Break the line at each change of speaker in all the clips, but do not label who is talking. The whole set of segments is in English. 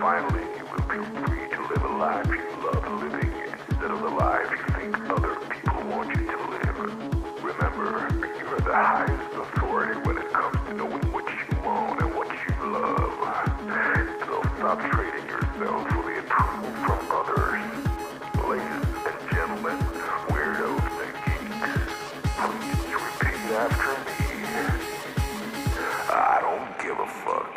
finally you will feel free to live a life you love living instead of the life you think other people want you to live. Remember, you are the highest authority when it comes to knowing what you want and what you love. So stop trading yourself for the approval from others. Ladies and gentlemen, weirdos and geeks, please repeat after me. I don't give a fuck.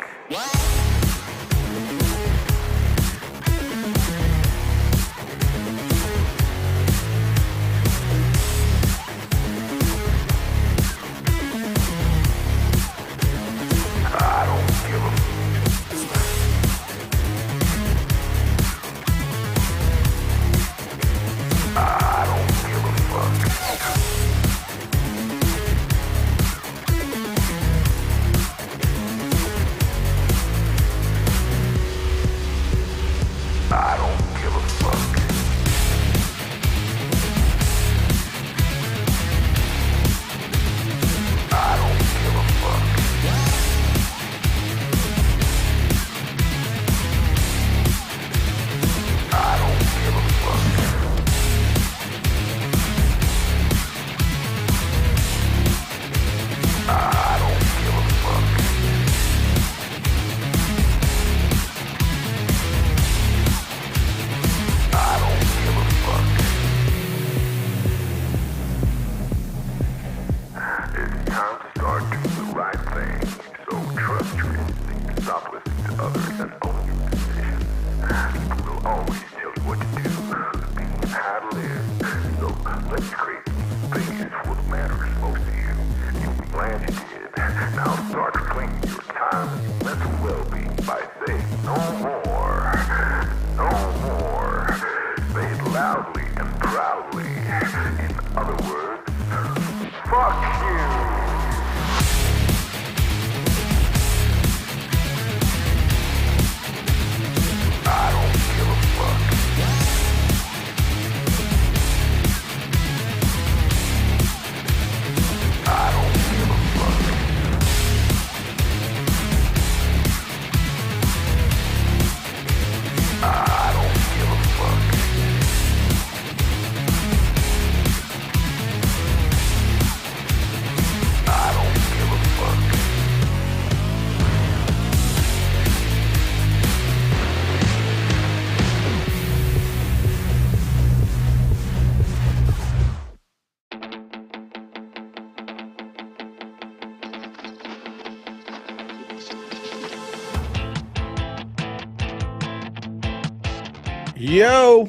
Yo,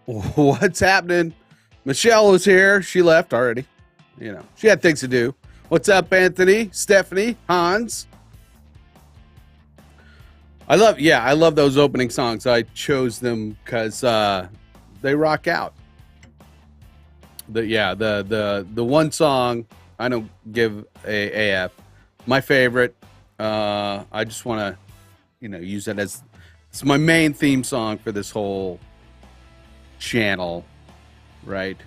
what's happening? Michelle was here. She left already. You know, she had things to do. What's up, Anthony, Stephanie, Hans? I love those opening songs. I chose them because they rock out. The one song I don't give a AF. My favorite. I just want to, use it as it's my main theme song for this whole channel, right?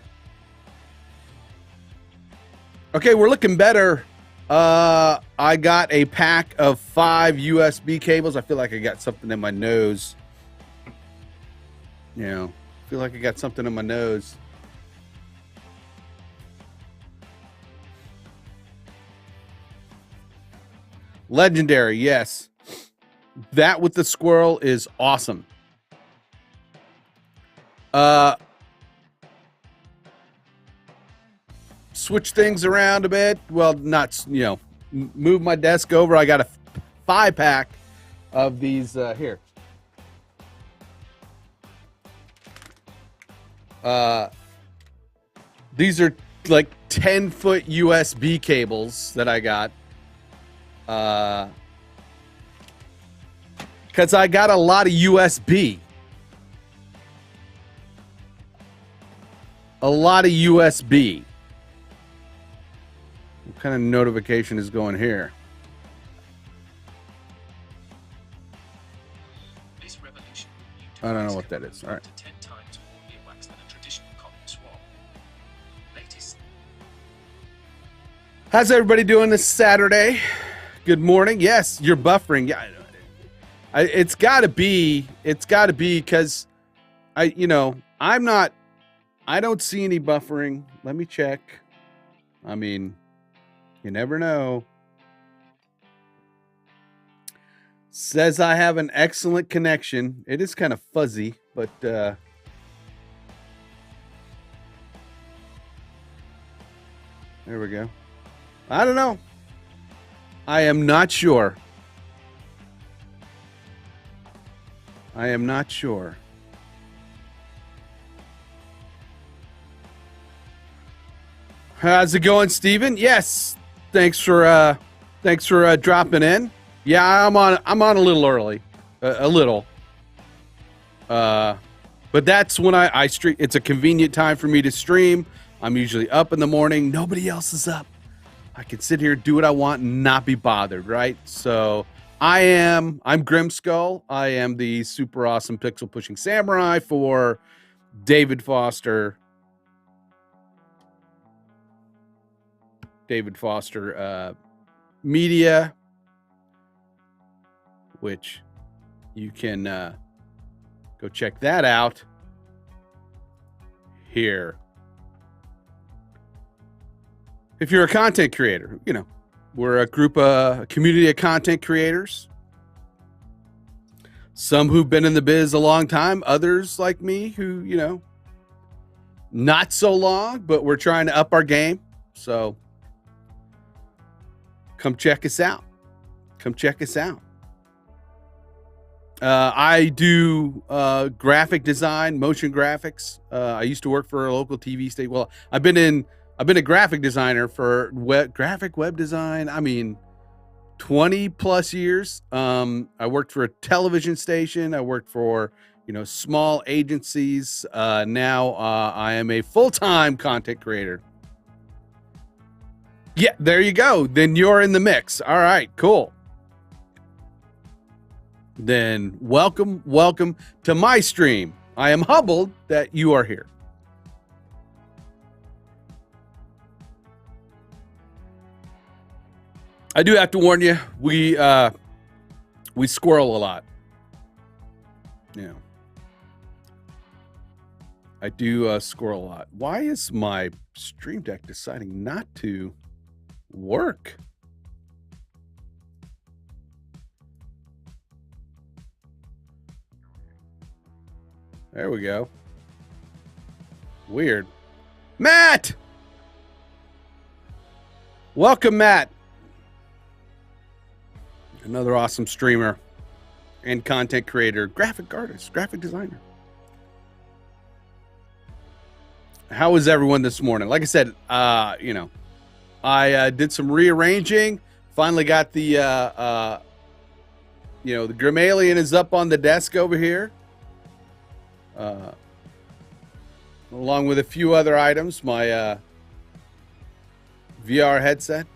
Okay, we're looking better. I got a pack of 5 USB cables. I feel like I got something in my nose. I feel like I got something in my nose. Legendary, yes. That with the squirrel is awesome. Switch things around a bit. Well, not, move my desk over. I got a 5-pack of these here. These are like 10-foot USB cables that I got. Because I got a lot of USB. A lot of USB. What kind of notification is going here? I don't know what that is. All right. How's everybody doing this Saturday? Good morning. Yes, you're buffering. Yeah, it's got to be. It's got to be because I don't see any buffering. Let me check. I mean, you never know. Says I have an excellent connection. It is kind of fuzzy, but there we go. I don't know. I am not sure. I am not sure. How's it going, Steven? Yes. Thanks for dropping in. Yeah, I'm on a little early. A little. But that's when I stream. It's a convenient time for me to stream. I'm usually up in the morning. Nobody else is up. I can sit here, do what I want, and not be bothered, right? So I'm Grimskull. I am the super awesome pixel pushing samurai for David Foster Media, which you can go check that out here. If you're a content creator, we're a community of content creators. Some who've been in the biz a long time, others like me who, not so long, but we're trying to up our game. So come check us out. I do graphic design, motion graphics. I used to work for a local TV station. Well, I've been a graphic designer for graphic web design. I mean, 20 plus years. I worked for a television station. I worked for, small agencies. Now I am a full-time content creator. Yeah, there you go. Then you're in the mix. All right, cool. Then welcome to my stream. I am humbled that you are here. I do have to warn you, we squirrel a lot. I do squirrel a lot. Why is my Stream Deck deciding not to work? There we go. Weird. Matt! Welcome, Matt. Another awesome streamer and content creator, graphic artist, graphic designer. How is everyone this morning? Like I said, I did some rearranging. Finally got the, the Grimalien is up on the desk over here. Along with a few other items, my VR headset.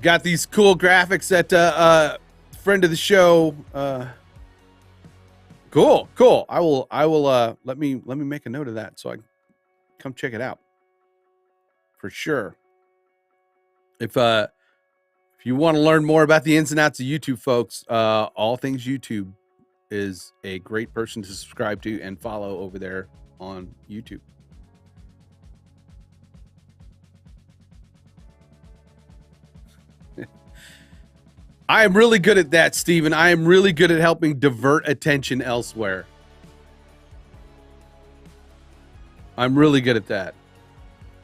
Got these cool graphics that friend of the show. Cool. I will let me make a note of that so I can come check it out. For sure. If you want to learn more about the ins and outs of YouTube, folks, All Things YouTube is a great person to subscribe to and follow over there on YouTube. I am really good at that, Steven. I am really good at helping divert attention elsewhere. I'm really good at that.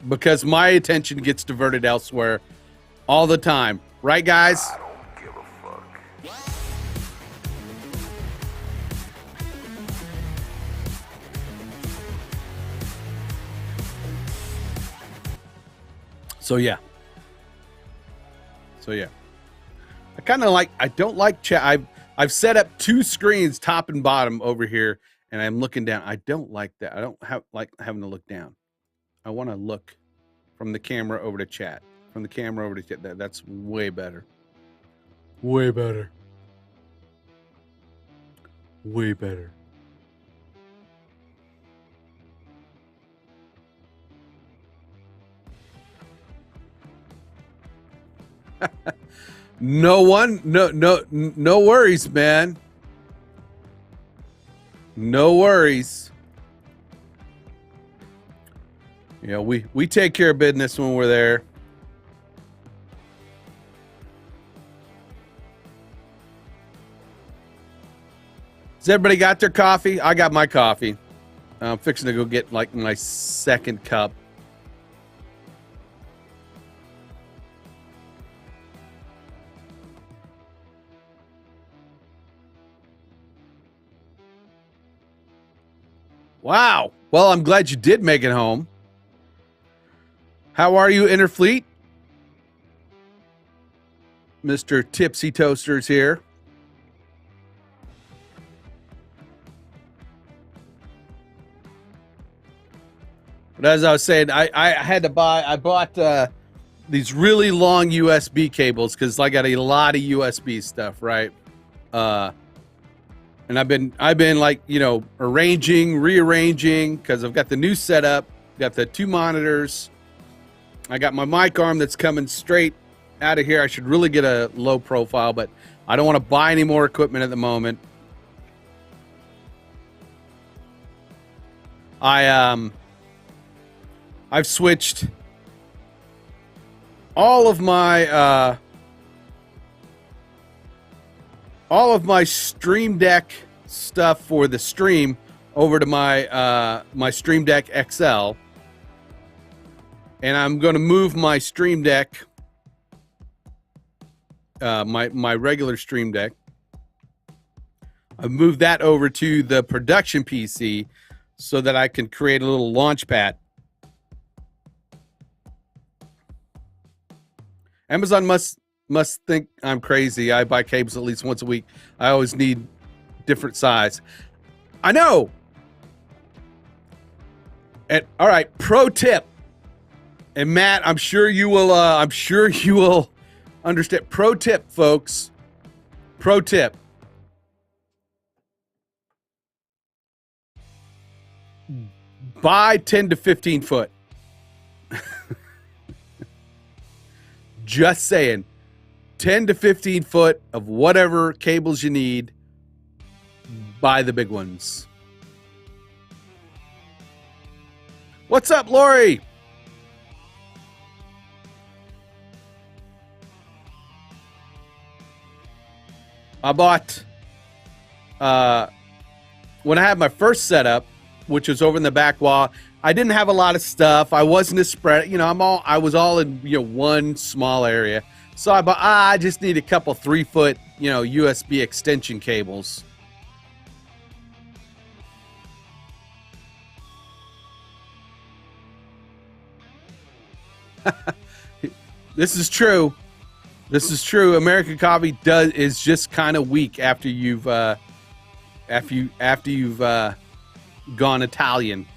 Because my attention gets diverted elsewhere all the time. Right, guys?
I don't give a fuck.
So yeah. I don't like chat. I've set up two screens, top and bottom over here, and I'm looking down. I don't like that. I don't like having to look down. I want to look from the camera over to chat. From the camera over to chat. That's way better. Way better. Way better. No worries, man. No worries. You know, we take care of business when we're there. Has everybody got their coffee? I got my coffee. I'm fixing to go get like my second cup. Wow. Well, I'm glad you did make it home. How are you, Interfleet? Mr. Tipsy Toasters here. But as I was saying, I had to buy, I bought these really long USB cables because I got a lot of USB stuff, right? And I've been like, you know, rearranging because I've got the new setup, got the 2 monitors. I got my mic arm that's coming straight out of here. I should really get a low profile, but I don't want to buy any more equipment at the moment. I've switched all of my Stream Deck stuff for the stream over to my my Stream Deck XL, and I'm going to move my Stream Deck, my regular Stream Deck. I've moved that over to the production PC so that I can create a little launch pad. Amazon must think I'm crazy. I buy cables at least once a week. I always need different size. I know. And all right, pro tip. And Matt, I'm sure you will understand. Pro tip, folks. Pro tip. Buy 10 to 15 foot. Just saying. 10 to 15 foot of whatever cables you need. Buy the big ones. What's up, Lori? I bought when I had my first setup, which was over in the back wall. I didn't have a lot of stuff. I wasn't as spread. You know, I was all in, you know, one small area. So I bought. I just need a couple 3-foot, you know, USB extension cables. This is true. This is true. American coffee is just kind of weak after you've gone Italian.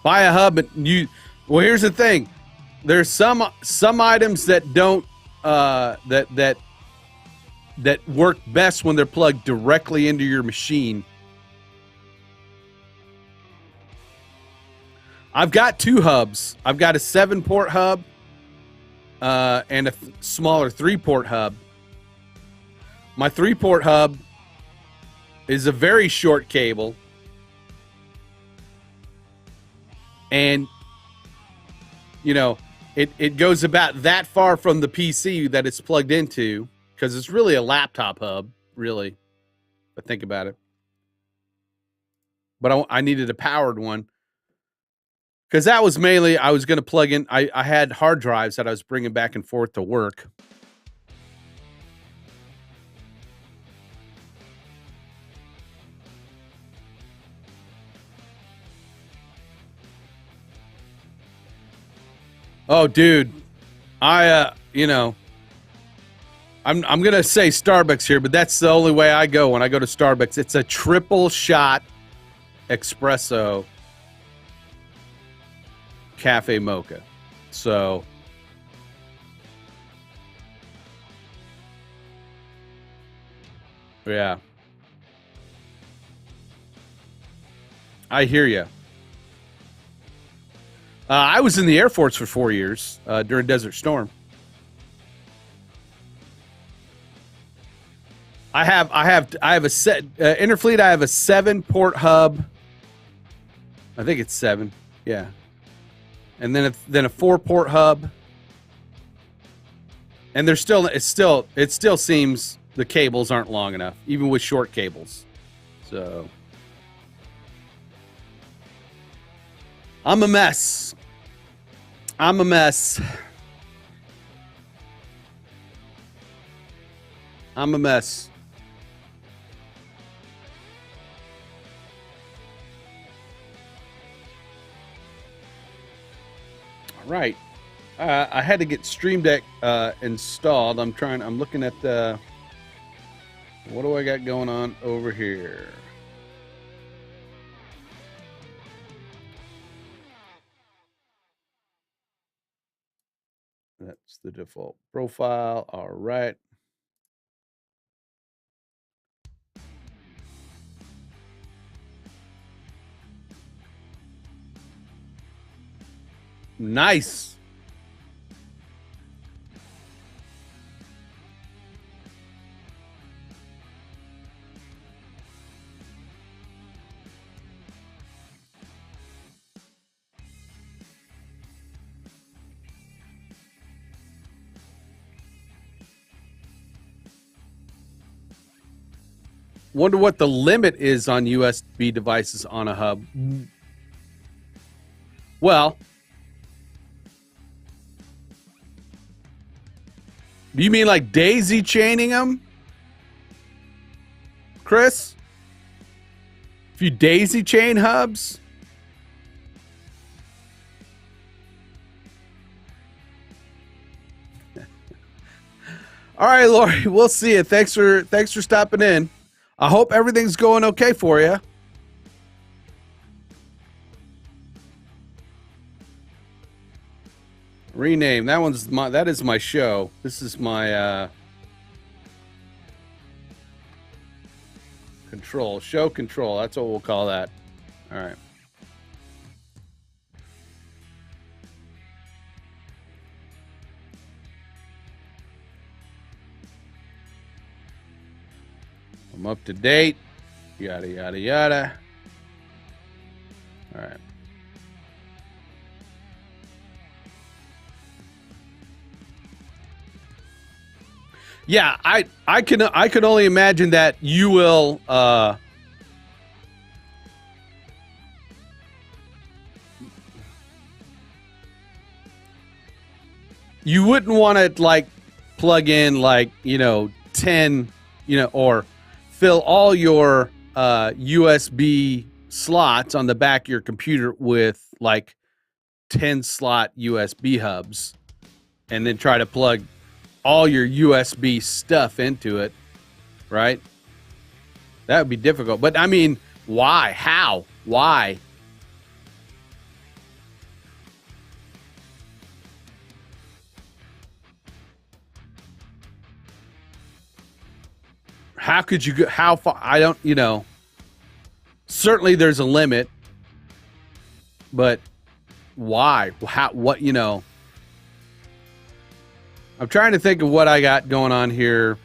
Buy a hub and you. Well, here's the thing. There's some items that don't that work best when they're plugged directly into your machine. I've got 2 hubs. I've got a 7-port hub and a smaller 3-port hub. My 3-port hub is a very short cable. And, you know, it goes about that far from the PC that it's plugged into, because it's really a laptop hub, really, if I think about it. But I needed a powered one. Because that was mainly, I was going to plug in, I had hard drives that I was bringing back and forth to work. Oh, dude, you know, I'm going to say Starbucks here, but that's the only way I go when I go to Starbucks. It's a triple shot espresso cafe mocha. So yeah, I hear you. I was in the Air Force for 4 years during Desert Storm. I have a set Interfleet. I have a 7-port hub. I think it's 7. Yeah, and then a 4-port hub. And it still seems the cables aren't long enough, even with short cables. So I'm a mess. I'm a mess. I'm a mess. All right. I had to get Stream Deck installed. I'm looking at the. What do I got going on over here? That's the default profile. All right. Nice. Wonder what the limit is on USB devices on a hub. Well, do you mean like daisy chaining them, Chris? If you daisy chain hubs? All right, Lori, we'll see you. Thanks for stopping in. I hope everything's going okay for you. Rename. That is my show. This is my control. Show control. That's what we'll call that. All right. I'm up to date. Yada, yada, yada. All right. Yeah, I can only imagine that you will you wouldn't want to like plug in like, 10, or fill all your USB slots on the back of your computer with like 10 slot USB hubs and then try to plug all your USB stuff into it, right? That would be difficult. But I mean, why? How? Why? How could you go? How far? I don't, certainly there's a limit, but why? How, what, I'm trying to think of what I got going on here.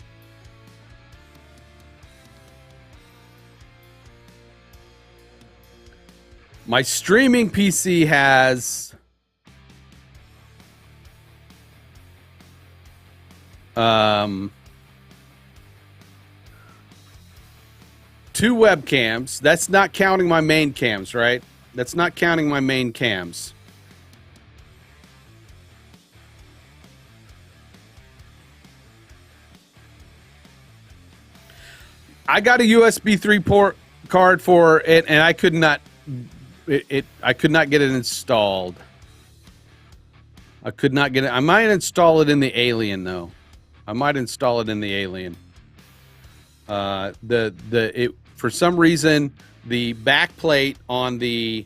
My streaming PC has two webcams. That's not counting my main cams, right? That's not counting my main cams. I got a USB 3 port card for it, and I could not get it installed. I could not get it. I might install it in the Alien though. I might install it in the Alien. For some reason the back plate on the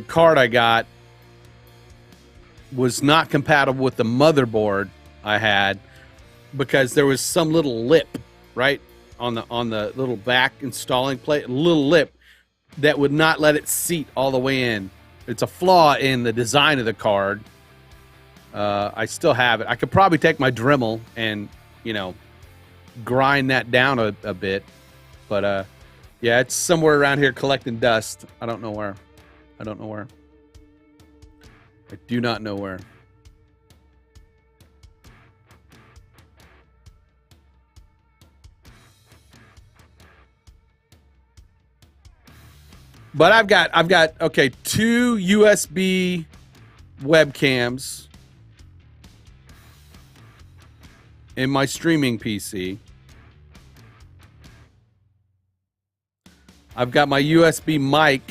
card I got was not compatible with the motherboard I had, because there was some little lip right on the little back installing plate, a little lip that would not let it seat all the way in. It's a flaw in the design of the card. I still have it. I could probably take my Dremel and, you know, grind that down a bit. But, yeah, it's somewhere around here collecting dust. I don't know where. I don't know where. I do not know where. But I've got okay, 2 USB webcams in my streaming PC. I've got my USB mic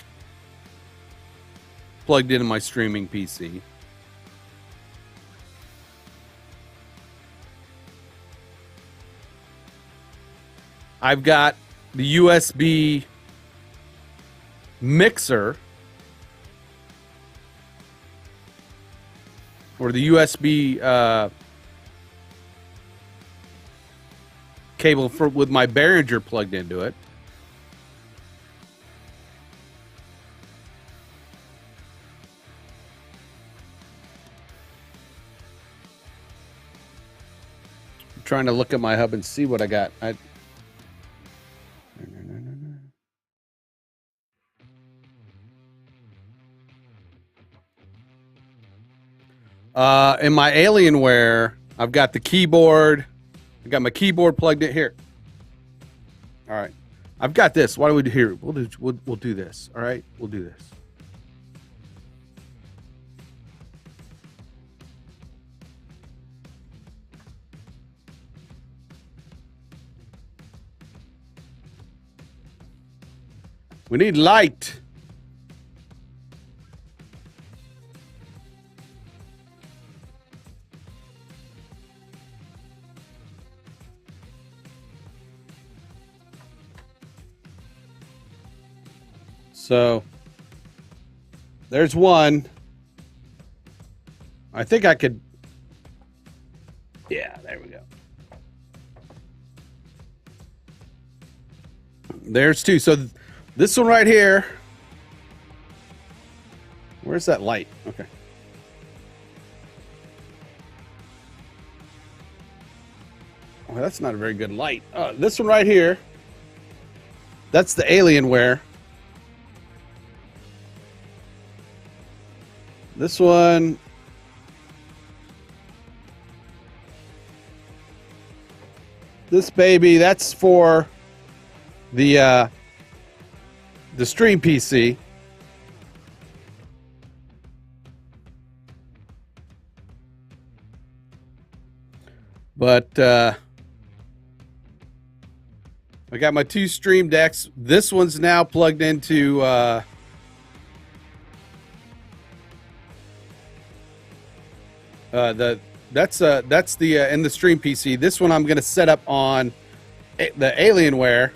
plugged into my streaming PC. I've got the USB mixer, or the USB cable with my Behringer plugged into it. I'm trying to look at my hub and see what I got. In my Alienware, I've got the keyboard. I got my keyboard plugged in here. All right, I've got this. Why do we do here? We'll do this. All right, we'll do this. We need light. So there's one. I think I could. Yeah, there we go. There's 2. So this one right here. Where's that light? Okay. Well, that's not a very good light. This one right here. That's the Alienware. This one, this baby, that's for the stream PC. But I got my 2 Stream Decks. This one's now plugged into that's the in the stream PC. This one I'm going to set up on the Alienware.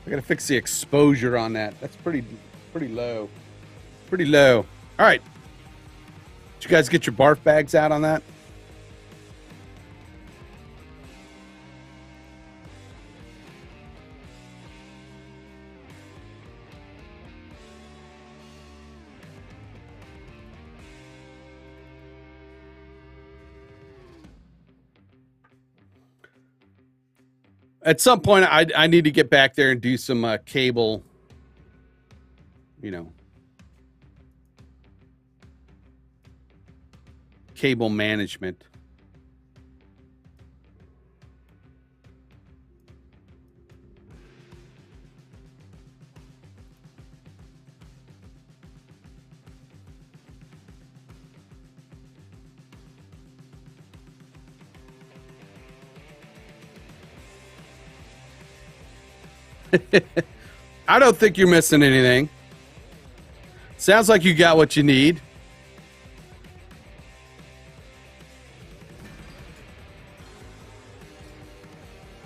I got to fix the exposure on that. That's pretty low. Pretty low. All right. Did you guys get your barf bags out on that? At some point, I need to get back there and do some cable, cable management. I don't think you're missing anything. Sounds like you got what you need.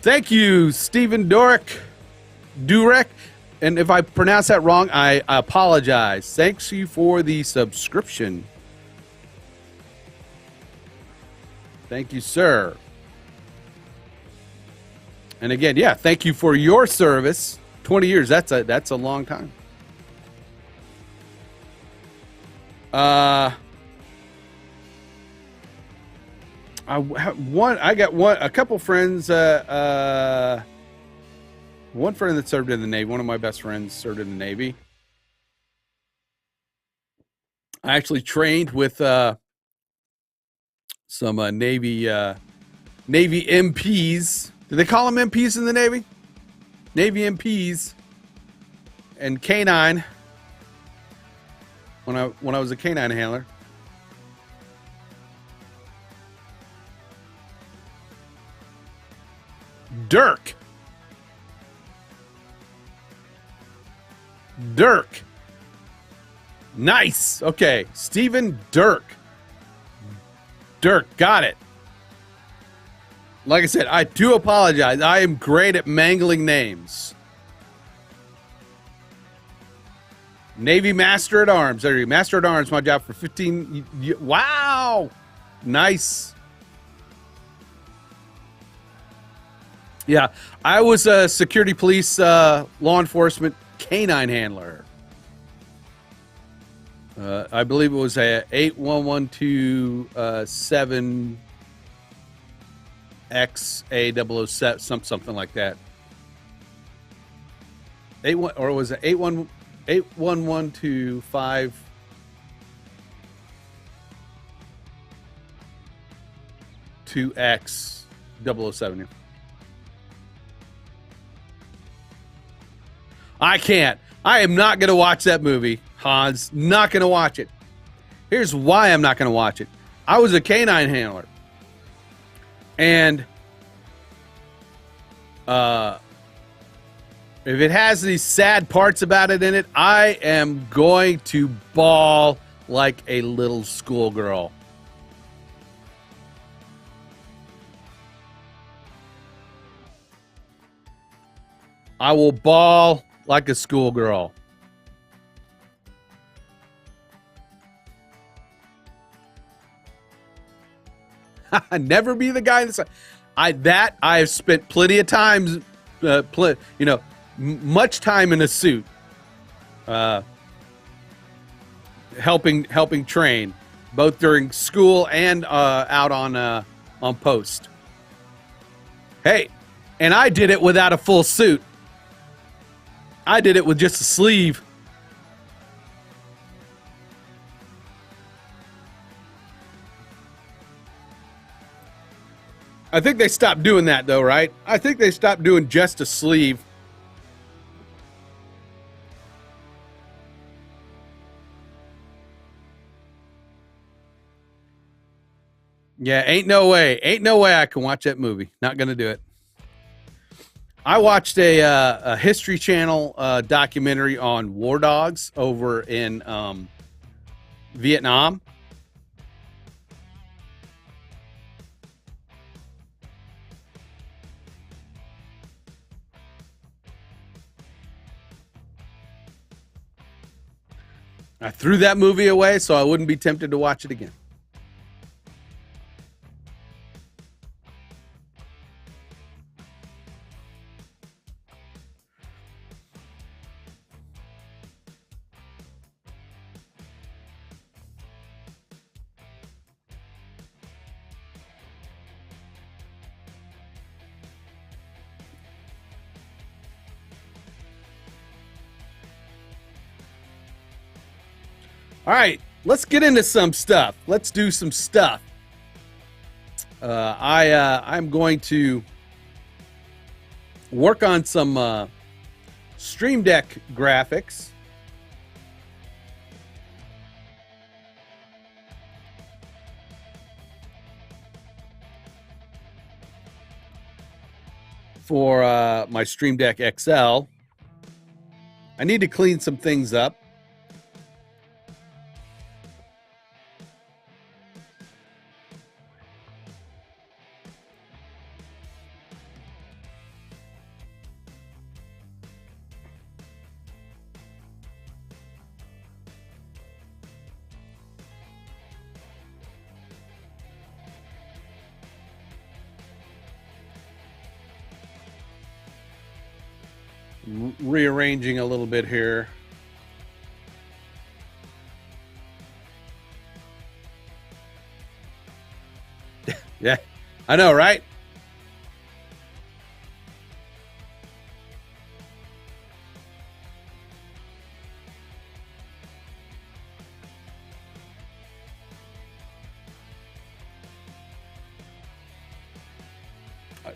Thank you, Stephen Durek. And if I pronounce that wrong, I apologize. Thanks you for the subscription. Thank you, sir. And again, yeah, thank you for your service. 20 years, that's a long time. I got a couple friends, one friend that served in the Navy. One of my best friends served in the Navy. I actually trained with some Navy MPs. Do they call them MPs in the Navy? Navy MPs and K9 when I was a K9 handler. Dirk. Nice. Okay. Stephen Dirk. Got it. Like I said, I do apologize. I am great at mangling names. Navy Master at Arms. There you go. Master at Arms, my job for 15. Wow. Nice. Yeah, I was a security police law enforcement canine handler. I believe it was a 81127 XA007, something like that. 81, or was it 81125 2X007? I can't. I am not going to watch that movie, Hans. Not going to watch it. Here's why I'm not going to watch it. I was a canine handler. And if it has these sad parts about it in it, I am going to bawl like a little schoolgirl. I will bawl like a schoolgirl. Never be the guy that's I have spent plenty of times, much time in a suit, helping train, both during school and out on post. Hey, and I did it without a full suit. I did it with just a sleeve. I think they stopped doing that, though, right? I think they stopped doing just a sleeve. Yeah, ain't no way I can watch that movie. Not gonna do it. I watched a History Channel documentary on war dogs over in Vietnam. I threw that movie away so I wouldn't be tempted to watch it again. All right, let's get into some stuff. Let's do some stuff. I'm going to work on some Stream Deck graphics. For my Stream Deck XL. I need to clean some things up. rearranging a little bit here. Yeah, I know, right?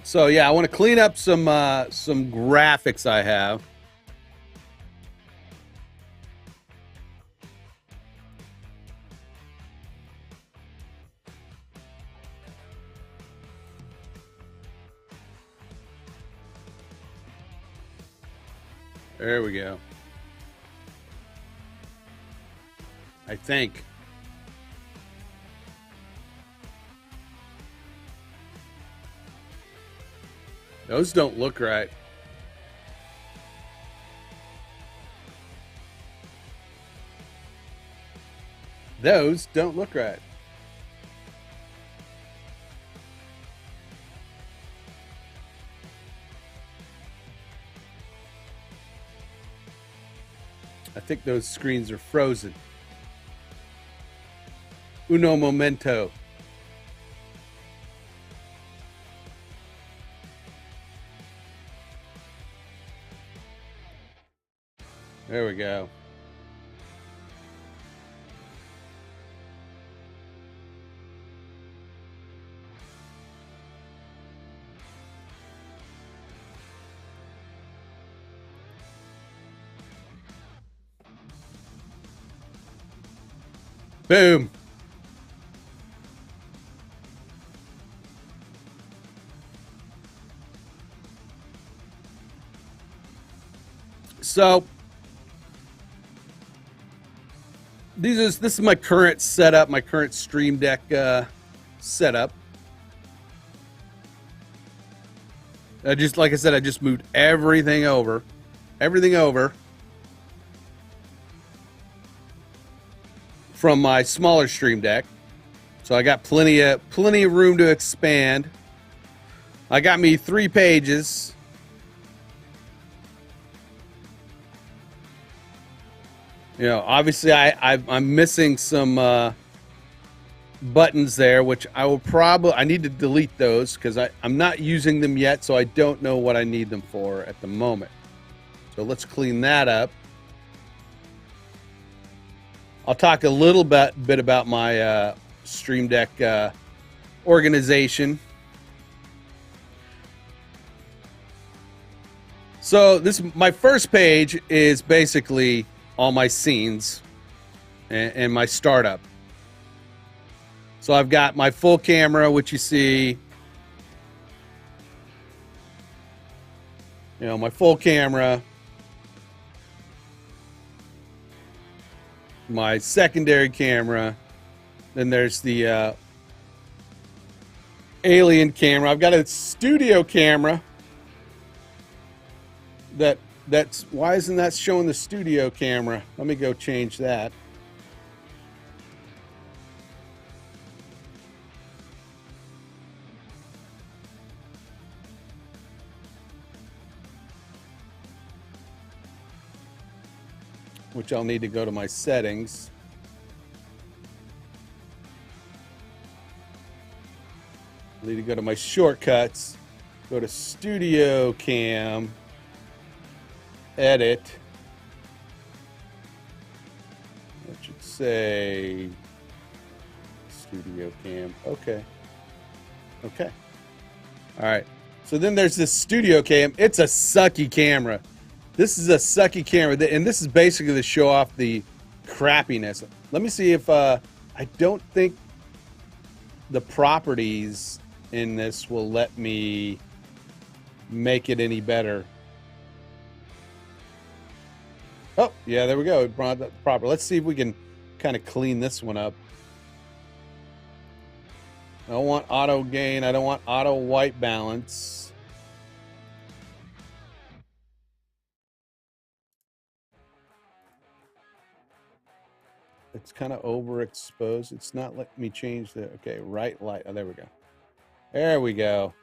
So yeah, I want to clean up some graphics I have. There we go. I think. Those don't look right. Those don't look right. I think those screens are frozen. Uno momento. There we go. Boom. So this is my current setup, my current Stream Deck setup. I just, like I said, I just moved everything over from my smaller Stream Deck. So I got plenty of room to expand. I got me 3 pages. You know, obviously I'm missing some buttons there, which I need to delete those because I'm not using them yet, so I don't know what I need them for at the moment. So let's clean that up. I'll talk a little bit about my Stream Deck organization. So my first page is basically all my scenes and my startup. So I've got my full camera, which you see, you know, my full camera, my secondary camera, then there's the alien camera. I've got a studio camera that's why isn't that showing the studio camera? Let me go change that. Which I'll need to go to my settings. I need to go to my shortcuts, go to Studio Cam, edit. That should say Studio Cam. Okay. Okay. All right. So then there's this Studio Cam. It's a sucky camera. This is a sucky camera, and this is basically to show off the crappiness. Let me see if I don't think the properties in this will let me make it any better. Oh, yeah, there we go. It brought that proper. Let's see if we can kind of clean this one up. I don't want auto gain. I don't want auto white balance. It's kind of overexposed. It's not letting me change the, okay, right light. Oh, there we go. There we go.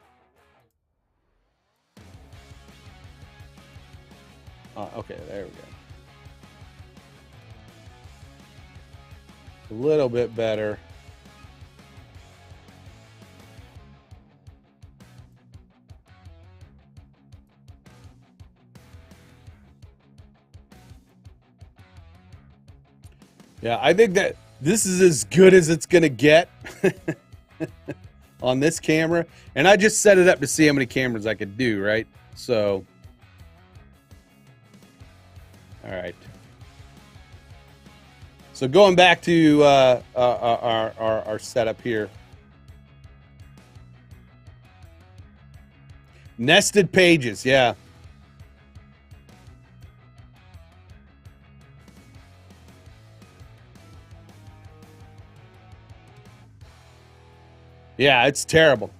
Okay, there we go. A little bit better. Yeah, I think that this is as good as it's going to get on this camera. And I just set it up to see how many cameras I could do, right? So, all right. So going back to our setup here. Nested pages, yeah. Yeah, it's terrible.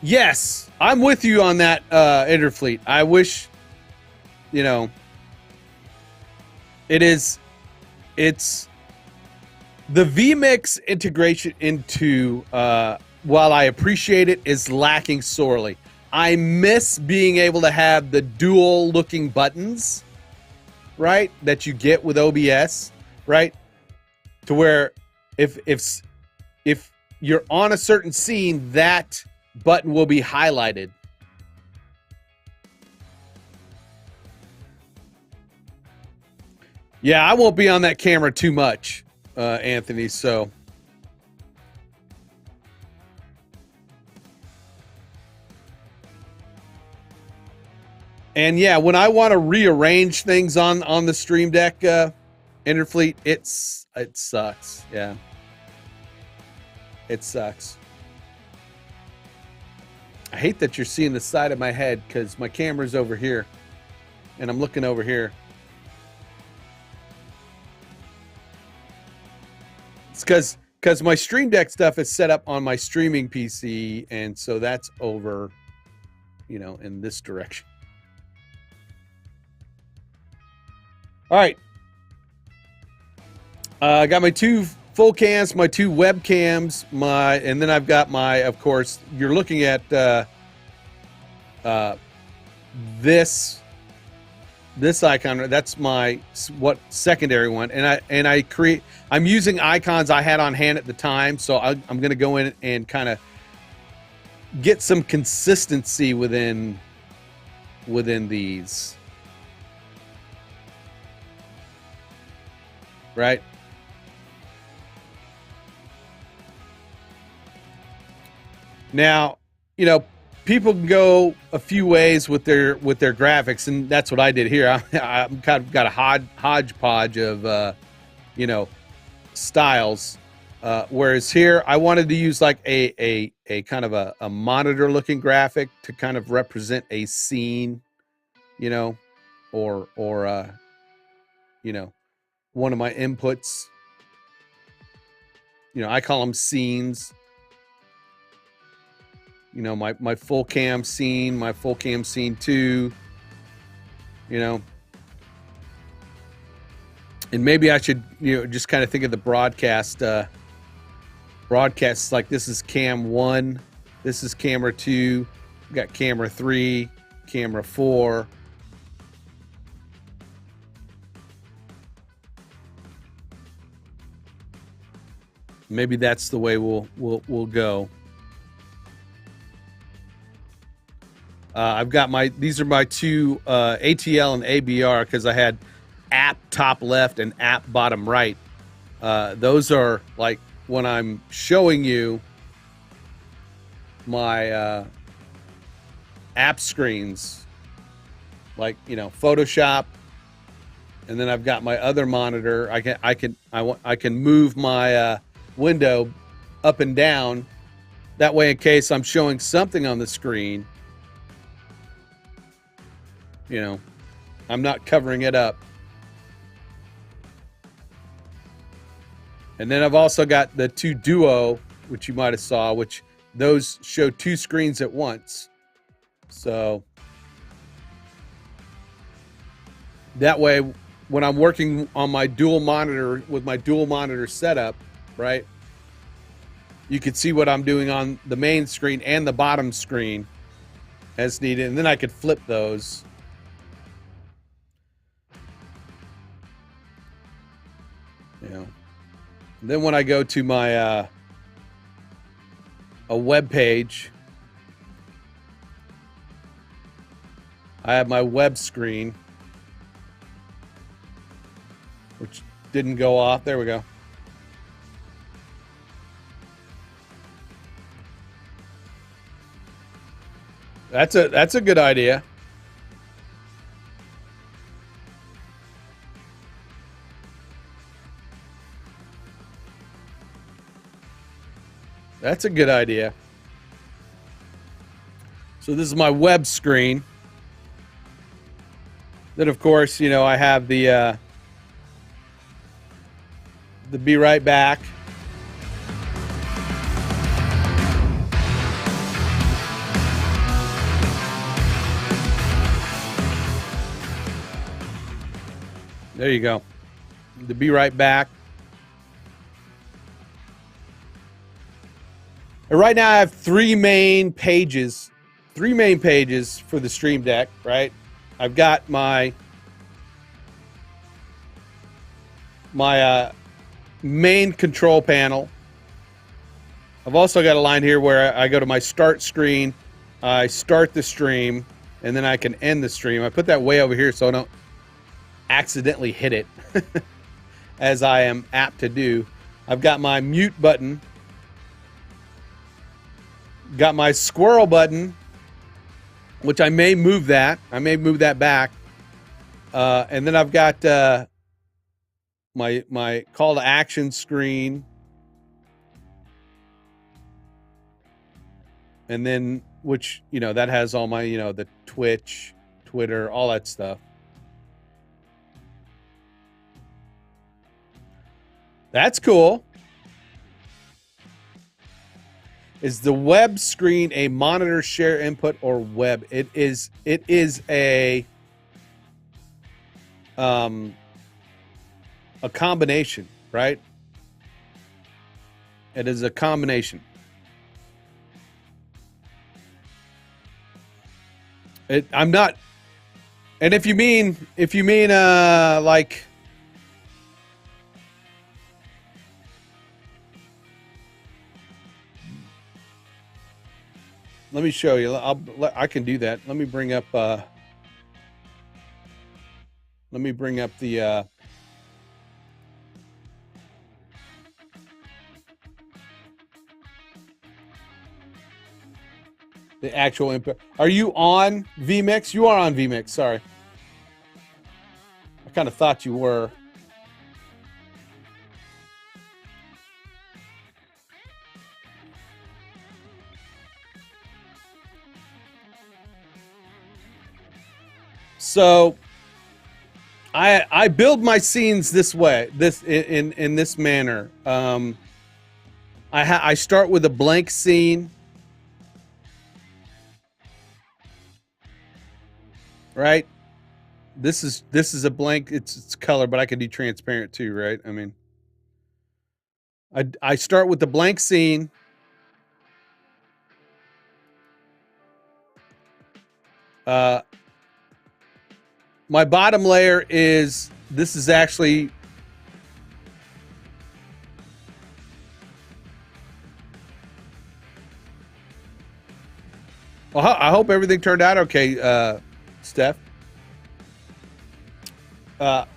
Yes, I'm with you on that, Interfleet. I wish, you know, it's the vMix integration into, while I appreciate it, is lacking sorely. I miss being able to have the dual looking buttons, right, that you get with OBS, right, to where if you're on a certain scene, that button will be highlighted. Yeah, I won't be on that camera too much, Anthony, so. And yeah, when I want to rearrange things on the Stream Deck, Interfleet, it sucks. Yeah, it sucks. I hate that you're seeing the side of my head because my camera's over here, and I'm looking over here. It's because my Stream Deck stuff is set up on my streaming PC, and so that's over, you know, in this direction. All right. I got my two full cams, my two webcams, and then I've got my, of course, you're looking at this icon. That's my secondary one, and I'm using icons I had on hand at the time, so I'm going to go in and kind of get some consistency within these, right? Now, you know, people can go a few ways with their graphics, and that's what I did here. I'm kind of got a hodgepodge of, you know, styles. Whereas here, I wanted to use like a kind of a monitor-looking graphic to kind of represent a scene, you know, or you know, one of my inputs. You know, I call them scenes. You know, my full cam scene, my full cam scene 2, you know. And maybe I should, you know, just kind of think of the broadcasts like this is cam 1, this is camera 2, we got camera 3, camera 4. Maybe that's the way we'll go. I've got these are my two ATL and ABR because I had app top left and app bottom right. Those are like when I'm showing you my app screens, like, you know, Photoshop, and then I've got my other monitor. I can move my window up and down. That way, in case I'm showing something on the screen, you know, I'm not covering it up. And then I've also got the two Duo, which you might have saw, which those show two screens at once. So that way, when I'm working on my dual monitor with my dual monitor setup, right, you could see what I'm doing on the main screen and the bottom screen as needed, and then I could flip those. You know. And then when I go to my a web page, I have my web screen, which didn't go off. There we go. That's a good idea. That's a good idea. So this is my web screen. Then of course, you know, I have the be right back. There you go. The be right back. And right now I have three main pages for the Stream Deck, right? I've got my main control panel. I've also got a line here where I go to my start screen, I start the stream, and then I can end the stream. I put that way over here so I don't accidentally hit it as I am apt to do. I've got my mute button, got my squirrel button, which I may move that back, and then I've got my call to action screen, and then which, you know, that has all my, you know, the Twitch, Twitter, all that stuff. That's cool. Is the web screen a monitor share input or web? It is a combination, right? It is a combination. I'm not, and if you mean like, let me show you. I can do that. Let me bring up the actual input. Are you on vMix? You are on vMix. Sorry. I kind of thought you were. So I build my scenes this way, in this manner. I start with a blank scene, right? This is a blank. It's color, but I can do transparent too, right? I mean, I start with the blank scene. My bottom layer is, this is actually, well, I hope everything turned out okay, Steph. I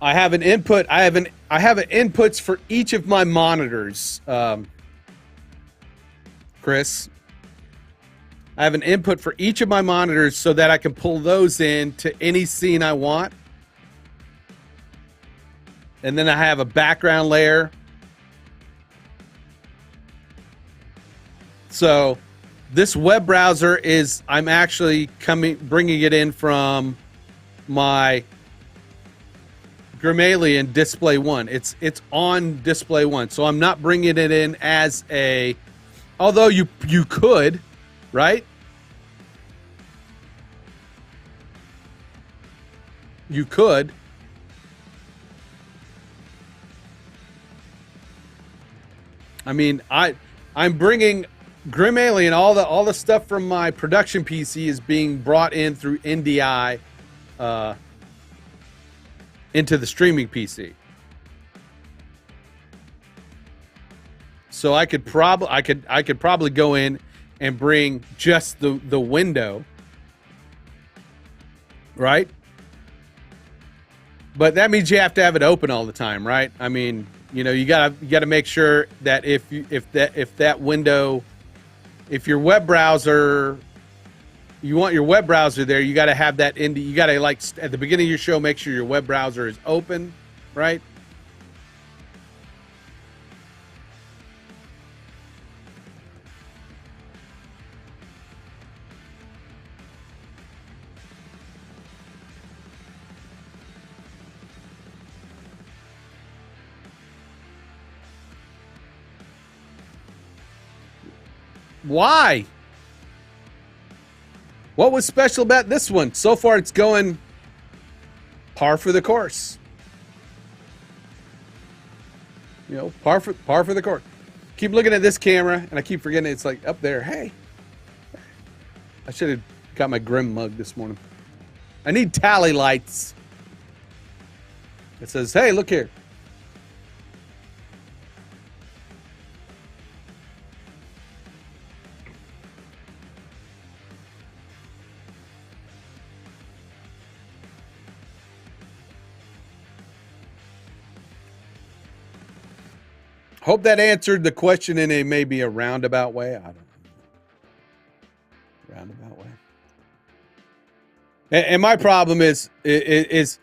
have an input. I have inputs for each of my monitors, Chris. I have an input for each of my monitors so that I can pull those in to any scene I want. And then I have a background layer. So this web browser is, I'm actually bringing it in from my Gramalian Display One. It's on Display One. So I'm not bringing it in as a, although you could, right? You could. I mean, I'm bringing Grim Alien, all the stuff from my production PC is being brought in through NDI into the streaming PC. So I could probably go in and bring just the window, right? But that means you have to have it open all the time, right? I mean, you know, you gotta make sure that if that window, if your web browser, you want your web browser there, you gotta have that in. You gotta, like, at the beginning of your show, make sure your web browser is open, right? Why? What was special about this one? So far, it's going par for the course. You know, par for the course. Keep looking at this camera, and I keep forgetting it's like up there. Hey, I should have got my Grim mug this morning. I need tally lights. It says, "Hey, look here." Hope that answered the question in a maybe a roundabout way. I don't know. Roundabout way. And my problem is, and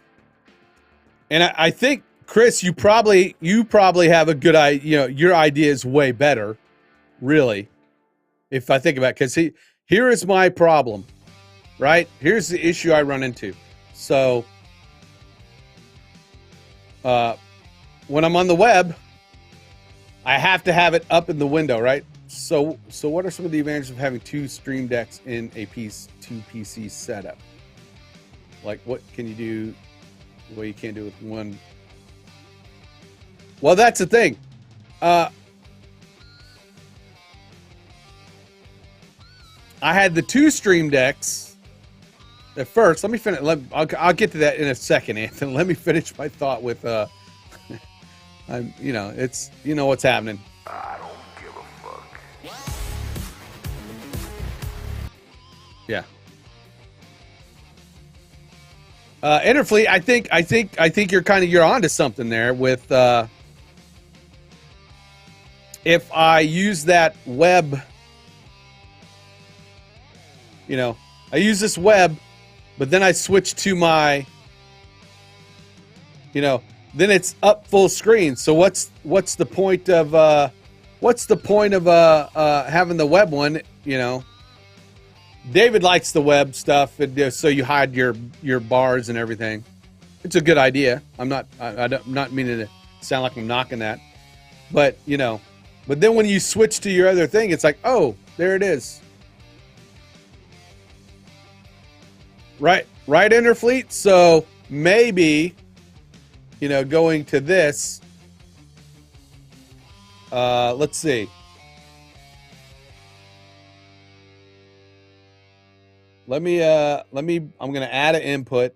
I think, Chris, you probably have a good idea. You know, your idea is way better, really, if I think about it. Because here is my problem, right? Here's the issue I run into. So when I'm on the web, I have to have it up in the window, right? So what are some of the advantages of having two stream decks in a two PC setup? Like, what can you do the way you can't do with one? Well, that's the thing. I had the two stream decks at first. Let me finish. I'll get to that in a second, Anthony. Let me finish my thought with you know, it's, you know what's happening.
I don't give a fuck.
Yeah. Interfleet, I think you're onto something there with if I use that web, you know, I use this web, but then I switch to my, you know, then it's up full screen. So what's the point of having the web one? You know, David likes the web stuff, and so you hide your bars and everything. It's a good idea. I'm not meaning to sound like I'm knocking that, but you know, but then when you switch to your other thing, it's like, oh, there it is. Right, Interfleet. So maybe, you know, going to this, let's see. I'm going to add an input.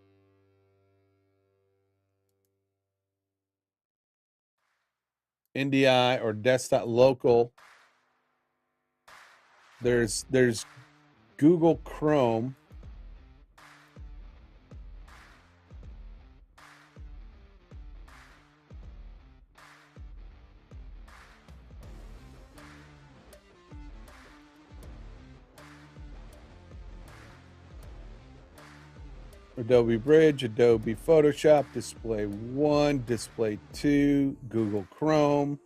NDI or desktop local. There's Google Chrome. Adobe Bridge, Adobe Photoshop, Display 1, Display 2, Google Chrome.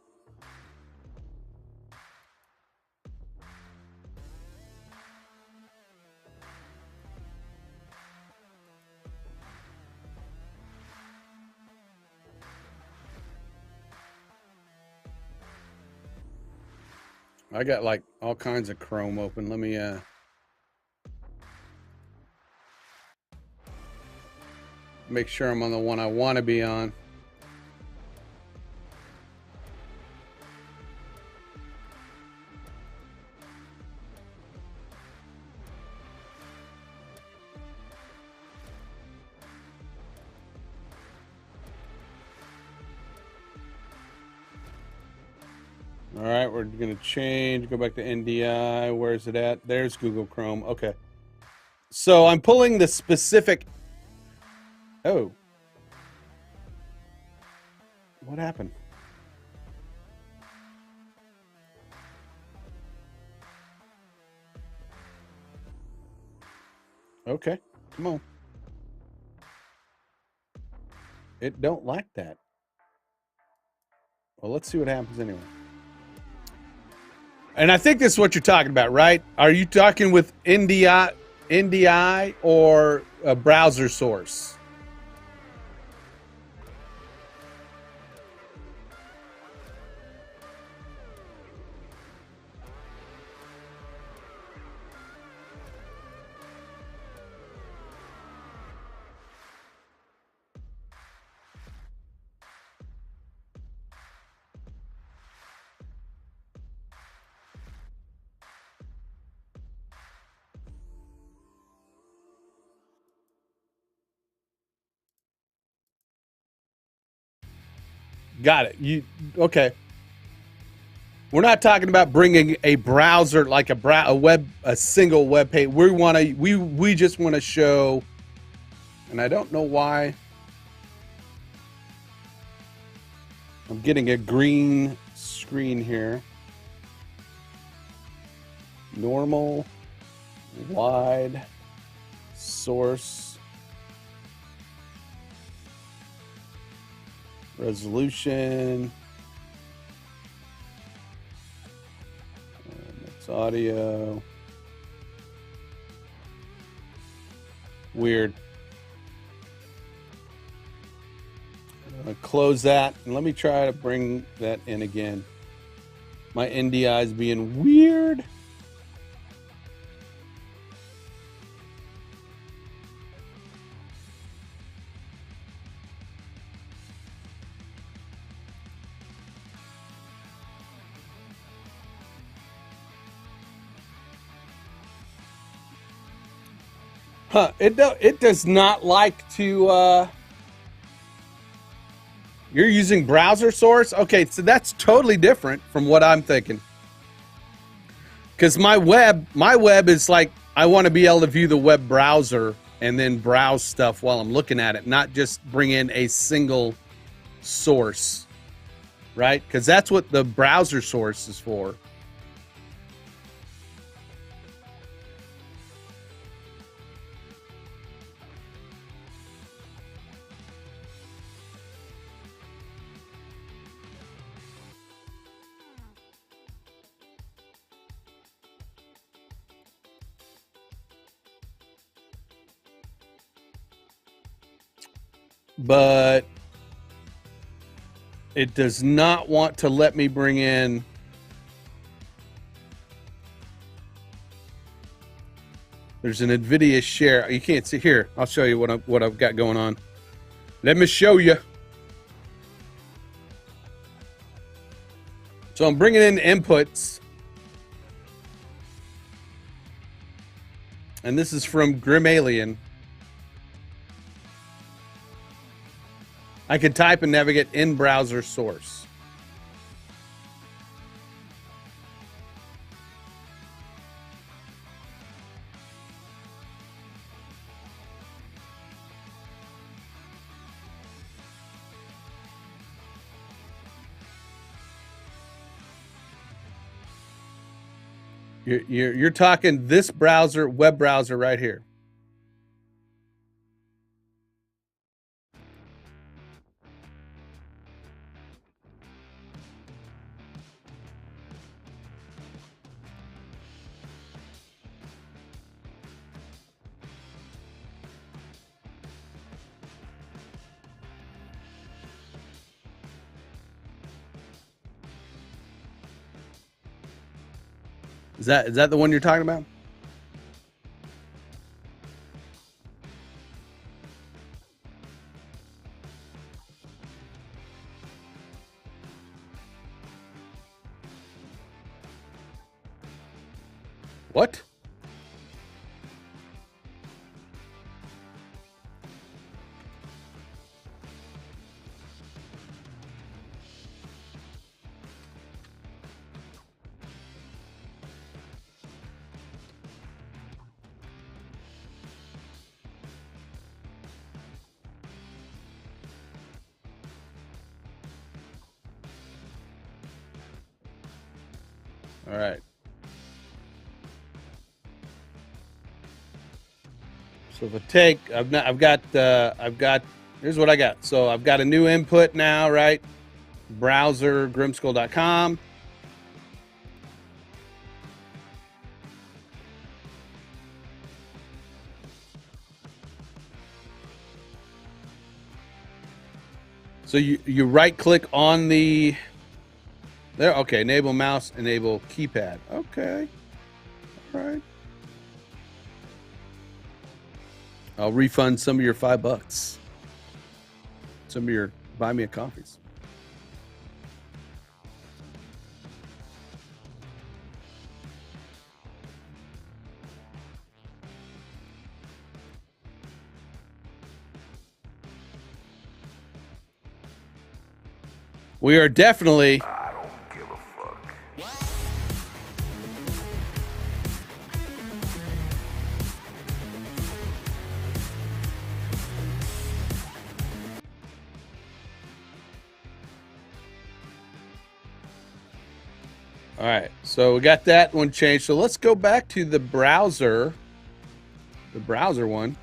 I got like all kinds of Chrome open. Let me make sure I'm on the one I want to be on. All right, we're going to change, go back to NDI. Where is it at? There's Google Chrome. Okay. So I'm pulling the specific. Oh. What happened? Okay. Come on. It don't like that. Well, let's see what happens anyway. And I think this is what you're talking about, right? Are you talking with NDI or a browser source? Got it. You okay? We're not talking about bringing a browser like a single web page. We just want to show, and I don't know why I'm getting a green screen here. Normal, wide, source, resolution. It's audio. Weird. I'm gonna close that and let me try to bring that in again. My NDI is being weird. Huh, it does not like to, you're using browser source? Okay, so that's totally different from what I'm thinking. Because my web is like, I want to be able to view the web browser and then browse stuff while I'm looking at it, not just bring in a single source, right? Because that's what the browser source is for. But it does not want to let me bring in there's an NVIDIA share. You can't see here. I'll show you what I've got going on. Let me show you. So I'm bringing in inputs. And this is from Grim Alien. I can type and navigate in browser source. You're talking this browser, web browser right here. Is that the one you're talking about? What? All right. So if I take, I've got, here's what I got. So I've got a new input now, right? Browser, grimskull.com. So you right click on the, there, okay, enable mouse, enable keypad. Okay, all right. I'll refund some of your $5. Some of your buy me a coffees. We are definitely.
I don't give a fuck.
All right, so we got that one changed. So let's go back to the browser one.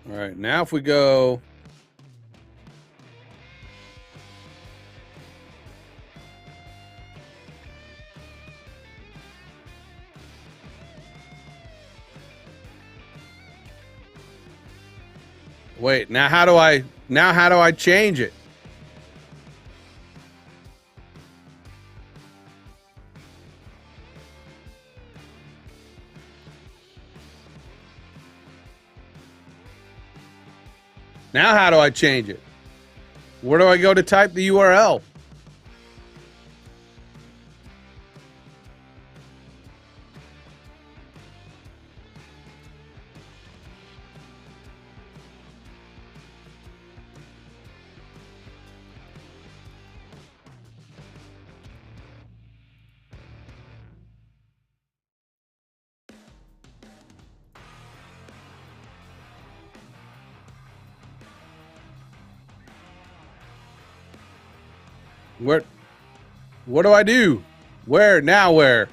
All right, now if we go, wait, now how do I change it? Now how do I change it? Where do I go to type the URL? What do I do? Where? Now where?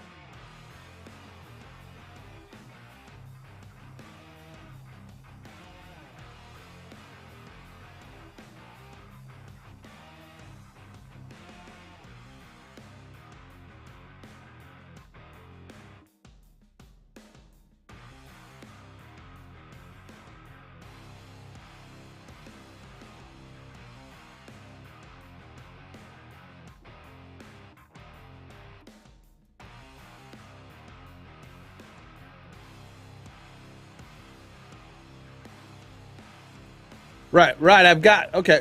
Right. I've got, okay.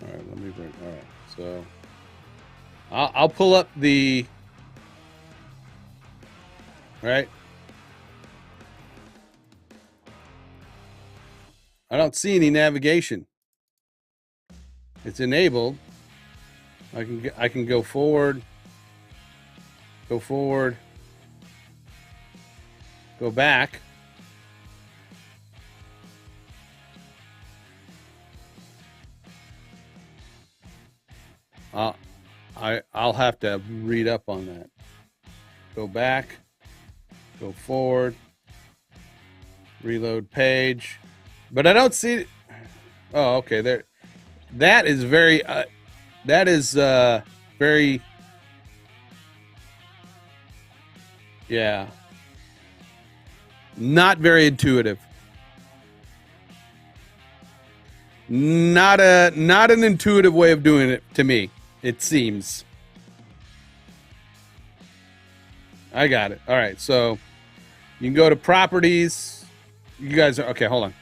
All right, let me bring, all right, so I'll pull up the, right? I don't see any navigation. It's enabled. I can go forward, go back. I'll have to read up on that. Go back, go forward, reload page, but I don't see. Oh, okay. There, that is very. That is very. Yeah. Not very intuitive. Not an intuitive way of doing it to me. It seems. I got it. All right. So You can go to properties. You guys are okay. Hold on.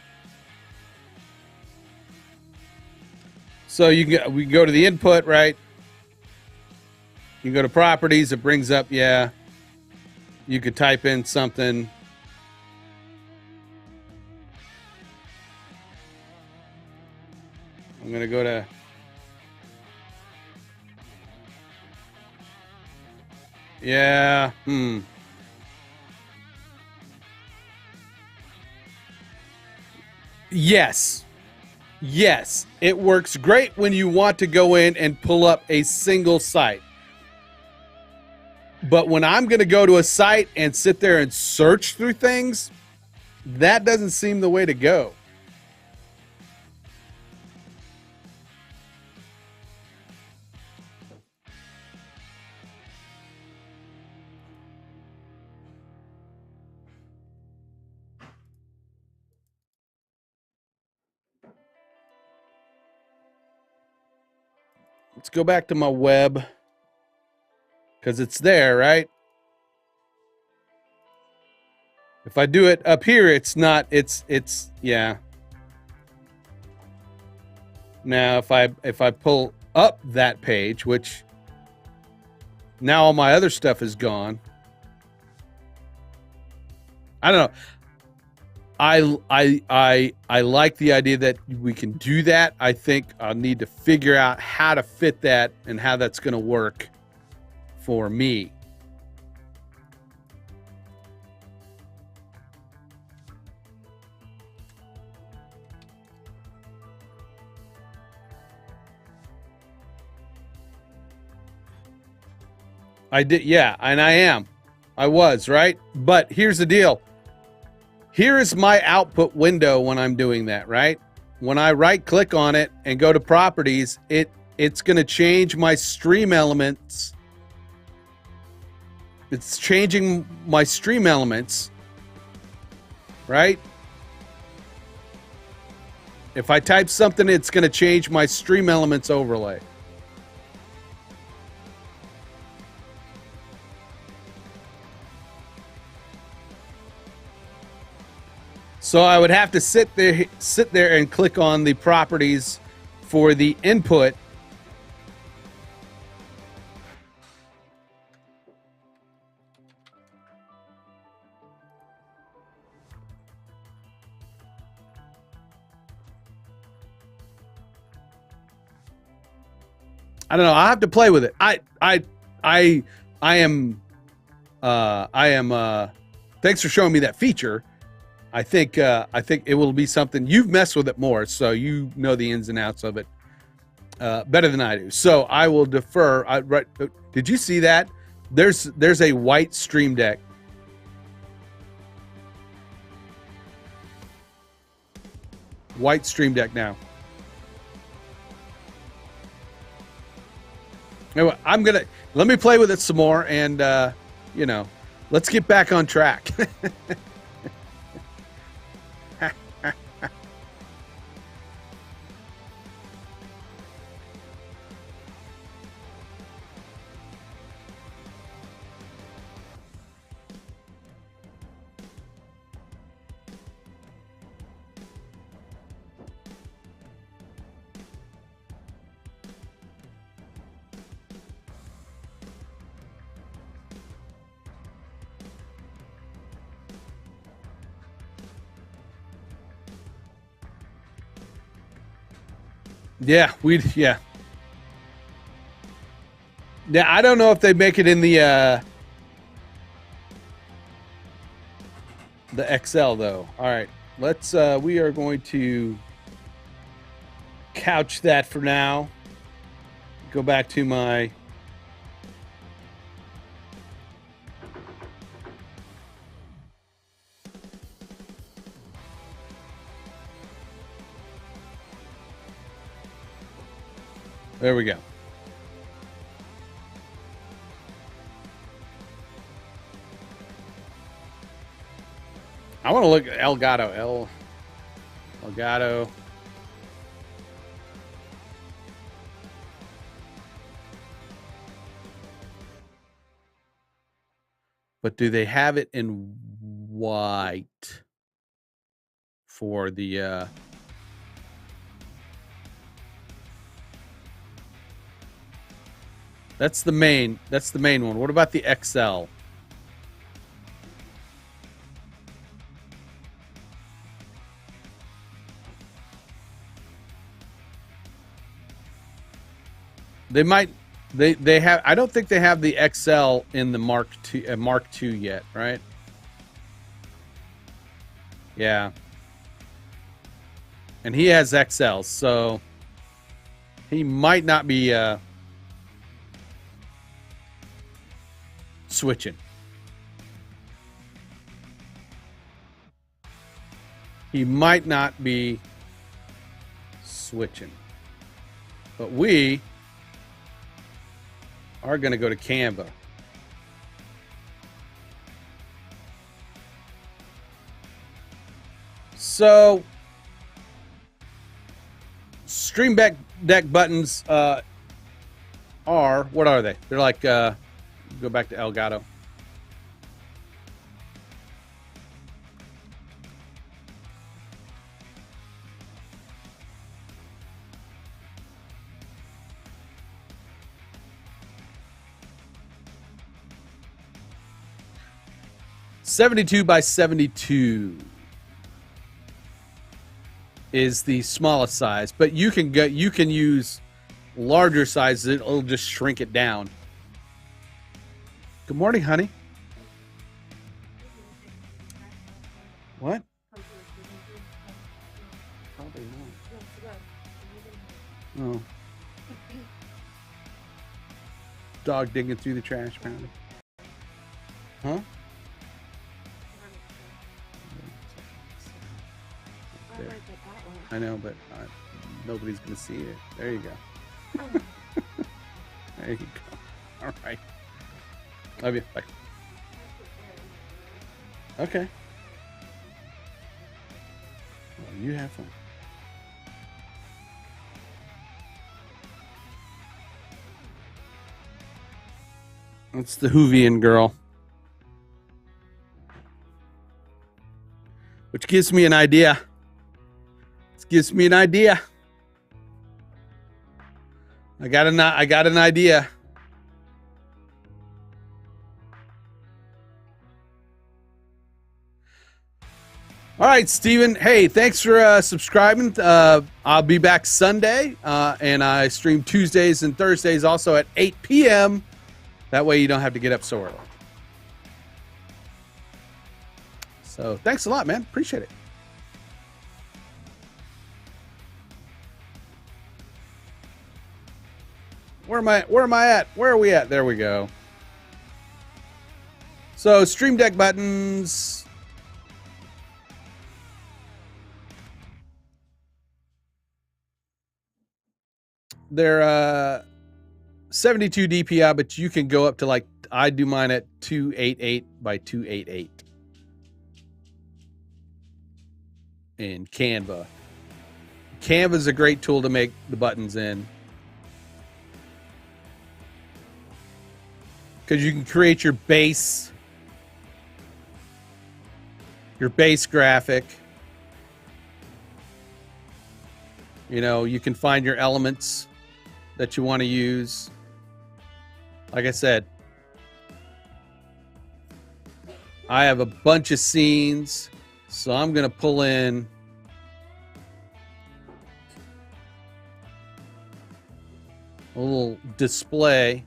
So we can go to the input, right? You can go to properties. It brings up, yeah. You could type in something. I'm going to go to. Yeah. Yes. Yes. It works great when you want to go in and pull up a single site. But when I'm going to go to a site and sit there and search through things, that doesn't seem the way to go. Let's go back to my web because it's there, right? If I do it up here, it's not, it's, yeah. Now, if I pull up that page, which now all my other stuff is gone. I don't know. I like the idea that we can do that. I think I'll need to figure out how to fit that and how that's going to work for me. I did, yeah, and I was, right? But here's the deal. Here is my output window when I'm doing that, right? When I right click on it and go to properties, it's going to change my stream elements. It's changing my stream elements, right? If I type something, it's going to change my stream elements overlay. So I would have to sit there and click on the properties for the input. I don't know. I have to play with it. I am thanks for showing me that feature. I think it will be something. You've messed with it more, so you know the ins and outs of it better than I do. So I will defer. Right? Did you see that? There's a white Stream Deck. White Stream Deck now. Anyway, let me play with it some more, and let's get back on track. Yeah, yeah. I don't know if they make it in the XL though. All right, let's. We are going to couch that for now. Go back to my. There we go. I want to look at Elgato. Elgato. But do they have it in white for the that's the main one. What about the XL? They might they have, I don't think they have the XL in the Mark II yet, right? Yeah. And he has XL, so he might not be switching. He might not be switching. But we are going to go to Canva. So, Stream Deck buttons are, what are they? They're like, go back to Elgato. .72 by 72 is the smallest size, but you can use larger sizes. It'll just shrink it down. Good morning, honey. What? Probably not. Oh. Dog digging through the trash, apparently. Huh? I know, but nobody's going to see it. There you go. There you go. All right. Love you. Bye. Okay. Well, you have fun. That's the Hoovian girl. Which gives me an idea. Gives me an idea. I got an idea. All right, Steven. Hey, thanks for subscribing. I'll be back Sunday, and I stream Tuesdays and Thursdays also at 8 p.m. That way you don't have to get up so early. So thanks a lot, man. Appreciate it. Where am I at? Where are we at? There we go. So Stream Deck buttons. They're 72 DPI, but you can go up to, like, I do mine at 288 by 288 in Canva. Canva is a great tool to make the buttons in. Because you can create your base graphic. You know, you can find your elements that you want to use. Like I said, I have a bunch of scenes, so I'm going to pull in a little display.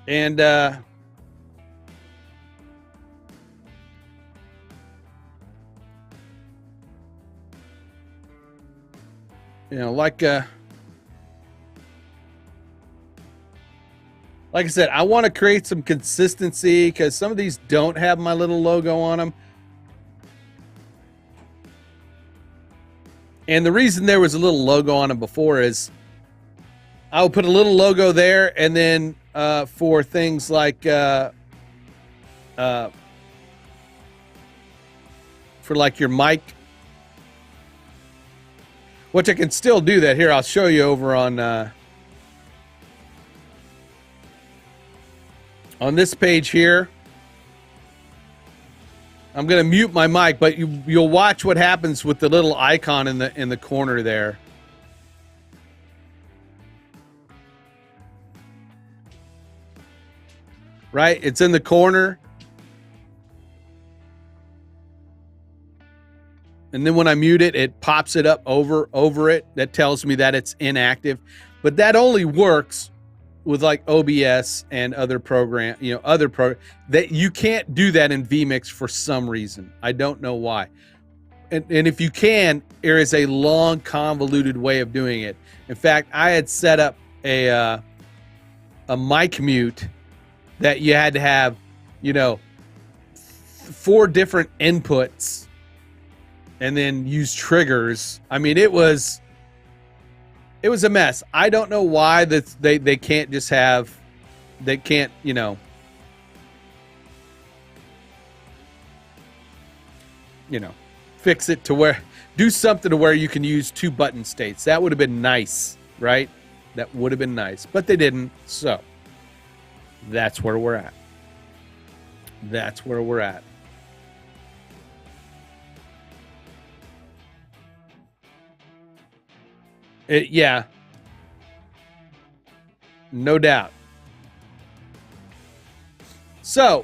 And you know, like I said, I want to create some consistency because some of these don't have my little logo on them. And the reason there was a little logo on them before is I'll put a little logo there, and then for things like for like your mic, which I can still do that here. I'll show you over on on this page here, I'm going to mute my mic, but you'll watch what happens with the little icon in the corner there. Right? It's in the corner. And then when I mute it, it pops it up over it. That tells me that it's inactive. But that only works with like OBS and other that you can't do that in vMix for some reason. I don't know why. And if you can, there is a long, convoluted way of doing it. In fact, I had set up a mic mute that you had to have, 4 different inputs and then use triggers. I mean, it was a mess. I don't know why that they can't just have, they can't, fix it to where, do something to where you can use 2 button states. That would have been nice, right? That would have been nice, but they didn't. So that's where we're at. That's where we're at. Yeah, no doubt. So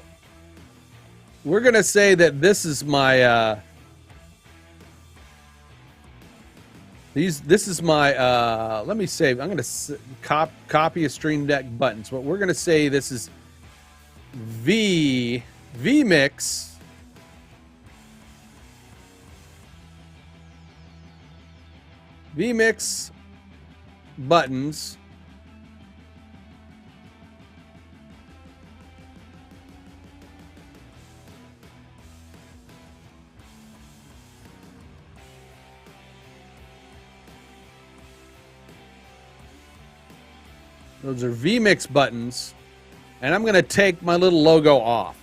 we're gonna say that this is my this is my let me save. I'm gonna copy a Stream Deck buttons, but we're gonna say this is vMix buttons. Those are vMix buttons. And I'm going to take my little logo off.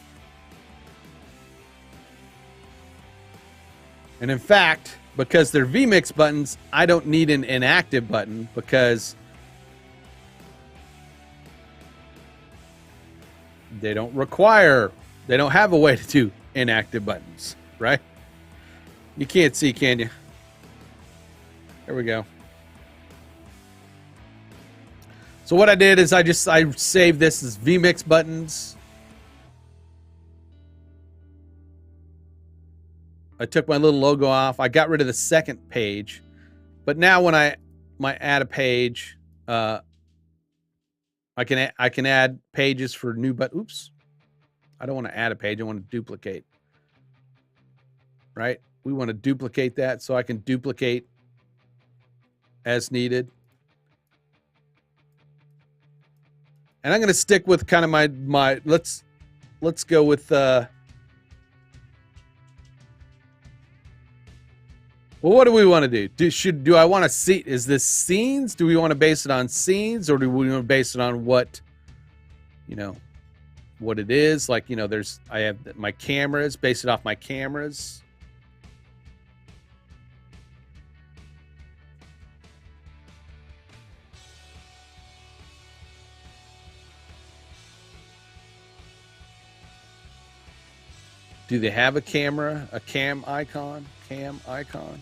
And in fact, because they're vMix buttons, I don't need an inactive button because they don't have a way to do inactive buttons, right? You can't see, can you? There we go. So what I did is I saved this as vMix buttons. I took my little logo off. I got rid of the second page. But now when I add a page, I can add pages for new oops. I don't want to add a page. I want to duplicate. Right? We want to duplicate that so I can duplicate as needed. And I'm going to stick with kind of my let's go with well, what do we want to do? Do I want to see, is this scenes? Do we want to base it on scenes, or do we want to base it on what it is? Like, I have my cameras, base it off my cameras. Do they have a camera, a cam icon? Cam icon?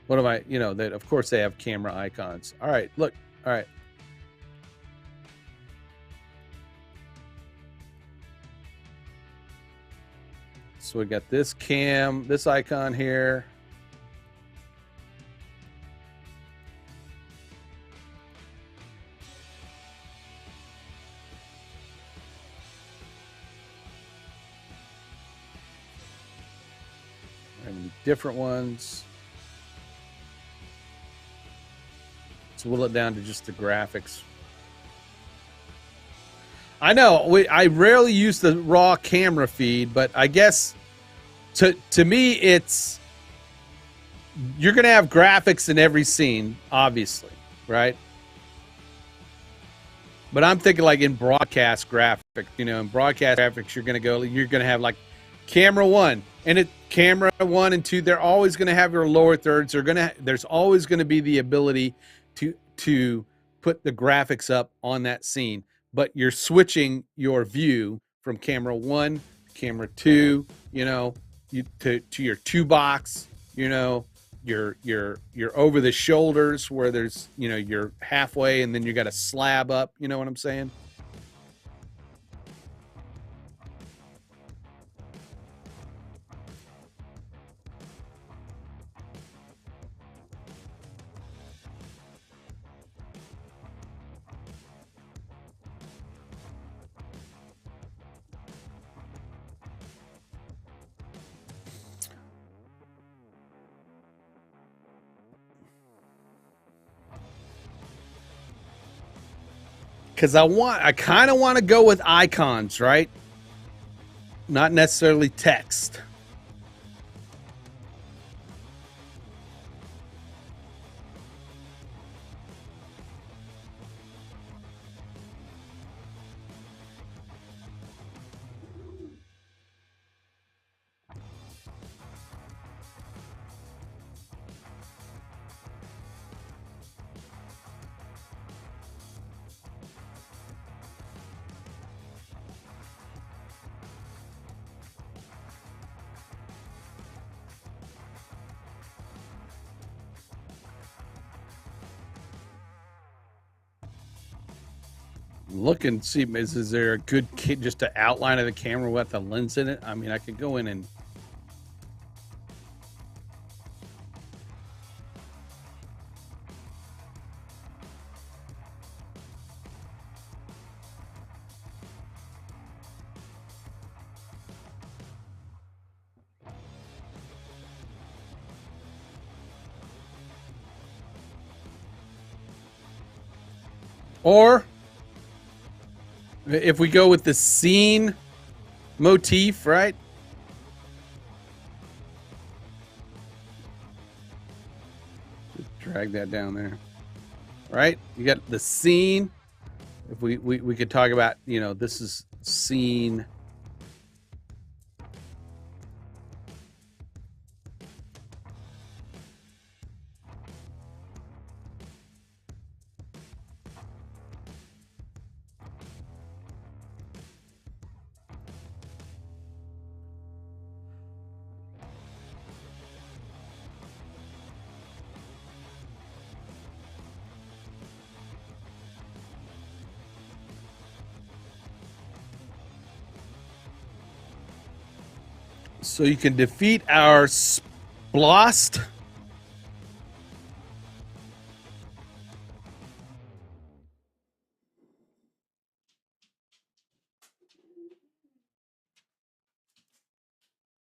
What am I, that of course they have camera icons. All right, look, all right. So we got this this icon here. Different ones. Let's whittle it down to just the graphics. I know I rarely use the raw camera feed, but I guess to me it's, you're gonna have graphics in every scene, obviously, right? But I'm thinking like in broadcast graphics, in broadcast graphics, you're gonna have like camera 1, and camera 1 and 2, they're always going to have your lower thirds. There's always going to be the ability to put the graphics up on that scene, but you're switching your view from camera 1 to camera 2, to your 2 box, you're over the shoulders where there's, you're halfway and then you got a slab up, you know what I'm saying? Because I kind of want to go with icons, right? Not necessarily text. Look and see, is there a good just an outline of the camera with a lens in it? I mean, I could go in and or if we go with the scene motif, right? Just drag that down there, right? You got the scene. If we could talk about, this is scene. So you can defeat our splost.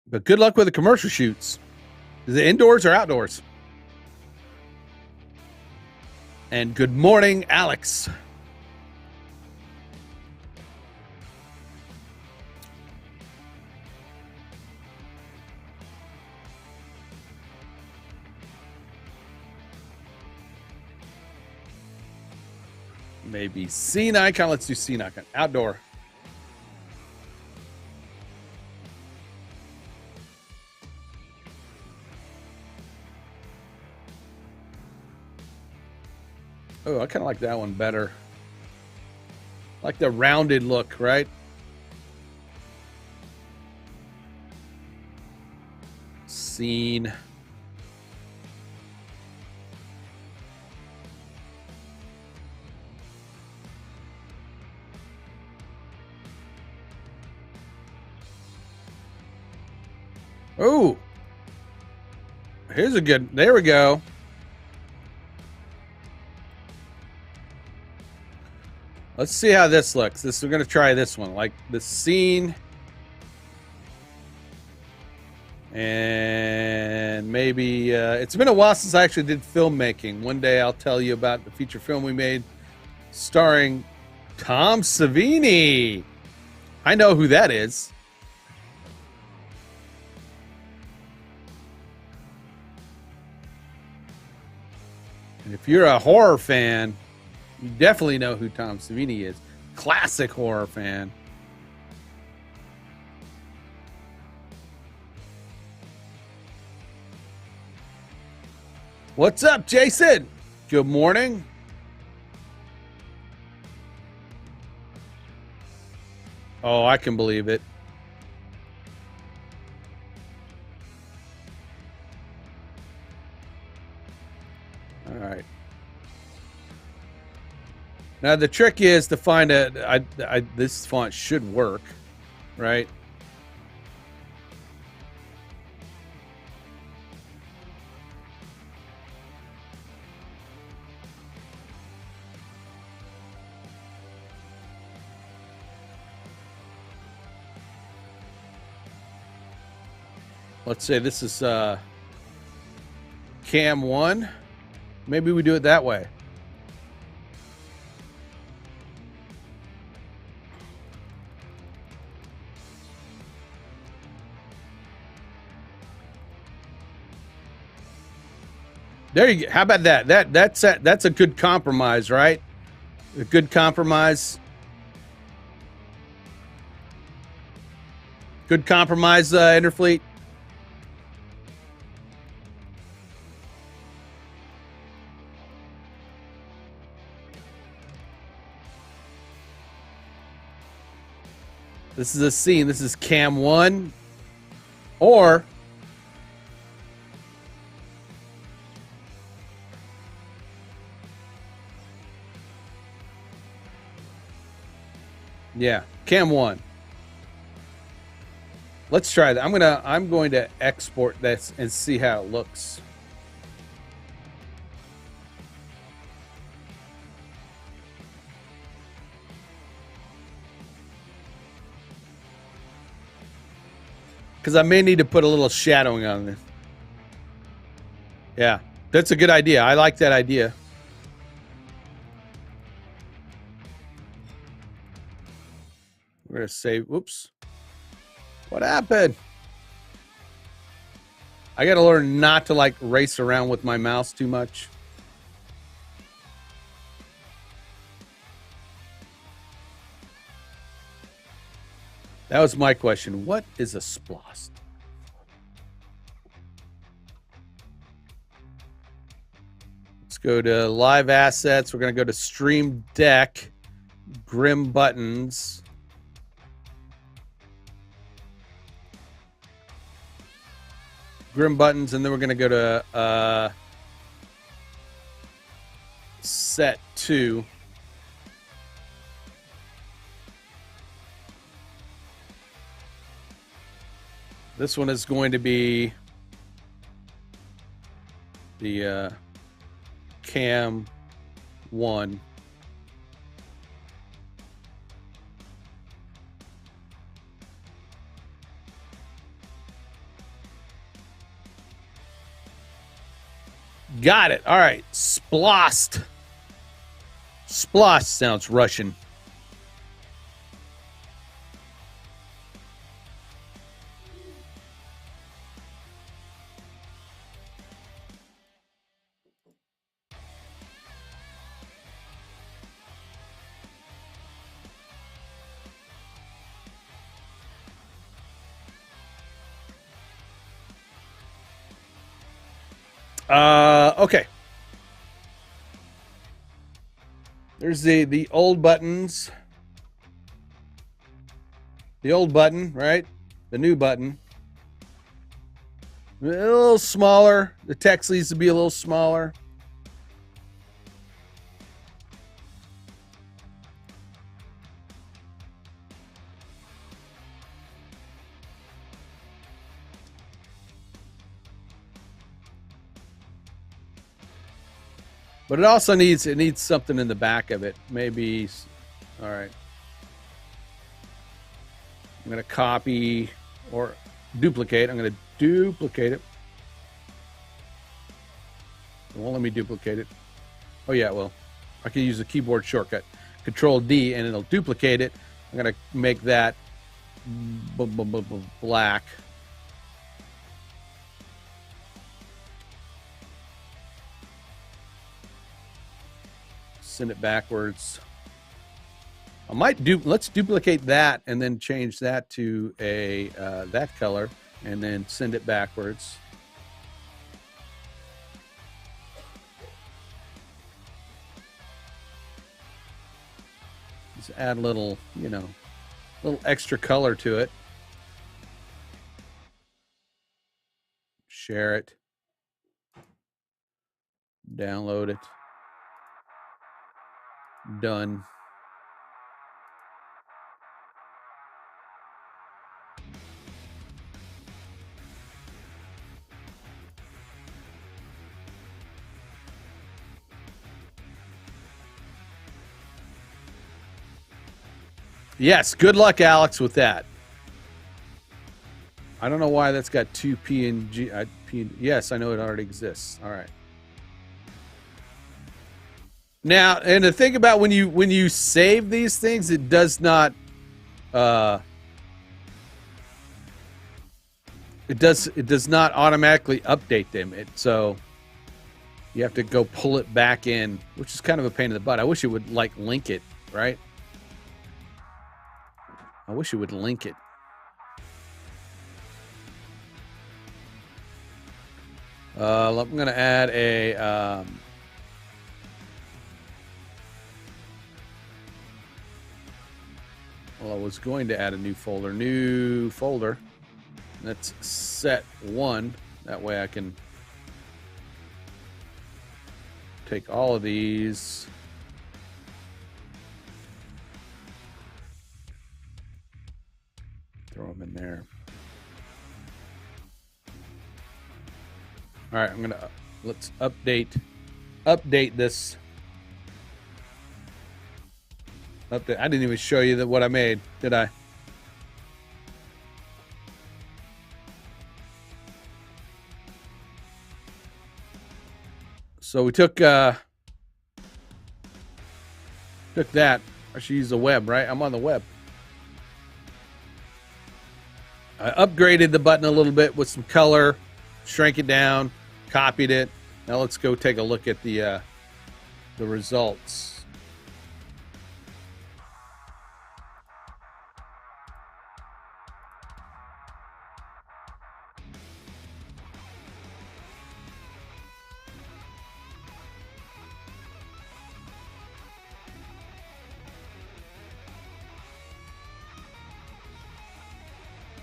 But good luck with the commercial shoots. Is it indoors or outdoors? And good morning, Alex. Maybe scene icon. Let's do scene icon. Outdoor. Oh, I kind of like that one better. Like the rounded look, right? Scene. Oh, here's a good, there we go. Let's see how this looks. We're going to try this one, like the scene. And maybe, it's been a while since I actually did filmmaking. One day I'll tell you about the feature film we made starring Tom Savini. I know who that is. And if you're a horror fan, you definitely know who Tom Savini is. Classic horror fan. What's up, Jason? Good morning. Oh, I can believe it. All right. Now the trick is to find this font should work, right? Let's say this is cam 1. Maybe we do it that way. There you go. How about that? That's a good compromise, right? A good compromise. Good compromise, Interfleet. This is a scene. This is cam 1, or yeah, cam 1. Let's try that. I'm going to export this and see how it looks. Because I may need to put a little shadowing on this. Yeah, that's a good idea. I like that idea. We're going to say, whoops. What happened? I got to learn not to like race around with my mouse too much. That was my question. What is a splost? Let's go to live assets. We're going to go to stream deck, Grim buttons. Grim buttons, and then we're going to go to set 2. This one is going to be the cam 1. Got it. All right. Splost. Splost sounds Russian. Okay. There's the old buttons. The old button, right? The new button. A little smaller. The text needs to be a little smaller. But it also needs something in the back of it. Maybe, all right. I'm going to copy or duplicate. I'm going to duplicate it. It won't let me duplicate it. Oh yeah, well, I can use a keyboard shortcut. Control D and it'll duplicate it. I'm going to make that black. Send it backwards. I might let's duplicate that and then change that to a that color and then send it backwards. Just add a little, you know, little extra color to it. Share it. Download it. Done. Yes, good luck, Alex, with that. I don't know why that's got two PNG. Yes, I know it already exists. All right. Now, and the thing about when you save these things, it does not. It does not automatically update them. So you have to go pull it back in, which is kind of a pain in the butt. I wish it would like link it, right? I wish it would link it. I'm going to add a well, I was going to add a new folder. That's set 1. That way I can take all of these. Throw them in there. All right, let's update this. Update. I didn't even show you what I made, did I? So we took that. I should use the web, right? I'm on the web. I upgraded the button a little bit with some color, shrank it down, copied it. Now let's go take a look at the results.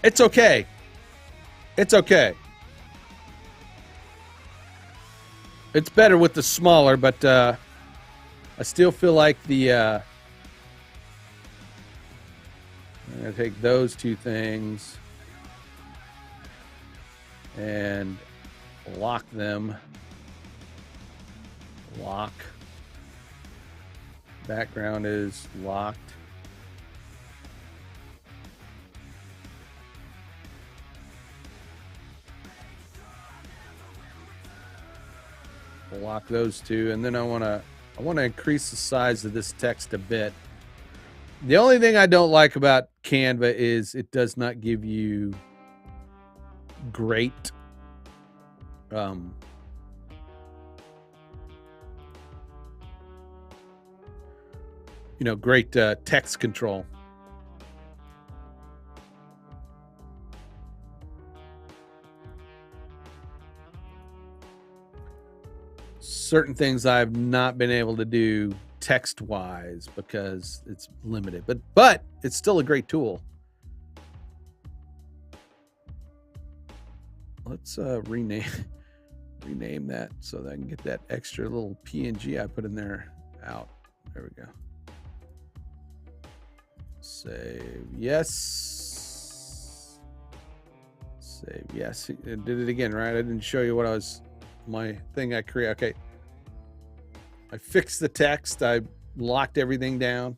It's okay. It's okay. It's better with the smaller, but I still feel like the I'm going to take those two things and lock them. Lock. Background is locked. Lock those two, and then I want to increase the size of this text a bit. The only thing I don't like about Canva is it does not give you great great text control. Certain things I've not been able to do text-wise because it's limited, but it's still a great tool. Let's rename that so that I can get that extra little PNG I put in there out. There we go. Save yes. Save yes. It did it again, right? I didn't show you what my thing I create. Okay. I fixed the text. I locked everything down.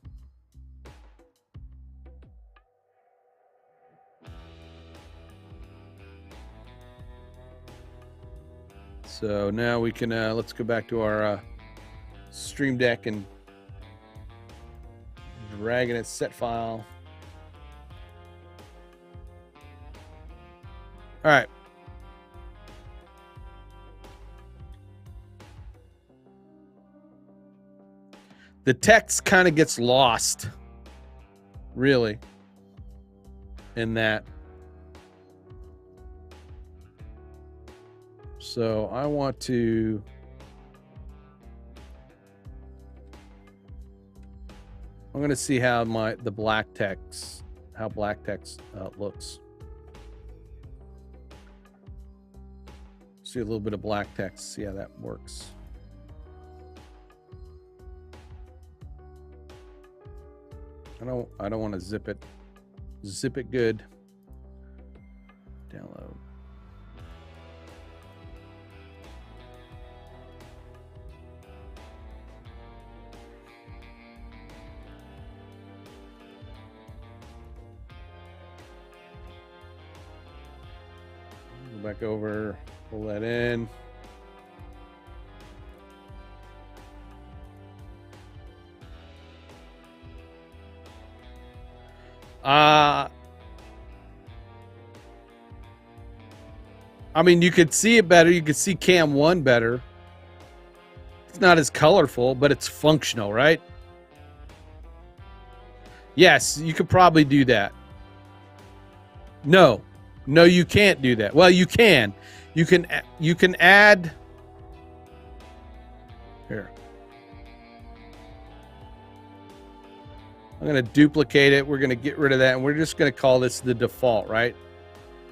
So now we can, let's go back to our Stream Deck and drag in its set file. All right. The text kind of gets lost, really, in that. So I want to I'm gonna see how the black text, looks. See a little bit of black text. See how that works. I don't want to zip it. Zip it good. Download. Go back over, pull that in. I mean, you could see it better. You could see Cam 1 better. It's not as colorful, but it's functional, right? Yes, you could probably do that. No, you can't do that. Well, you can. You can add. Here. I'm going to duplicate it. We're going to get rid of that, and we're just going to call this the default, right?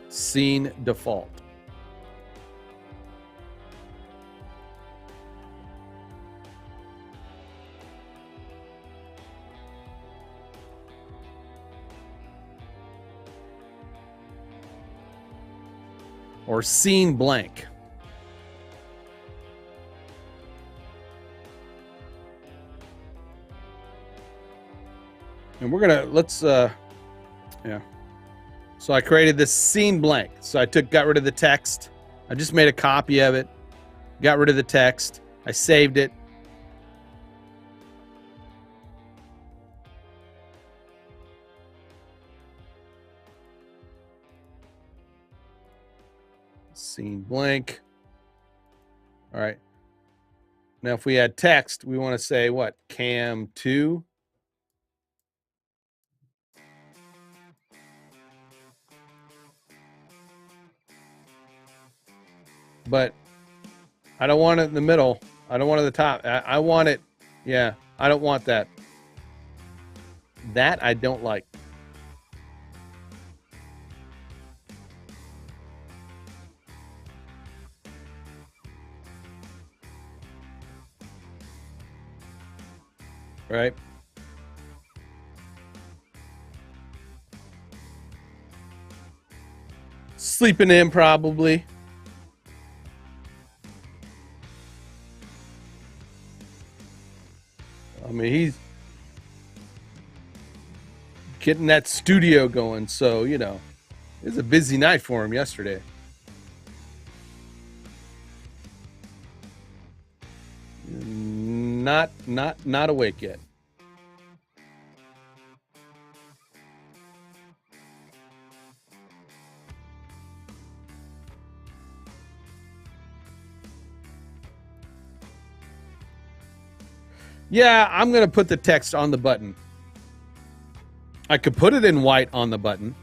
Scene default. Or scene blank. And we're gonna yeah. So I created this scene blank. So I got rid of the text. I just made a copy of it, got rid of the text. I saved it. Scene blank. All right. Now, if we add text, we want to say what? Cam 2. But I don't want it in the middle. I don't want it at the top. I want it. Yeah, I don't want that. That I don't like. Right? Sleeping in, probably. I mean, he's getting that studio going, so, you know, it was a busy night for him yesterday. Not awake yet. Yeah, I'm going to put the text on the button. I could put it in white on the button.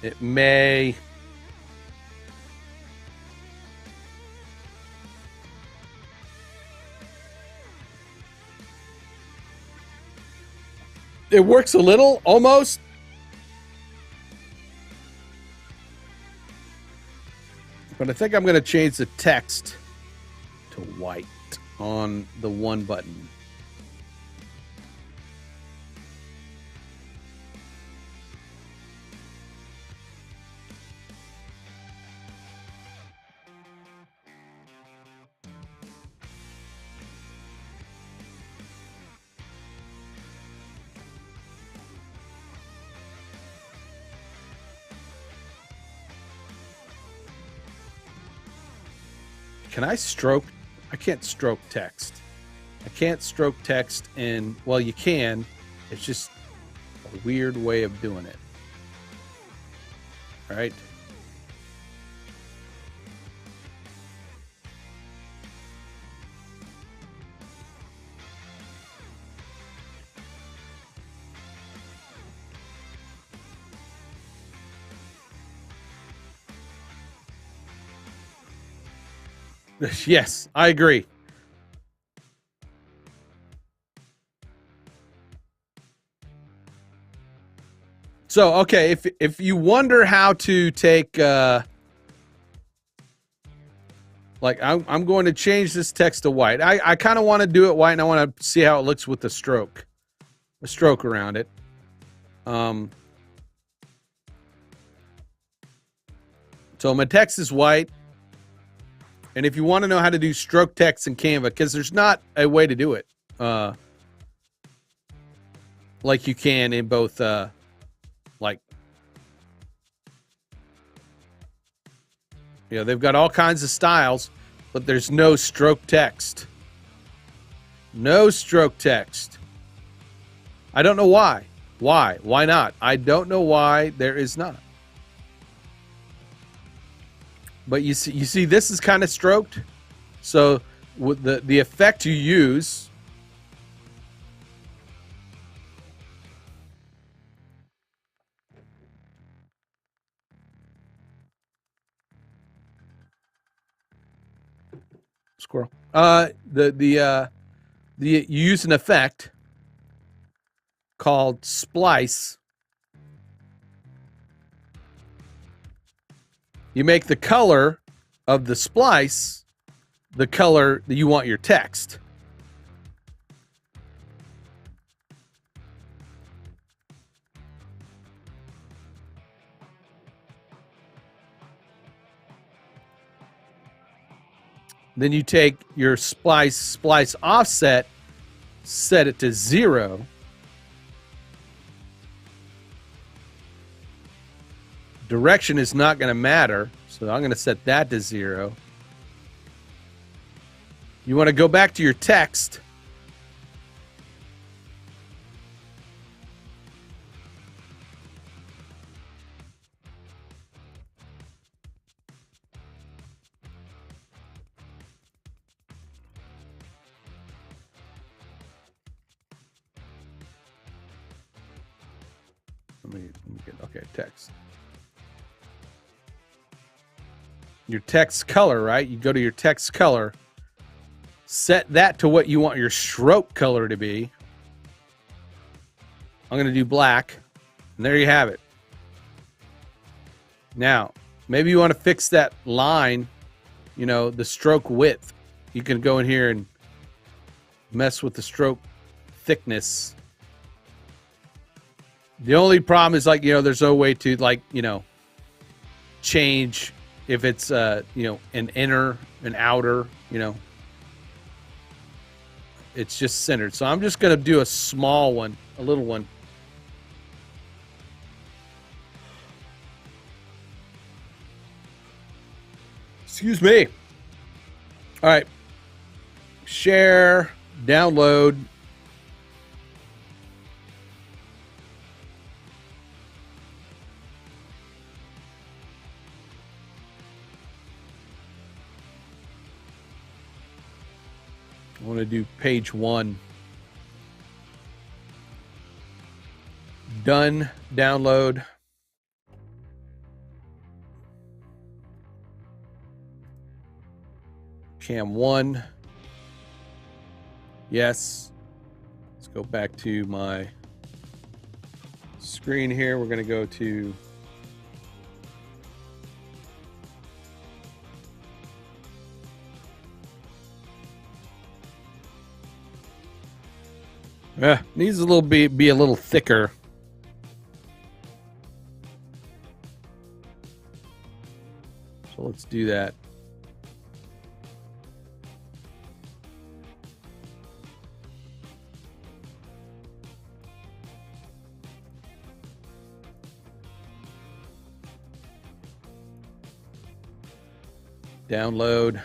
It may. It works a little, almost. But I think I'm going to change the text to white on the one button. Can I stroke? I can't stroke text. I can't stroke text in, well, you can. It's just a weird way of doing it. All right. Yes, I agree. So, okay, if you wonder how to take, like I'm going to change this text to white. I kind of want to do it white, and I want to see how it looks with the stroke around it. So my text is white. And if you want to know how to do stroke text in Canva, because there's not a way to do it like you can in both, like, you know, they've got all kinds of styles, but there's no stroke text. No stroke text. I don't know why. Why? Why not? I don't know why there is not. But you see, this is kind of stroked. So with the effect you use, squirrel. You use an effect called splice. You make the color of the splice the color that you want your text. Then you take your splice offset, set it to 0. Direction is not going to matter, so I'm going to set that to 0. You want to go back to your text. Let me get, okay, text. Your text color, right? You go to your text color, set that to what you want your stroke color to be. I'm going to do black, and there you have it. Now, maybe you want to fix that line, you know, the stroke width. You can go in here and mess with the stroke thickness. The only problem is, like, you know, there's no way to, like, you know, change if it's, you know, an inner, an outer, you know. It's just centered. So I'm just going to do a small one, a little one. Excuse me. All right. Share, download. I want to do page 1. Done. Download. Cam 1. Yes. Let's go back to my screen here. We're going to go to needs a little be a little thicker. So let's do that. Download.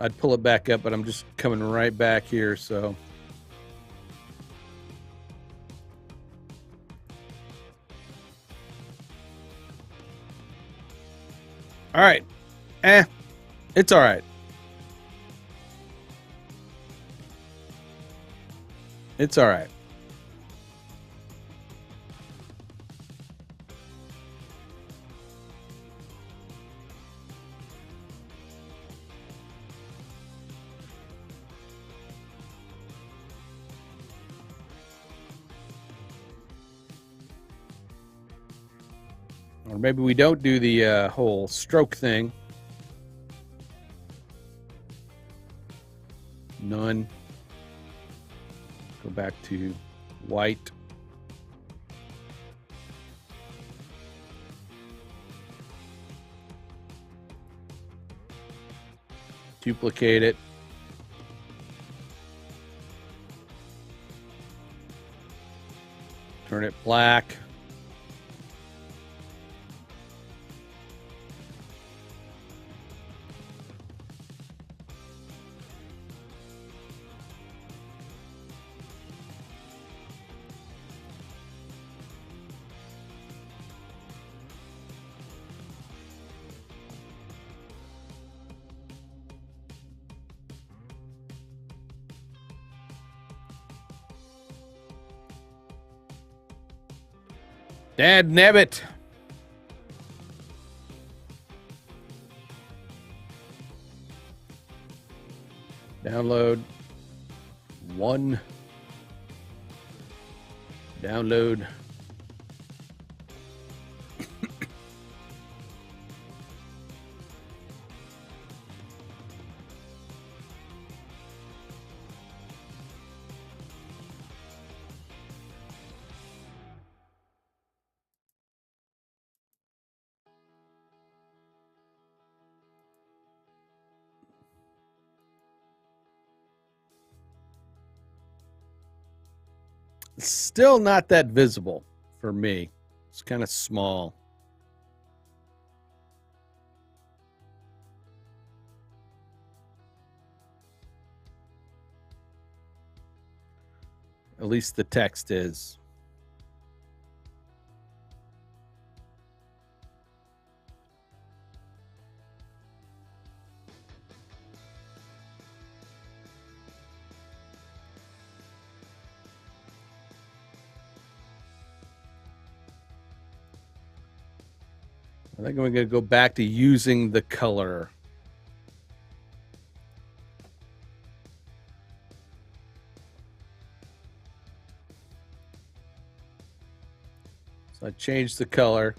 I'd pull it back up, but I'm just coming right back here, so. All right. It's all right. It's all right. Or maybe we don't do the whole stroke thing. None. Go back to white. Duplicate it. Turn it black. Dad nabbit. Download. 1. Download. Still not that visible for me. It's kind of small. At least the text is. I think I'm going to go back to using the color. So I changed the color.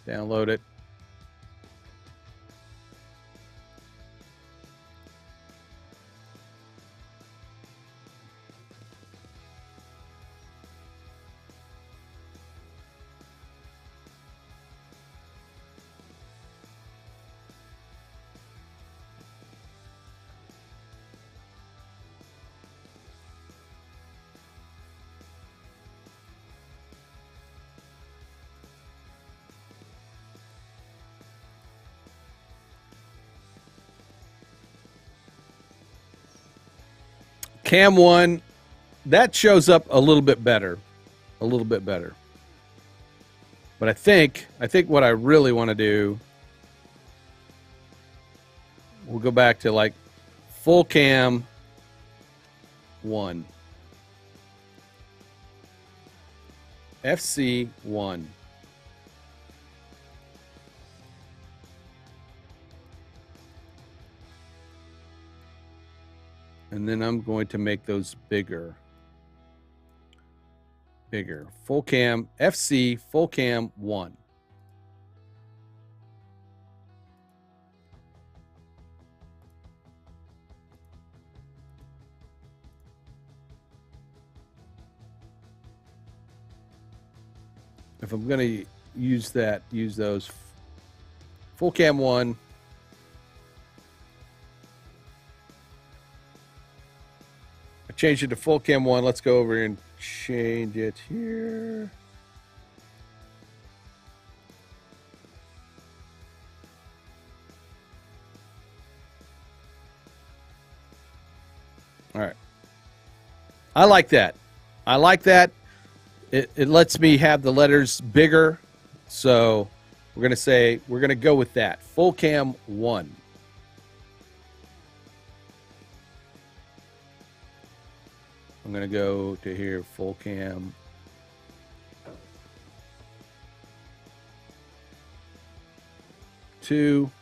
Download it. Cam 1, that shows up a little bit better. A little bit better. But I think what I really want to do, we'll go back to like full cam 1. FC 1. And then I'm going to make those bigger. Bigger. Full cam, FC, full cam 1. If I'm going to use those. Full cam 1. Change it to full cam 1. Let's go over and change it here. All right. I like that. I like that. It lets me have the letters bigger. So we're going to go with that. Full cam 1. I'm going to go to here, full cam. Two.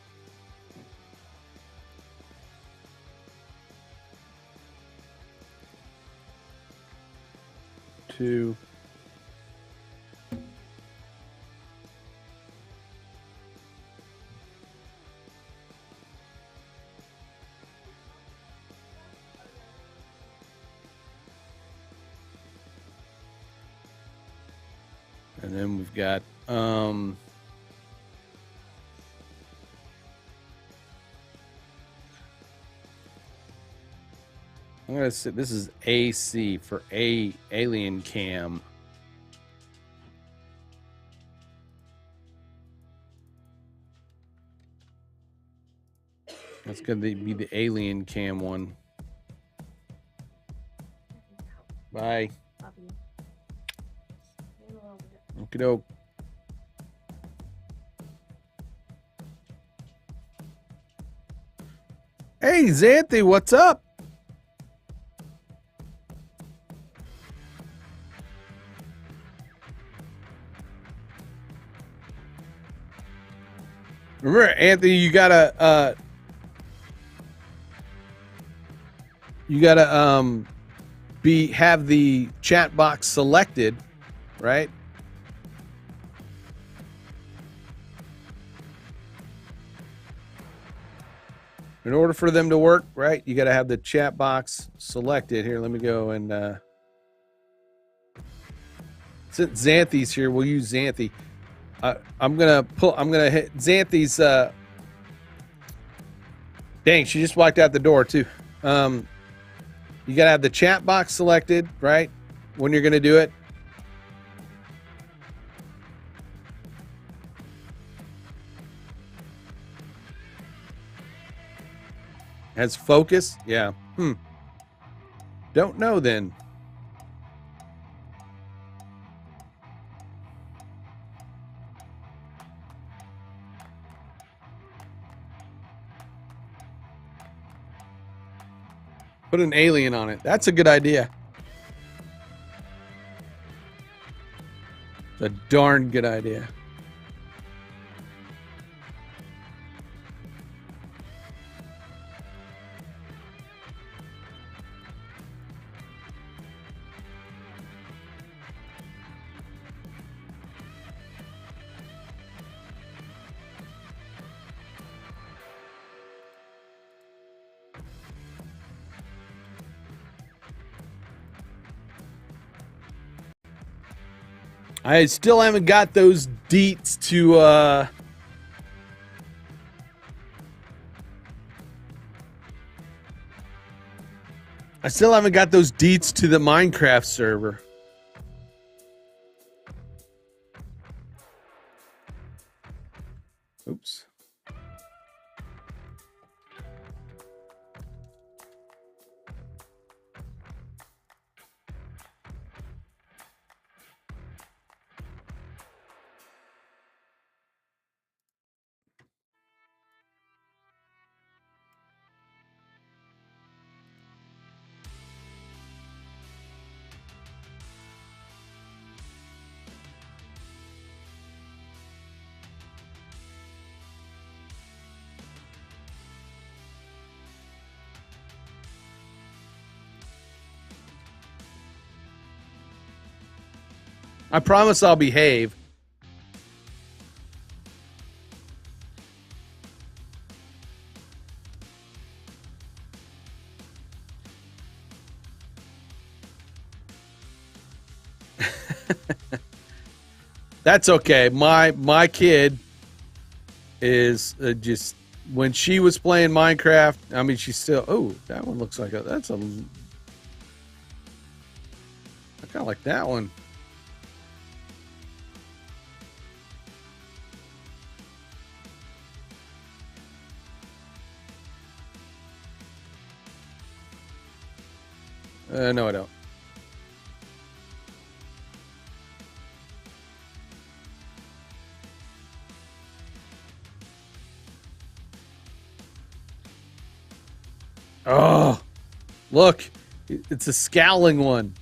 And then we've got I'm gonna say this is AC for alien cam. That's gonna be the alien cam one. Bye. Okie doke. Hey, Xanthi, what's up? Remember, Anthony, you gotta have the chat box selected, right? In order for them to work, right, you got to have the chat box selected. Here, let me go and since Xanthi's here, we'll use Xanthi. I'm gonna hit Xanthi's. Dang, she just walked out the door too. You gotta have the chat box selected, right, when you're gonna do it. Has focus? Yeah. Don't know then. Put an alien on it. That's a good idea. It's a darn good idea. I still haven't got those deets to I still haven't got those deets to the Minecraft server. Oops. I promise I'll behave. That's okay. My kid is just when she was playing Minecraft. I mean, she's still. Oh, that one looks like that's a. I kind of like that one. No, I don't. Oh, look. It's a scowling one.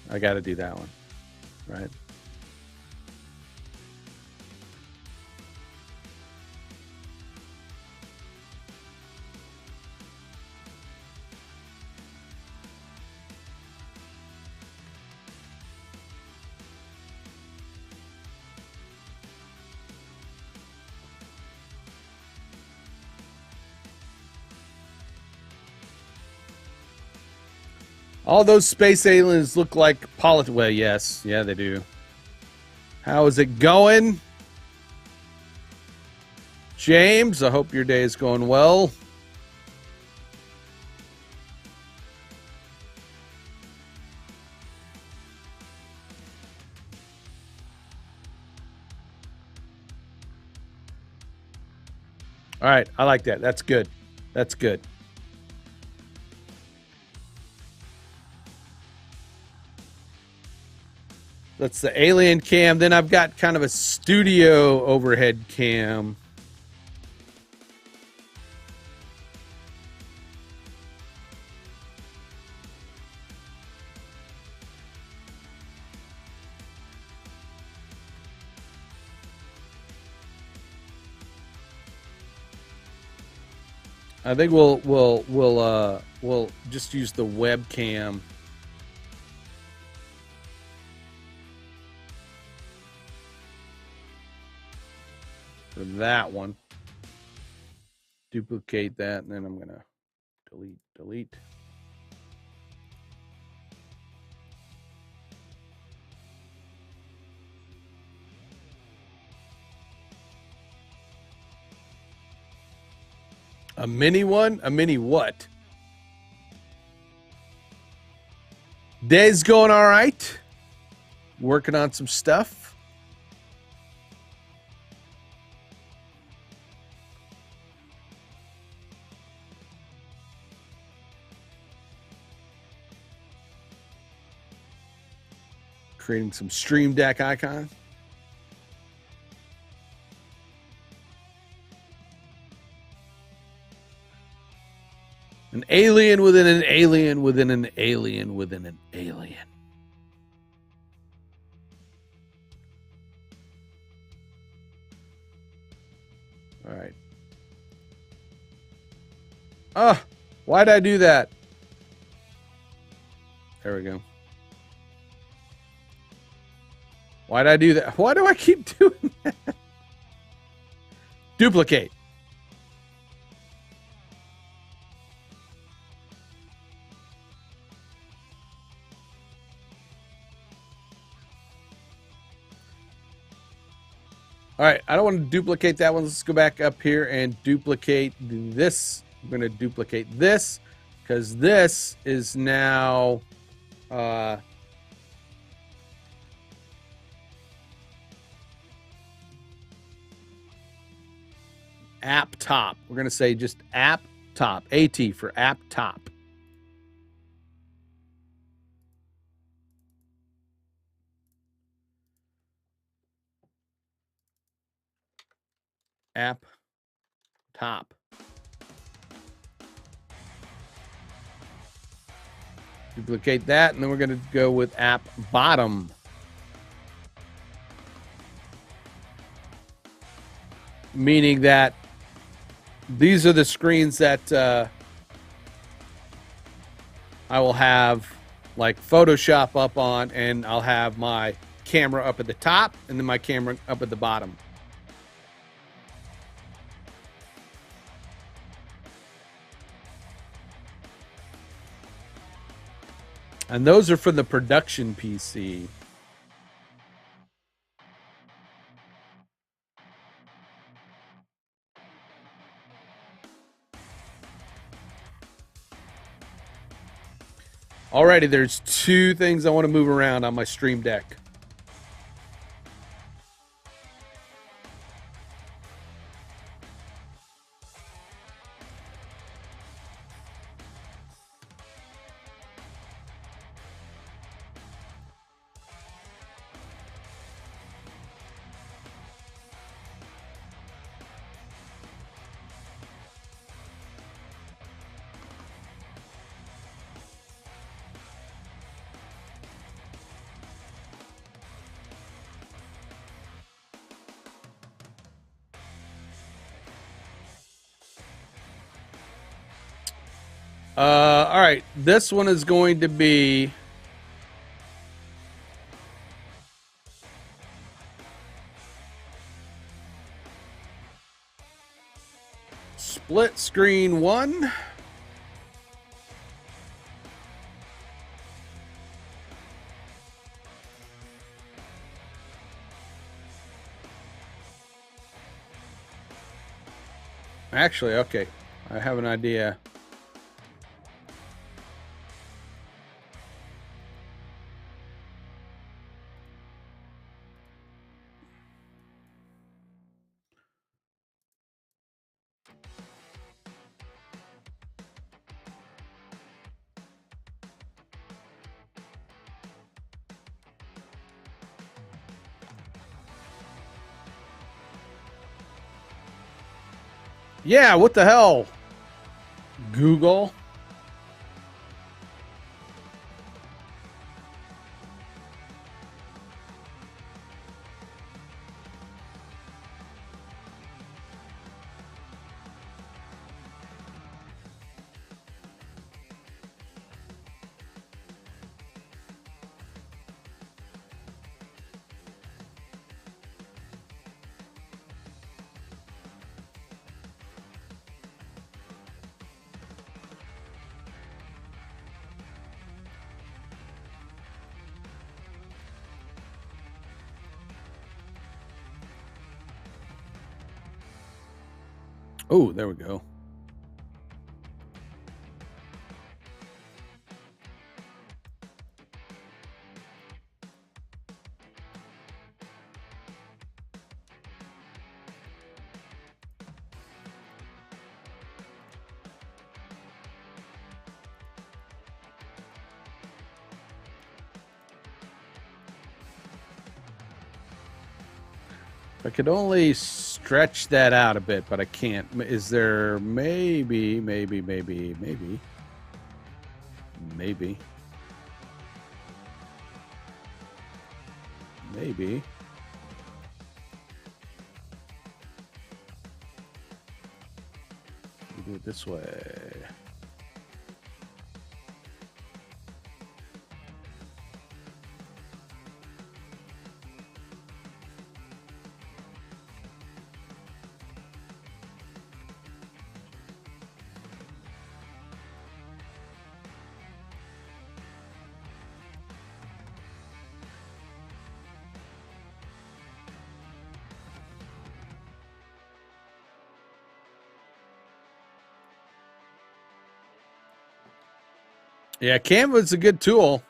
I got to do that one, right? All those space aliens look like well, yes. Yeah, they do. How is it going? James, I hope your day is going well. All right, I like that. That's good. That's good. That's the alien cam. Then I've got kind of a studio overhead cam. I think we'll just use the webcam. For that one. Duplicate that, and then I'm gonna delete. A mini one? A mini what? Day's going all right. Working on some stuff. Creating some Stream Deck icon. An alien within an alien within an alien within an alien. All right. Why'd I do that? There we go. Why'd I do that? Why do I keep doing that? Duplicate. All right, I don't want to duplicate that one. Let's go back up here and duplicate this. I'm going to duplicate this because this is now app top. We're going to say just app top. AT for app top. App top. Duplicate that, and then we're going to go with app bottom. Meaning that these are the screens that I will have like Photoshop up on, and I'll have my camera up at the top and then my camera up at the bottom. And those are from the production PC. Alrighty, there's two things I want to move around on my Stream Deck. All right, this one is going to be split screen 1. Actually, okay, I have an idea. Yeah, what the hell? Google. Oh, there we go. I could only stretch that out a bit, but I can't. Is there maybe. Maybe. We do it this way. Yeah, Canva's a good tool.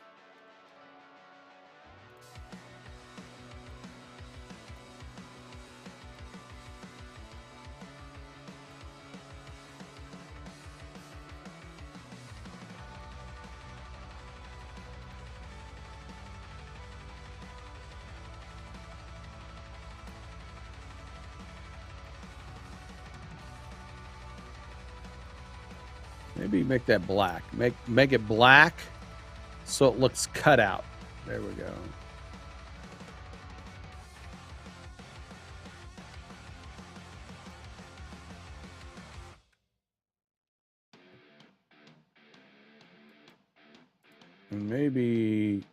Maybe make that black. Make it black so it looks cut out. There we go. And maybe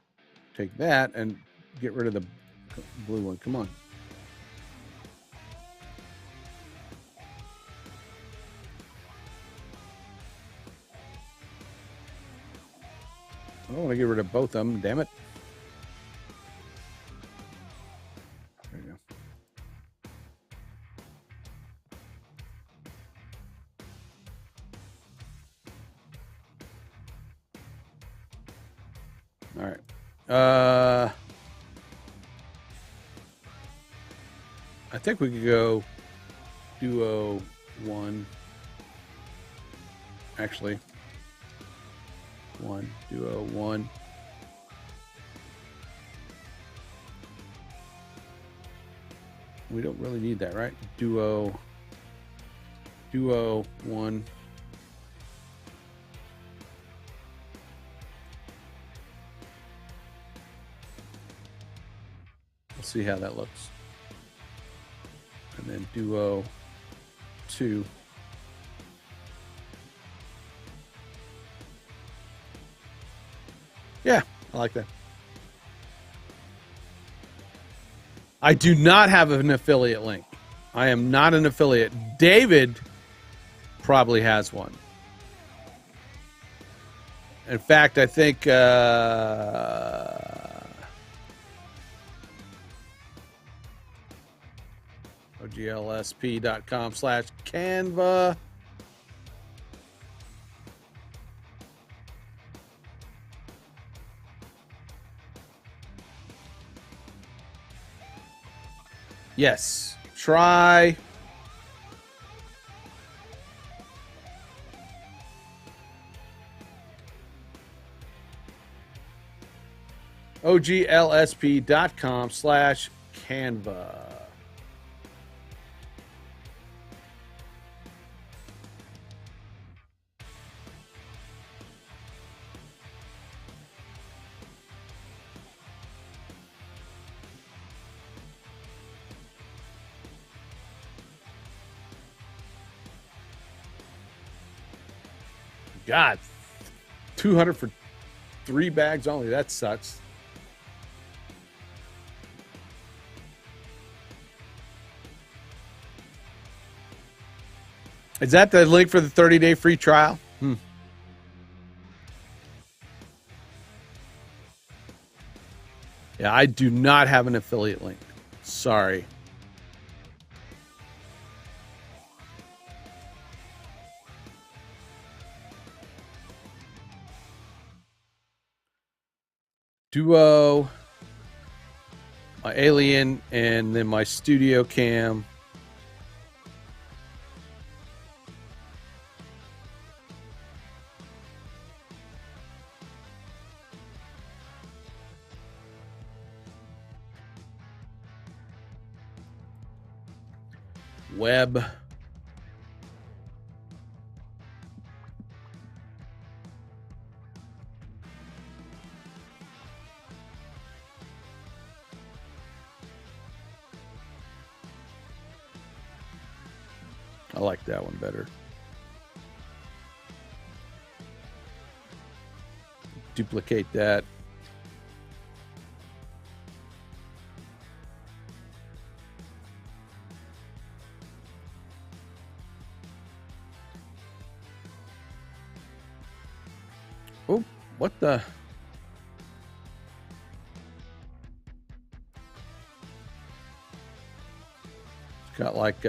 take that and get rid of the blue one. Come on. I don't want to get rid of both of them, damn it. There you go. All right. I think we could go duo 1. Actually, duo 1. We don't really need that, right? Duo 1. We'll see how that looks. And then duo 2. Yeah, I like that. I do not have an affiliate link. I am not an affiliate. David probably has one. In fact, I think oglsp.com/Canva. Yes. Try. oglsp.com/Canva. God, 200 for 3 bags only. That sucks. Is that the link for the 30-day free trial? Yeah, I do not have an affiliate link. Sorry. Duo, my Alien, and then my Studio Cam. Web. I like that one better. Duplicate that. Oh, what the? It's got like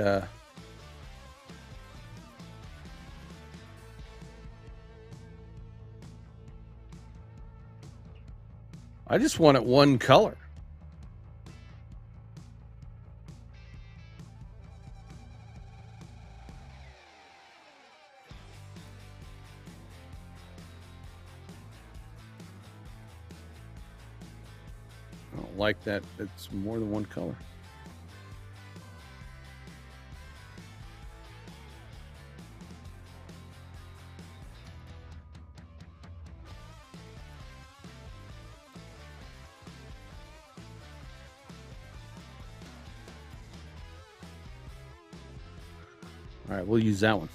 I just want it one color. I don't like that. It's more than one color. All right, we'll use that one.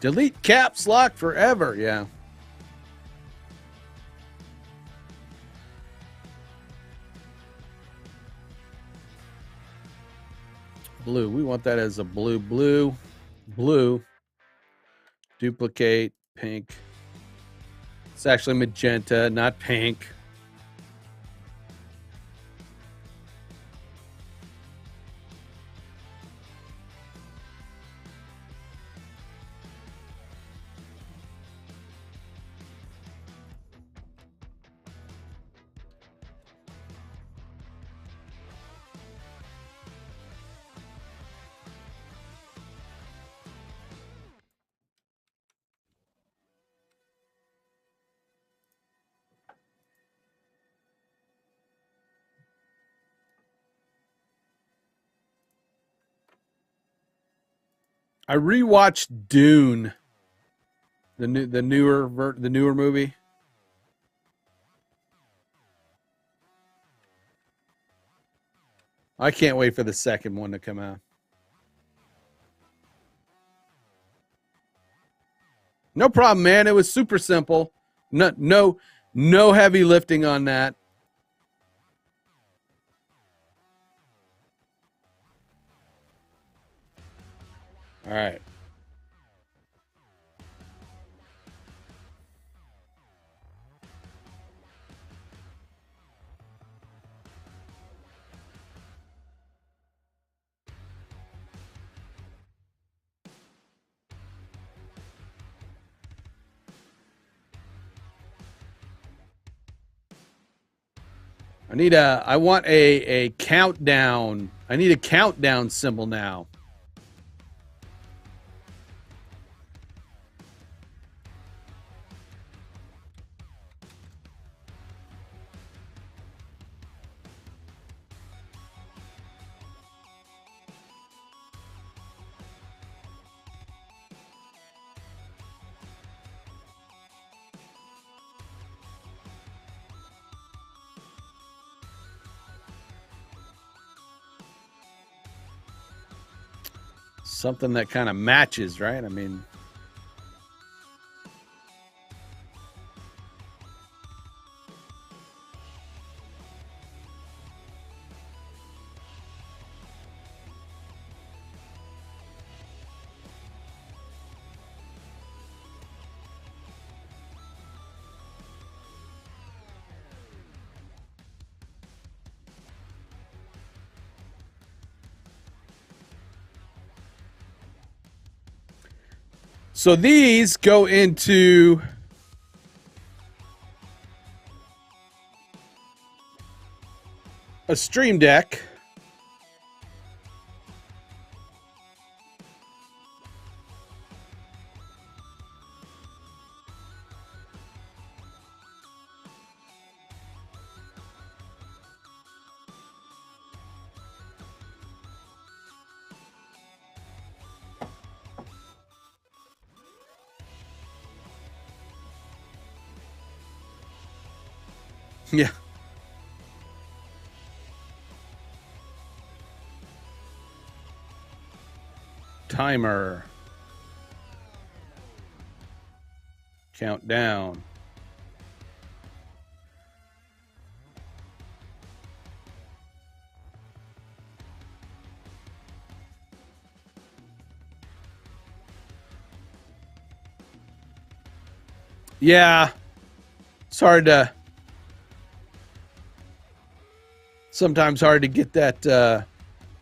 Delete caps lock forever. Yeah. Blue. We want that as a blue. Duplicate. Pink. It's actually magenta, not pink. I rewatched Dune, the newer movie. I can't wait for the second one to come out. No problem, man. It was super simple. No heavy lifting on that. All right. I want a countdown. I need a countdown symbol now. Something that kind of matches, right? I mean, so these go into a Stream Deck. Yeah. Timer. Countdown. Yeah. It's hard to... Sometimes hard to get that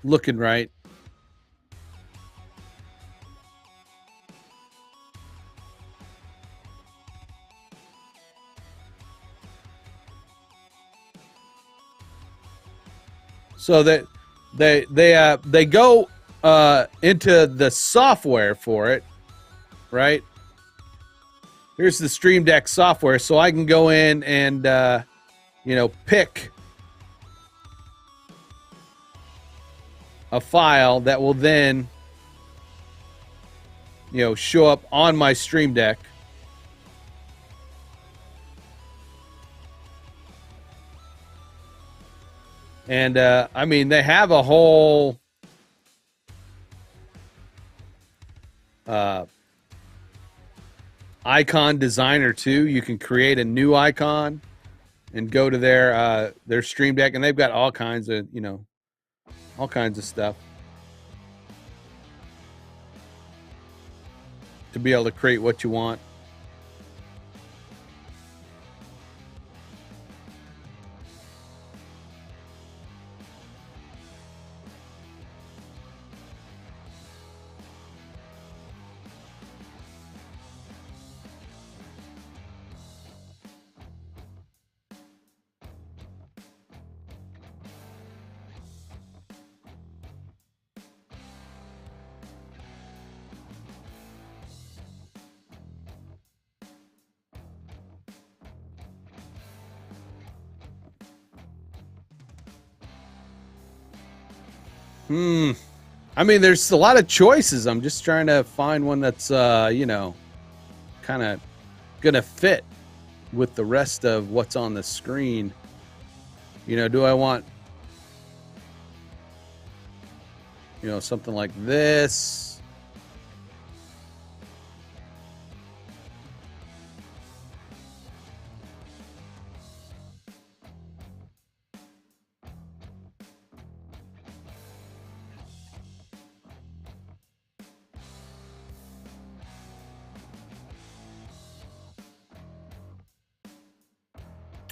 looking right. So that they go into the software for it, right? Here's the Stream Deck software, so I can go in and pick a file that will then show up on my Stream Deck. And I mean, they have a whole icon designer too. You can create a new icon and go to their Stream Deck, and they've got all kinds of stuff to be able to create what you want. I mean, there's a lot of choices. I'm just trying to find one that's, kind of gonna fit with the rest of what's on the screen. Do I want you know, something like this.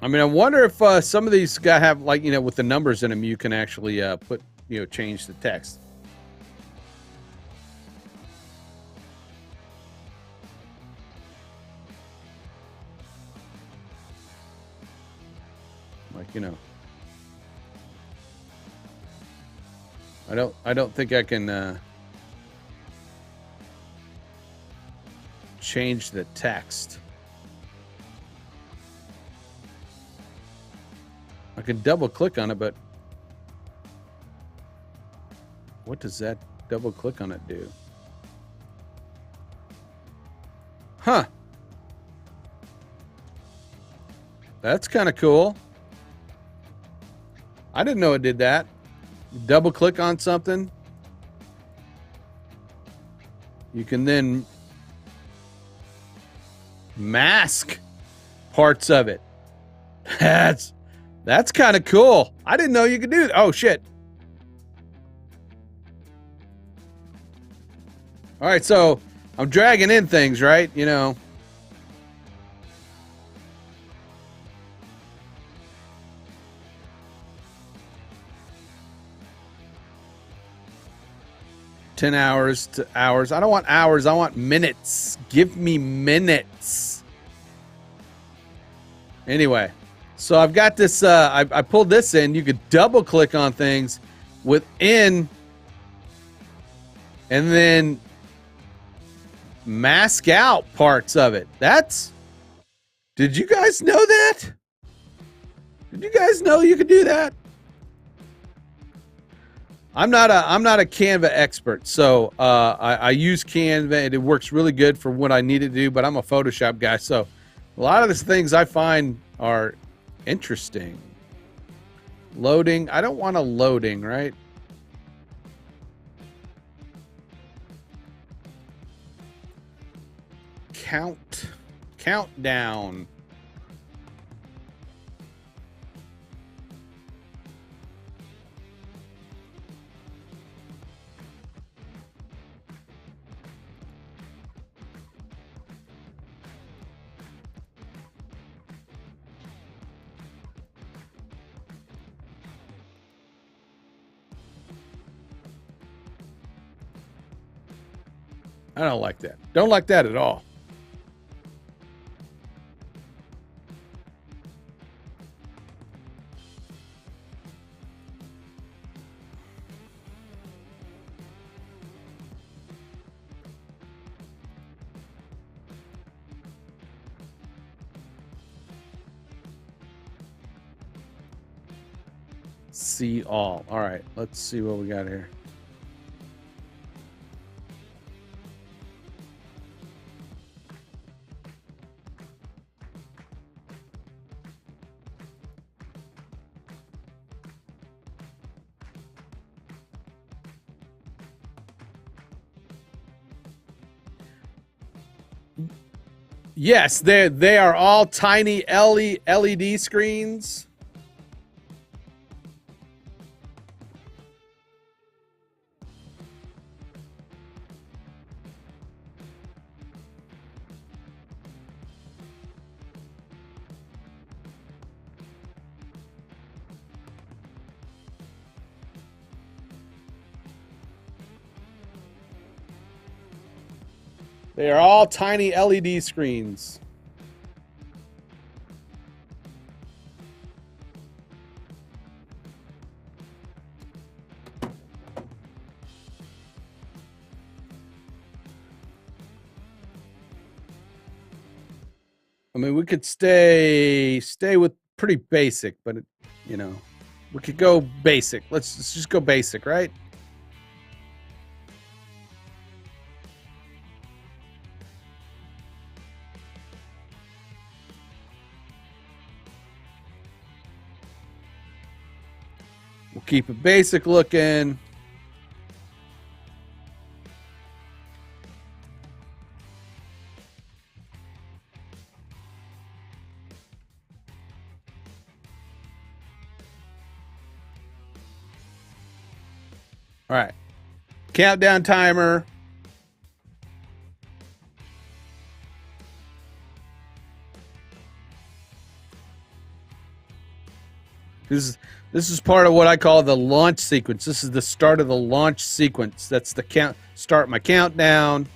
I mean, I wonder if some of these guys have, like, you know, with the numbers in them, you can actually put, you know, change the text. Like, you know, I don't think I can change the text. I can double click on it, but what does that double click on it do? Huh. That's kind of cool. I didn't know it did that. Double click on something. You can then mask parts of it. That's kind of cool. I didn't know you could do that. Oh, shit. All right, so I'm dragging in things, right? You know. $10 hours to hours. I don't want hours. I want minutes. Give me minutes. Anyway. So I've got this, I pulled this in. You could double click on things within and then mask out parts of it. Did you guys know that? Did you guys know you could do that? I'm not a Canva expert, so I use Canva and it works really good for what I need to do, but I'm a Photoshop guy, so a lot of these things I find are interesting. Loading. I don't want a loading, right? Countdown. I don't like that. Don't like that at all. See all. All right, let's see what we got here. Yes, they are all tiny LED screens. They are all tiny LED screens. I mean, we could stay with pretty basic, but you know, we could go basic. Let's just go basic, right? We'll keep it basic looking. All right. Countdown timer. This is part of what I call the launch sequence. This is the start of the launch sequence. That's the count. Start my countdown.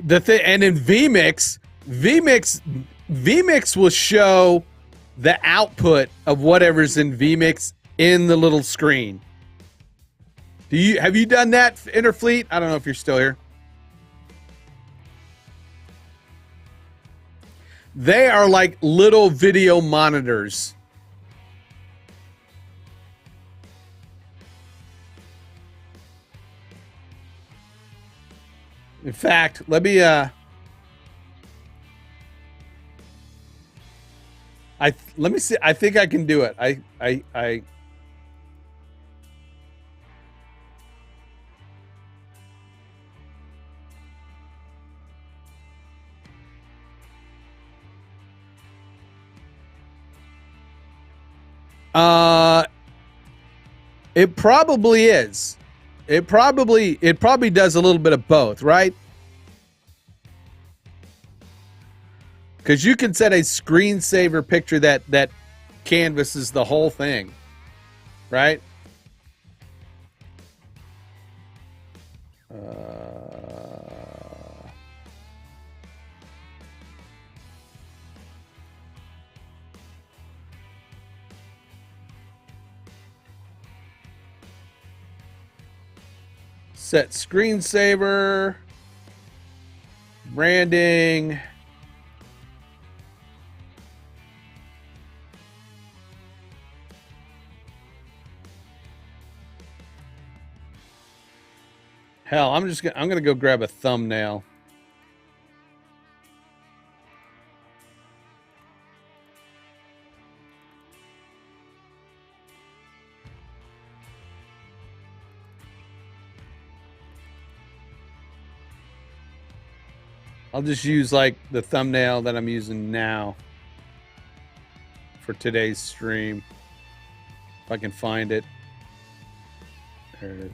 The thing, and in vMix will show the output of whatever's in vMix in the little screen. Have you done that, Interfleet? I don't know if you're still here. They are like little video monitors. In fact, let me let me see. I think I can do it. It probably is. It probably does a little bit of both, right? Because you can set a screensaver picture that canvases the whole thing, right? Set screensaver, branding. Hell, I'm gonna go grab a thumbnail. I'll just use like the thumbnail that I'm using now for today's stream. If I can find it. There it is.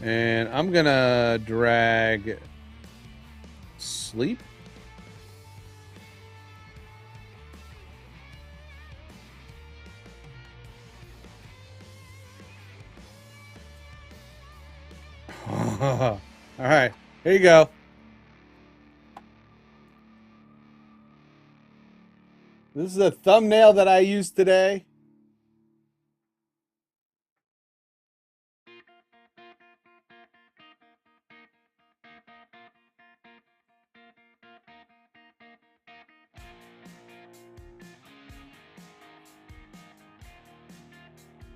And I'm gonna drag sleep. All right, here you go. This is a thumbnail that I used today.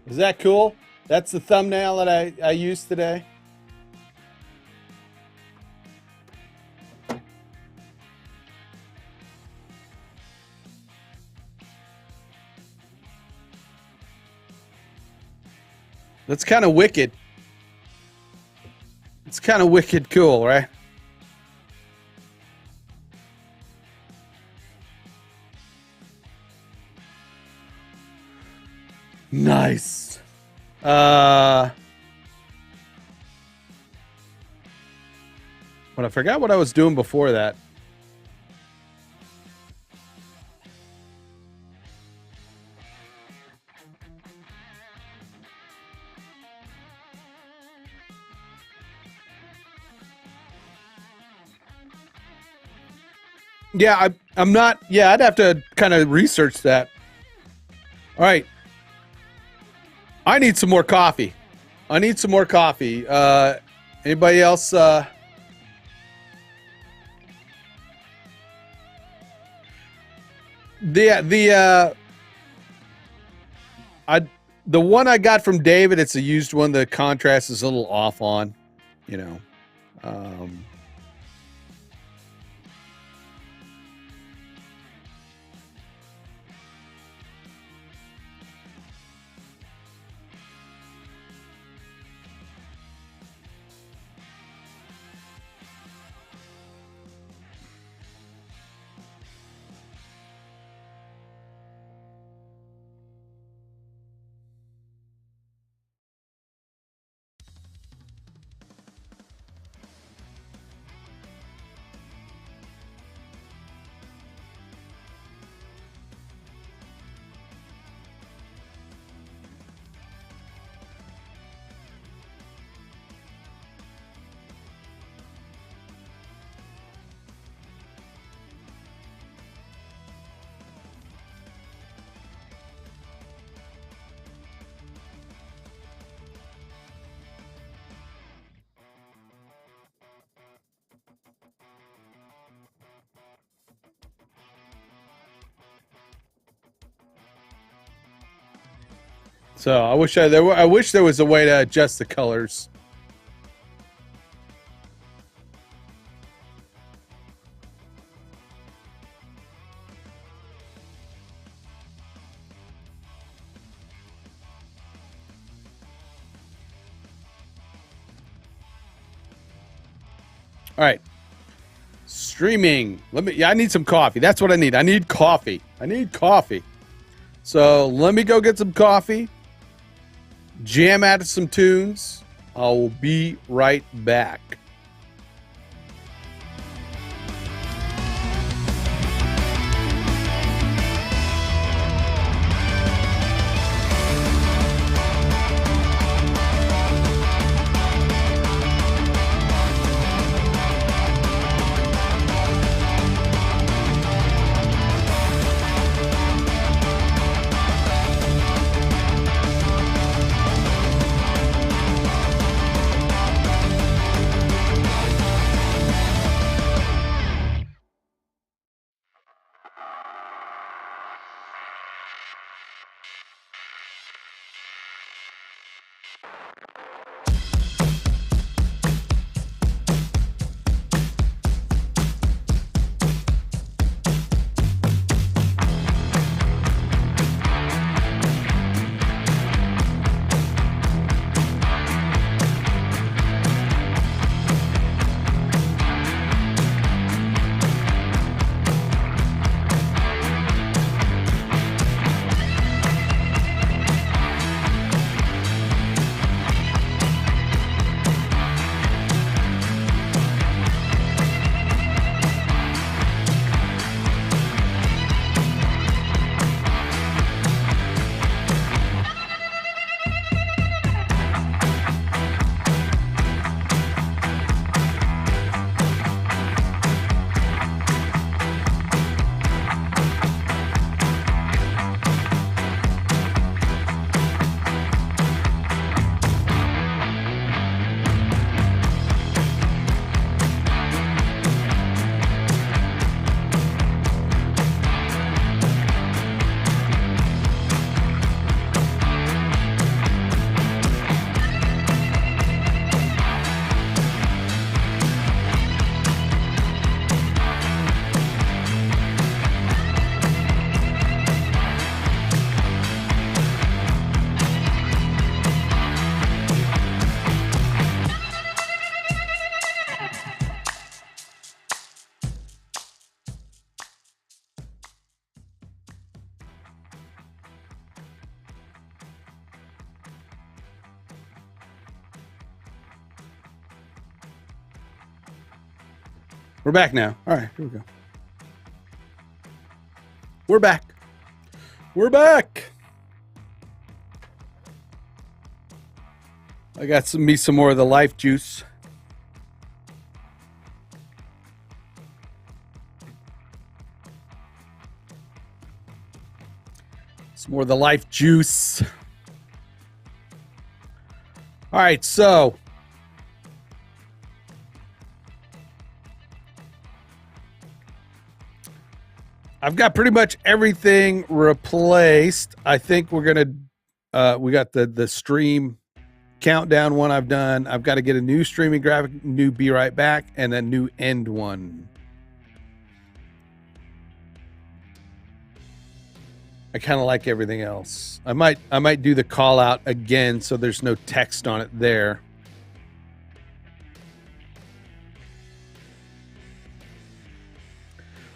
Is that cool? That's the thumbnail that I used today. That's kind of wicked. It's kind of wicked cool, right? Nice. But I forgot what I was doing before that. Yeah, I'm not. Yeah, I'd have to kind of research that. All right. I need some more coffee. Anybody else? The one I got from David, it's a used one. The contrast is a little off on, you know. So I wish I wish there was a way to adjust the colors. All right. Streaming. I need some coffee. That's what I need. I need coffee. So let me go get some coffee. Jam out some tunes. I will be right back. We're back now. All right, here we go. We're back. I got some more of the life juice. Some more of the life juice. All right, so I've got pretty much everything replaced. I think we're going we got the stream countdown one I've done. I've got to get a new streaming graphic, new Be Right Back, and a new end one. I kind of like everything else. I might do the call out again so there's no text on it there.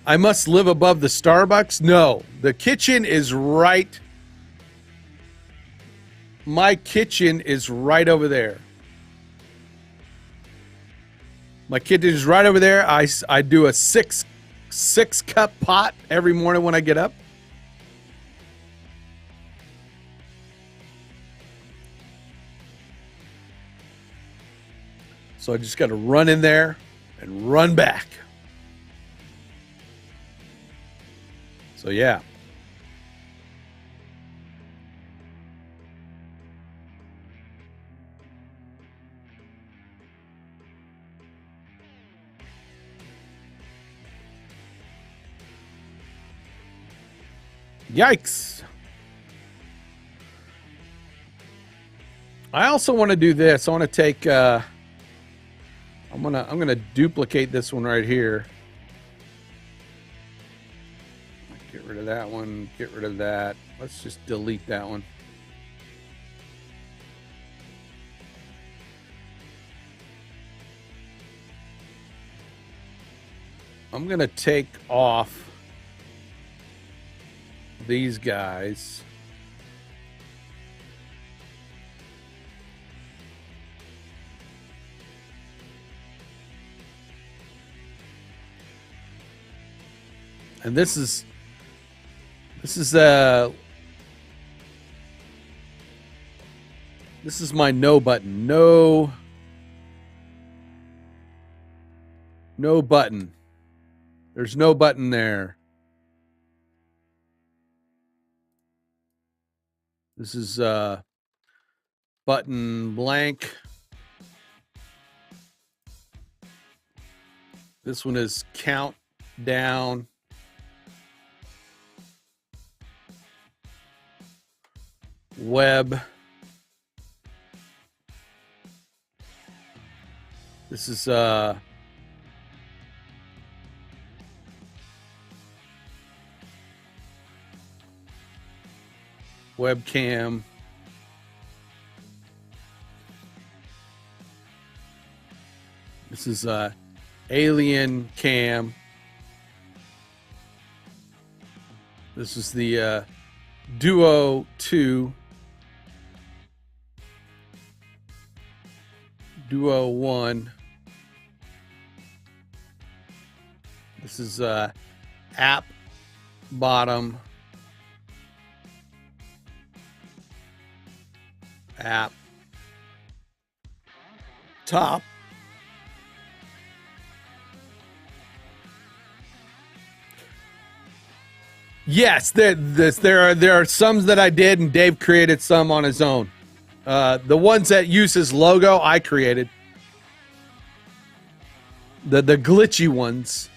I must live above the Starbucks? No, the kitchen is right. My kitchen is right over there. My kitchen is right over there. I do a six cup pot every morning when I get up. So I just got to run in there and run back. So yeah. Yikes. I also want to do this. I want to take I'm gonna duplicate this one right here. Get rid of that one, get rid of that. Let's just delete that one. I'm gonna take off these guys. And this is my no button. No button. There's no button there. This is button blank. This one is countdown. Web. This is webcam. This is alien cam. This is the Duo 2. Duo 1. This is app bottom. App top. Yes, there are some that I did, and Dave created some on his own. The ones that use his logo, I created. The glitchy ones.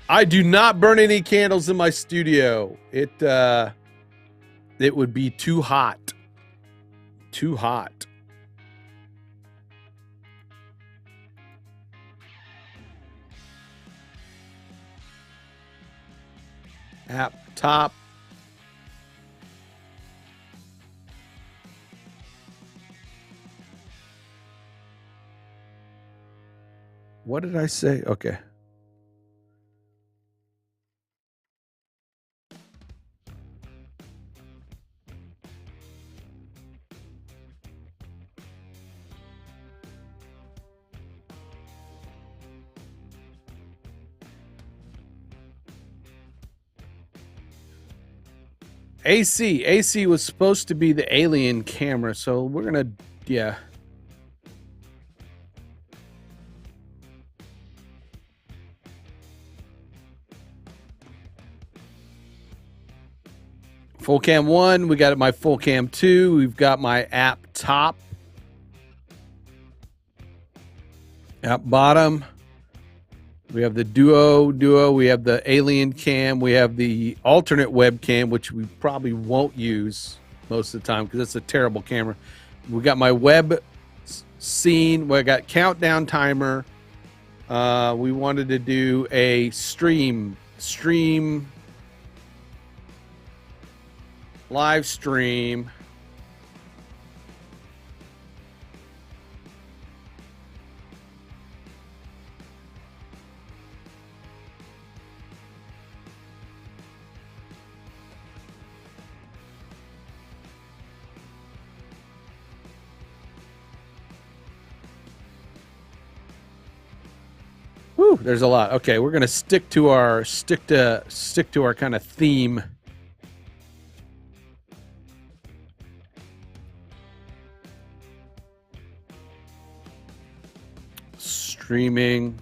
I do not burn any candles in my studio. It would be too hot. Too hot. App top. What did I say? Okay. AC was supposed to be the alien camera, so we're gonna, yeah. Full cam 1, we got my full cam 2, we've got my app top, app bottom, We have the duo. We have the alien cam. We have the alternate webcam, which we probably won't use most of the time because it's a terrible camera. We got my web scene. We got countdown timer. We wanted to do a stream live stream. Whew, there's a lot. Okay, we're gonna stick to our kind of theme. Streaming.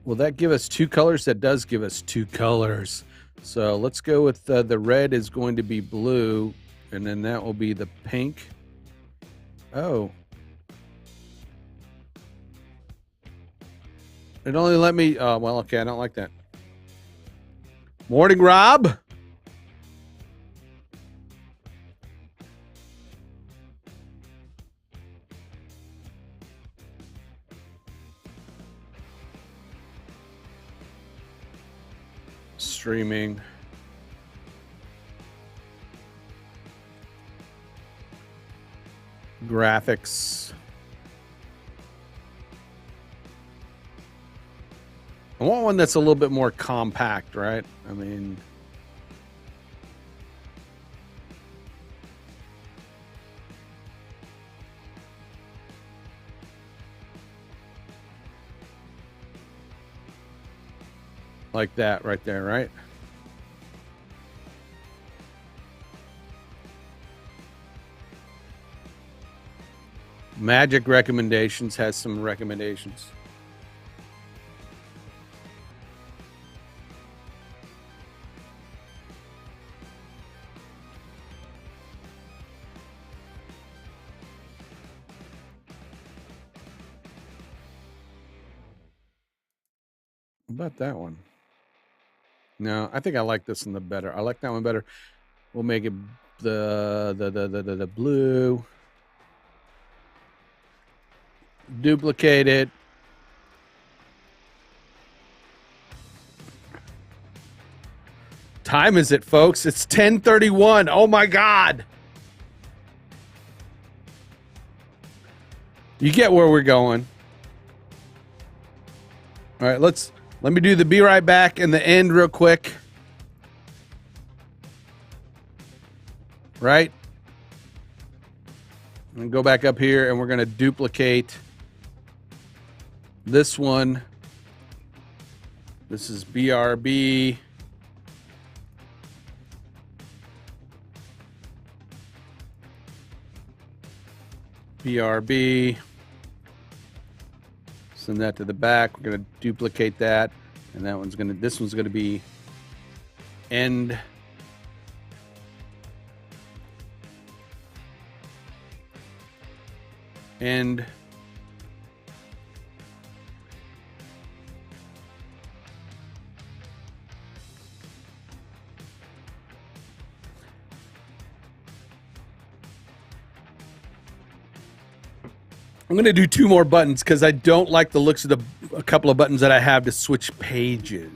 Will that give us two colors? That does give us two colors. So let's go with the red is going to be blue, and then that will be the pink. Oh. It only let me... Oh, well, okay, I don't like that. Morning, Rob. Streaming. Graphics. I want one that's a little bit more compact, right? I mean, like that right there, right? Magic Recommendations has some recommendations. What about that one? No, I think I like this one the better. I like that one better. We'll make it the blue. Duplicate it. Time is it, folks? It's 10:31. Oh my God. You get where we're going. All right, let me do the be right back and the end real quick. Right? And go back up here and we're going to duplicate this one. This is BRB. BRB. Send that to the back. We're going to duplicate that, and this one's going to be end. End. I'm going to do two more buttons because I don't like the looks of a couple of buttons that I have to switch pages.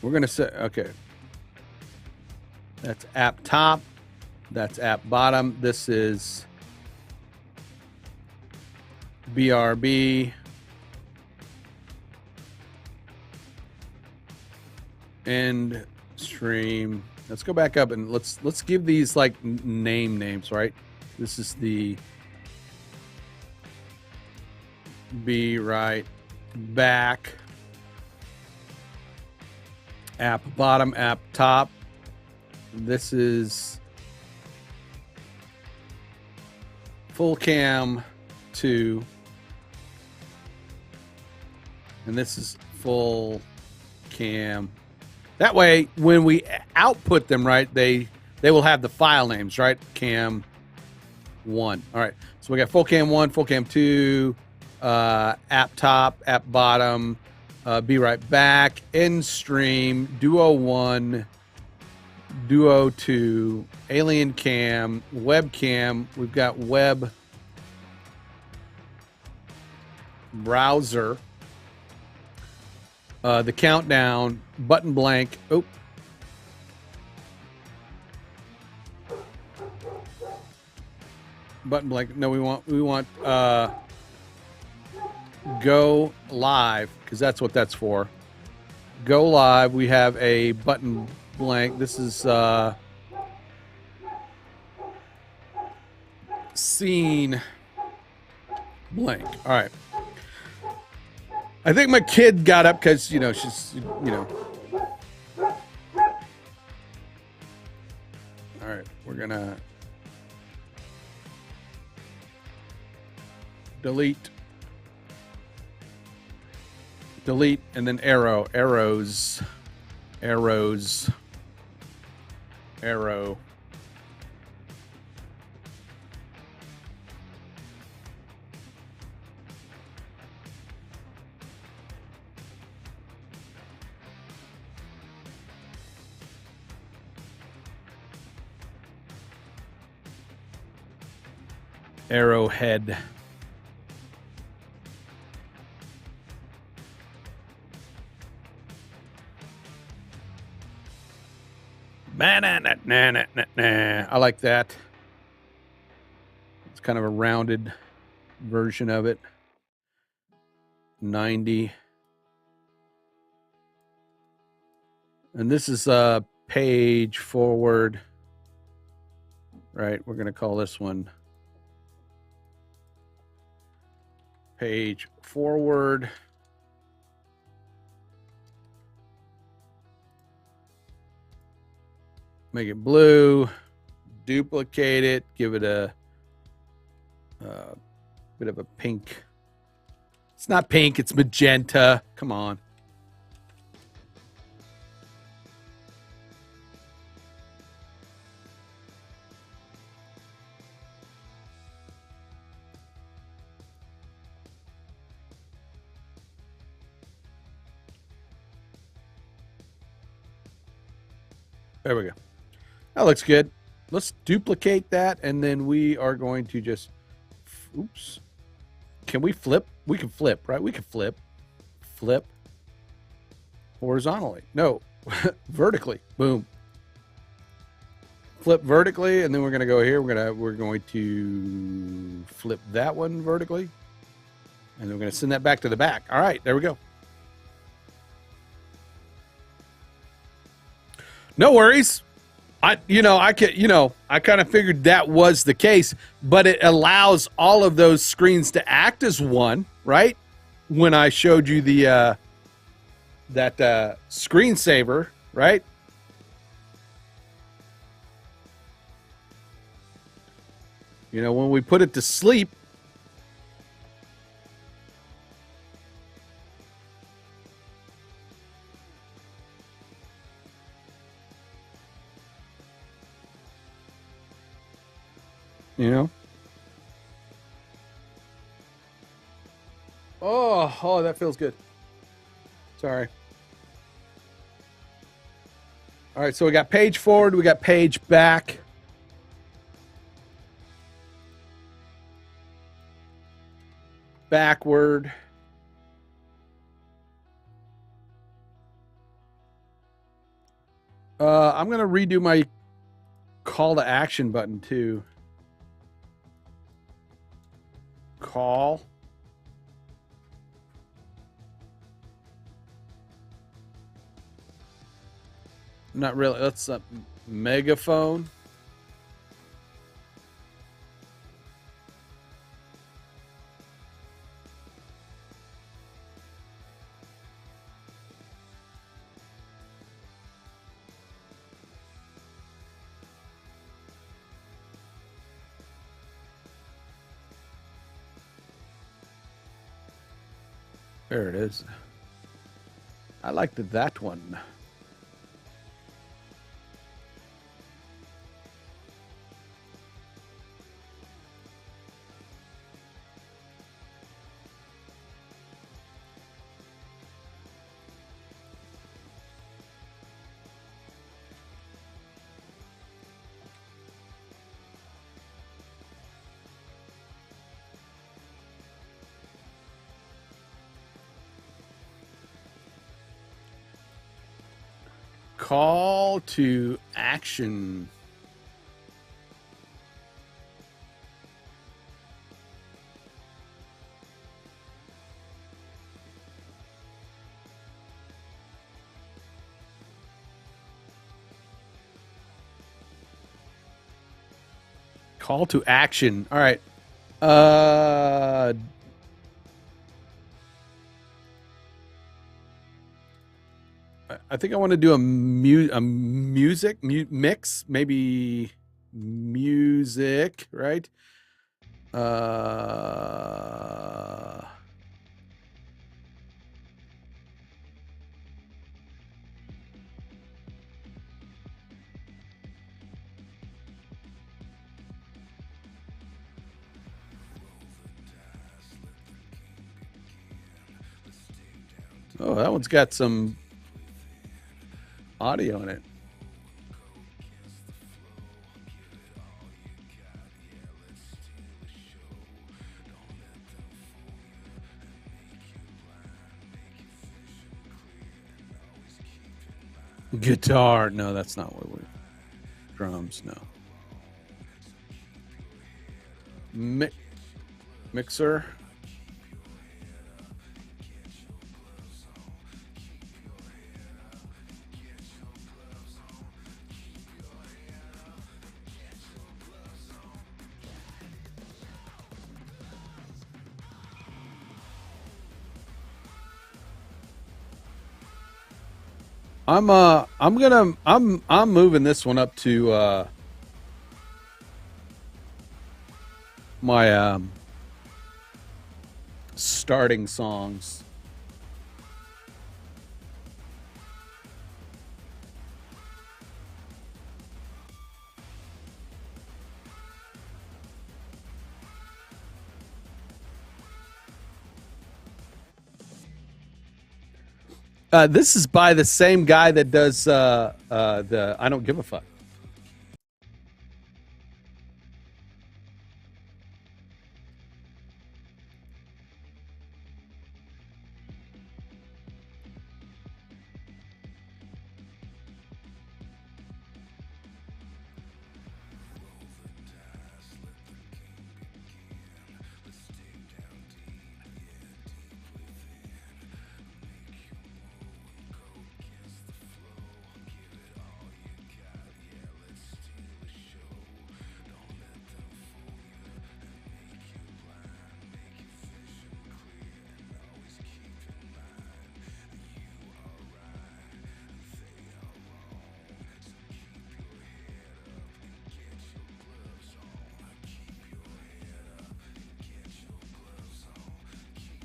We're going to say, okay. That's app top. That's app bottom. This is BRB. End stream. Let's go back up and let's give these like names, right? This is the be right back. App bottom, app top. This is full cam 2. And this is full webcam. That way, when we output them, right, they will have the file names, right? Cam 1. All right. So we got full cam 1, full cam 2, app top, app bottom, be right back, end stream, duo 1, duo 2, alien cam, webcam. We've got web browser, the countdown, button blank. Oh. Button blank. No, we want go live, because that's what that's for. Go live. We have a button blank. This is scene blank. All right. I think my kid got up because, she's, All right. We're going to delete, and then arrow, arrow. Arrowhead. I like that. It's kind of a rounded version of it. 90. And this is page forward. Right, we're going to call this one page forward. Make it blue, duplicate it, give it a bit of a pink. It's not pink, it's magenta. Come on. There we go. That looks good. Let's duplicate that, and then we are going to just, oops. Can we flip? We can flip, right? We can flip horizontally. No, vertically. Boom. Flip vertically, and then we're going to go here. We're going to flip that one vertically, and then we're going to send that back to the back. All right, there we go. No worries. I kind of figured that was the case, but it allows all of those screens to act as one, right? When I showed you the that screensaver, right? When we put it to sleep, Oh, that feels good. Sorry. All right, so we got page forward, we got page back. Backward. I'm going to redo my call to action button too. Call. Not really. That's a megaphone. There it is. I liked that one. Call to action. Call to action. All right. I think I want to do a music mix, maybe music, right? Oh, that one's got some audio in it. Guitar. No, that's not what we... Drums, no. Mixer. I'm moving this one up to my starting songs. This is by the same guy that does the I Don't Give a Fuck.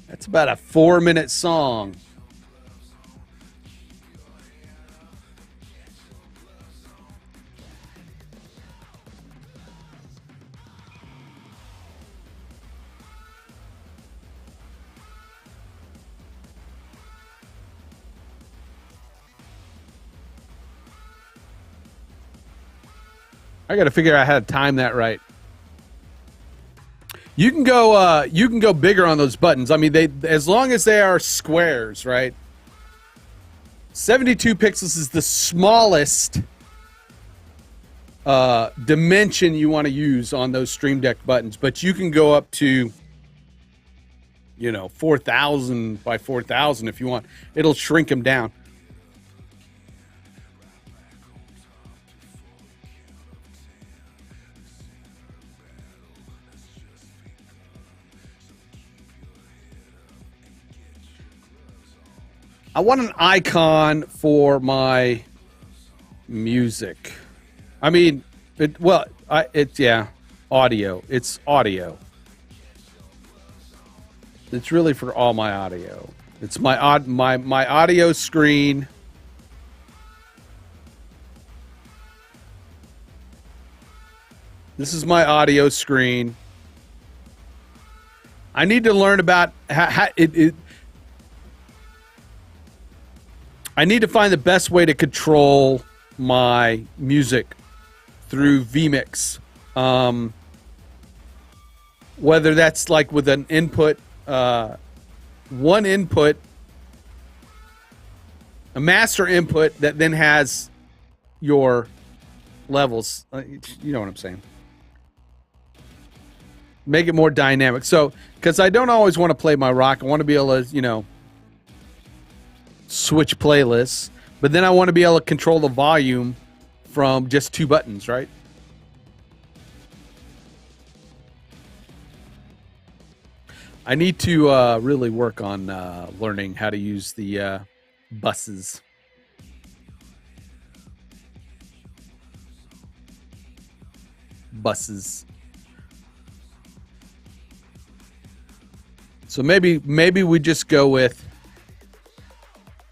That's about a 4-minute song. I got to figure out how to time that right. You can go bigger on those buttons. I mean, they, as long as they are squares, right? 72 pixels is the smallest dimension you want to use on those Stream Deck buttons, but you can go up to, 4,000 by 4,000 if you want. It'll shrink them down. I want an icon for my music. I mean, audio. It's audio. It's really for all my audio. It's my audio screen. This is my audio screen. I need to learn about how it. I need to find the best way to control my music through vMix. Whether that's like with an input, one input, a master input that then has your levels. You know what I'm saying? Make it more dynamic. So, because I don't always want to play my rock, I want to be able to, switch playlists, but then I want to be able to control the volume from just 2 buttons, right? I need to really work on learning how to use the buses. So maybe we just go with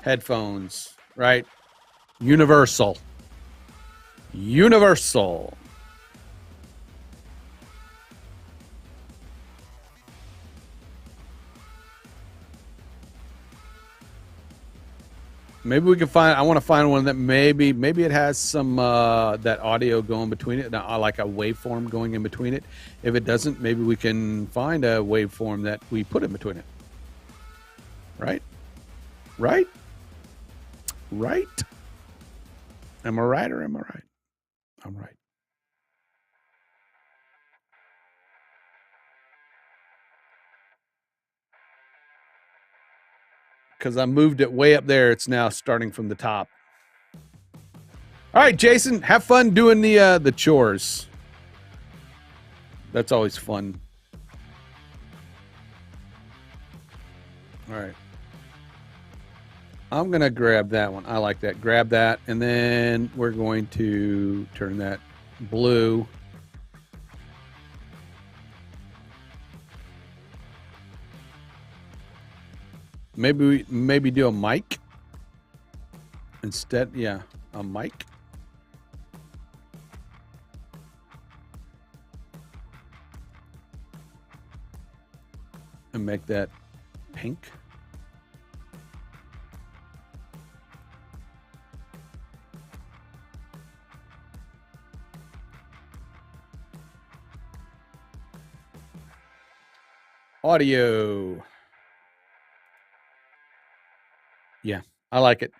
headphones, right? Universal. Maybe we can find. I want to find one that maybe it has some that audio going between it, like a waveform going in between it. If it doesn't, maybe we can find a waveform that we put in between it. Right? Am I right or am I right? I'm right. Because I moved it way up there. It's now starting from the top. All right, Jason, have fun doing the chores. That's always fun. All right. I'm going to grab that one. I like that. Grab that. And then we're going to turn that blue. Maybe do a mic instead. Yeah, a mic. And make that pink. Audio. Yeah, I like it.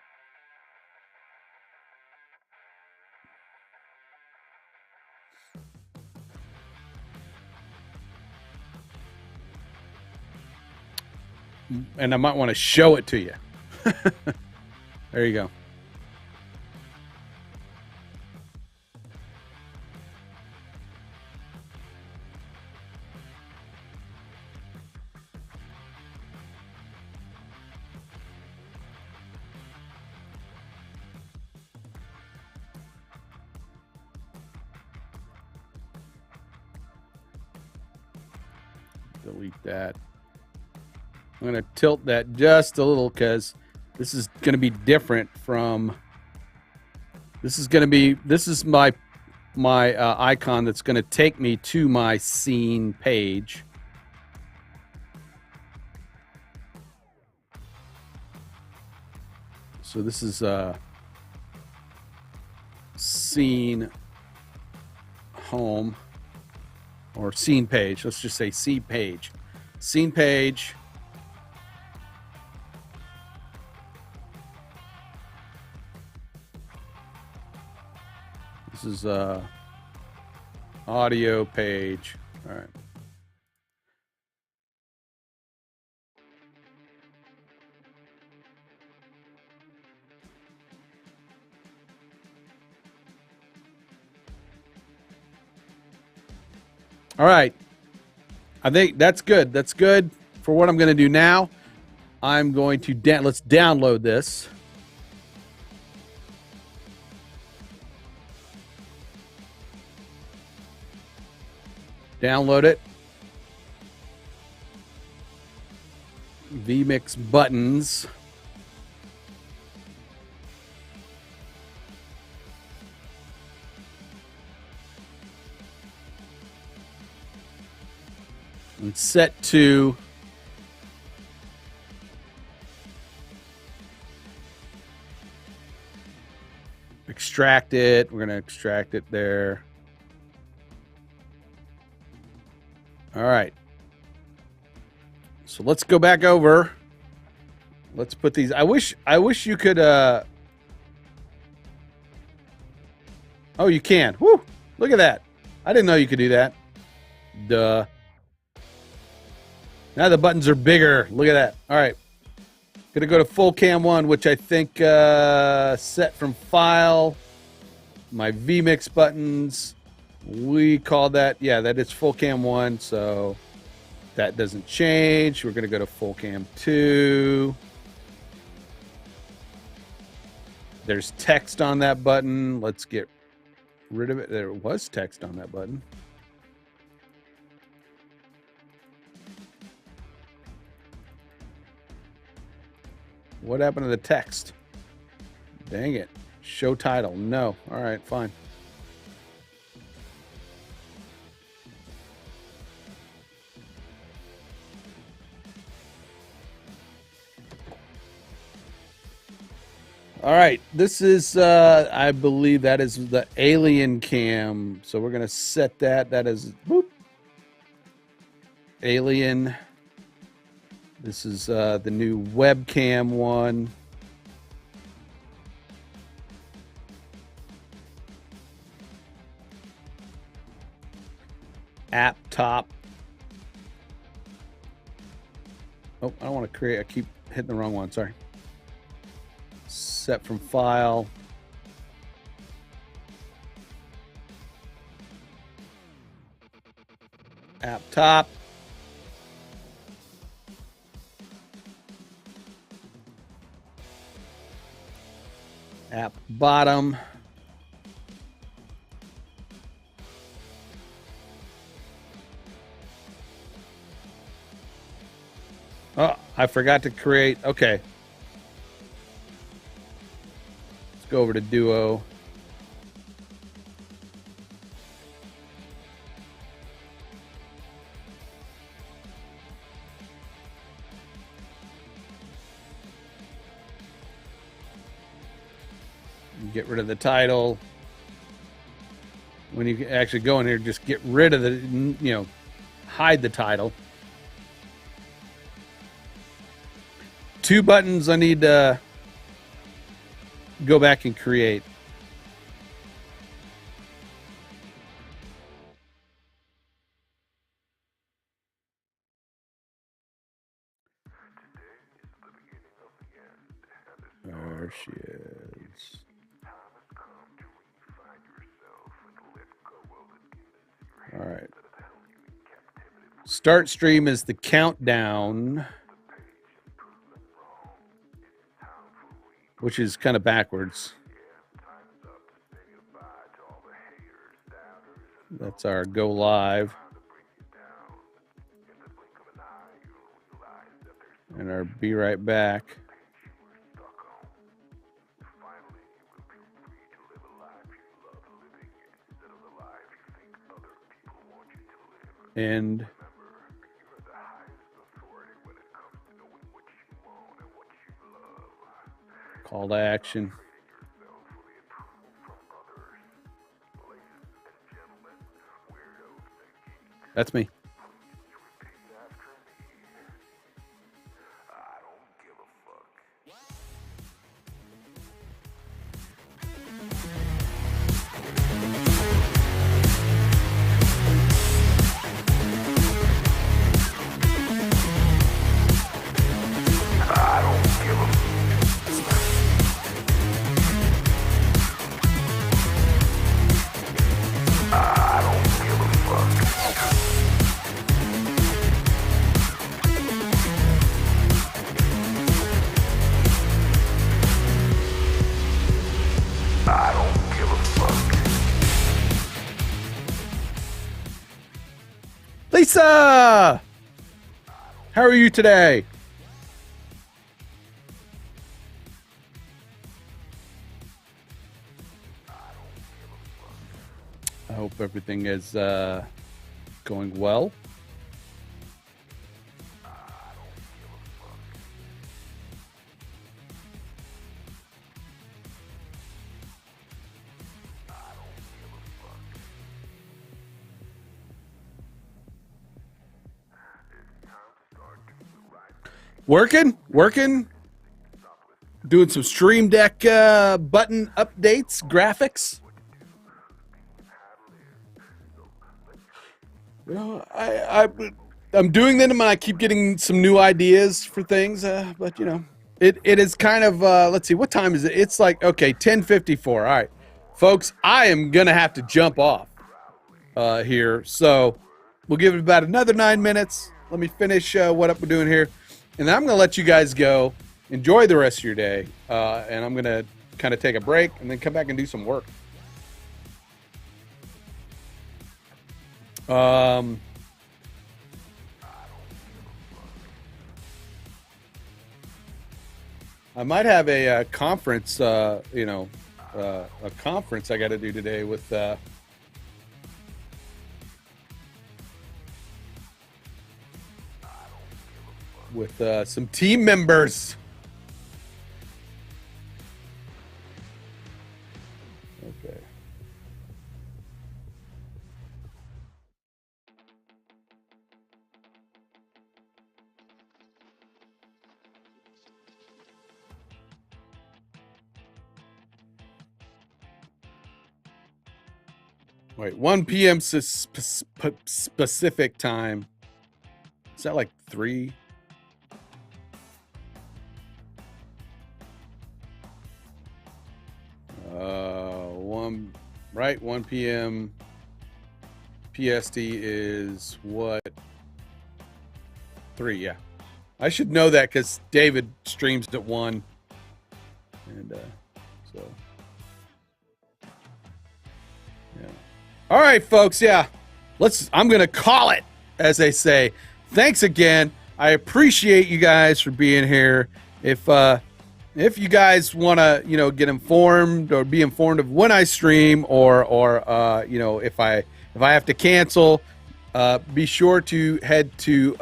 And I might want to show it to you. There you go. Delete that. I'm going to tilt that just a little because this is going to be different from. This is my icon that's going to take me to my scene page. So this is scene home or scene page. Let's just say scene page. Scene page. This is audio page. All right. All right. I think that's good. That's good for what I'm going to do now. I'm going to let's download this. Download it. vmix buttons. And set to extract it. We're going to extract it there. All right. So let's go back over. Let's put these. I wish you could oh, you can. Woo! Look at that. I didn't know you could do that. Duh. Now the buttons are bigger. Look at that. All right. Gonna go to full cam 1, which I think set from file. My vmix buttons. We call that, yeah, that is full cam 1, so that doesn't change. We're gonna go to full cam 2. There's text on that button. Let's get rid of it. There was text on that button. What happened to the text? Dang it. Show title. No. All right, fine. All right. This is, I believe that is the alien cam. So we're going to set that. That is, whoop, alien. This is the new webcam one. App top. Oh, I don't want to create. I keep hitting the wrong one. Sorry. Set from file. App top. App bottom. Oh, I forgot to create. Okay. Let's go over to Duo. Get rid of the title. When you actually go in here, just get rid of the, hide the title. 2 buttons I need to go back and create. There she is. All right. Start stream is the countdown, which is kind of backwards. That's our go live. And our be right back. And call to action. That's me. Lisa, how are you today? hope everything is going well. Working. Doing some Stream Deck button updates, graphics. You know, I'm doing them, and I keep getting some new ideas for things. But you know, it is kind of let's see, what time is it? It's like, okay, 10:54. All right, folks, I am gonna have to jump off here, so we'll give it about another 9 minutes. Let me finish what we're doing here, and then I'm gonna let you guys go. Enjoy the rest of your day, and I'm gonna kind of take a break and then come back and do some work. I might have a conference, a conference I got to do today with some team members. Okay. Wait, 1 p.m. Specific time. Is that like 3? Right, 1 p.m. PST is what? 3, yeah. I should know that because David streams at 1. And so, yeah. All right, folks, yeah. I'm going to call it, as they say. Thanks again. I appreciate you guys for being here. If you guys want to, get informed or be informed of when I stream or if I have to cancel, be sure to head to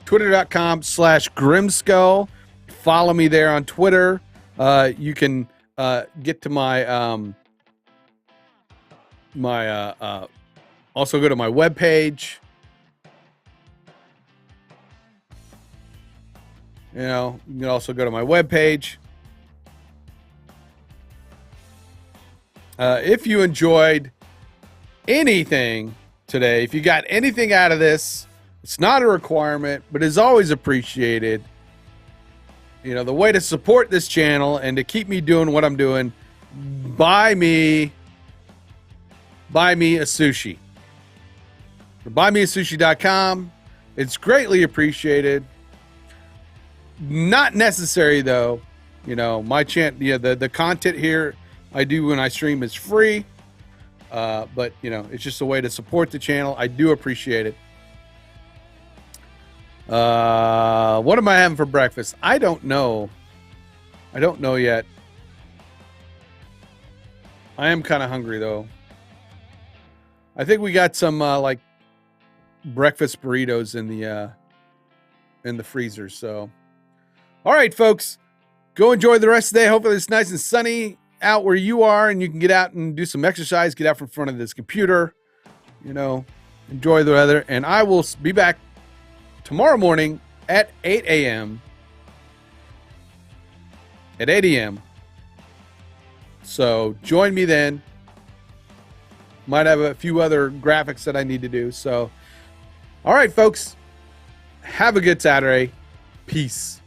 twitter.com/Grimskull. Follow me there on Twitter. You can get to my also go to my webpage. You can also go to my webpage. If you enjoyed anything today, if you got anything out of this, it's not a requirement, but is always appreciated. The way to support this channel and to keep me doing what I'm doing, buy me a sushi. Buymeasushi.com. It's greatly appreciated. Not necessary though. My the content here I do when I stream is free. But it's just a way to support the channel. I do appreciate it. What am I having for breakfast? I don't know. I don't know yet. I am kind of hungry though. I think we got some like breakfast burritos in the freezer. So, all right, folks, go enjoy the rest of the day. Hopefully it's nice and sunny out where you are, and you can get out and do some exercise. Get out from front of this computer. Enjoy the weather, and I will be back tomorrow morning at 8 a.m. At 8 a.m. So join me then. Might have a few other graphics that I need to do. So, all right, folks. Have a good Saturday. Peace.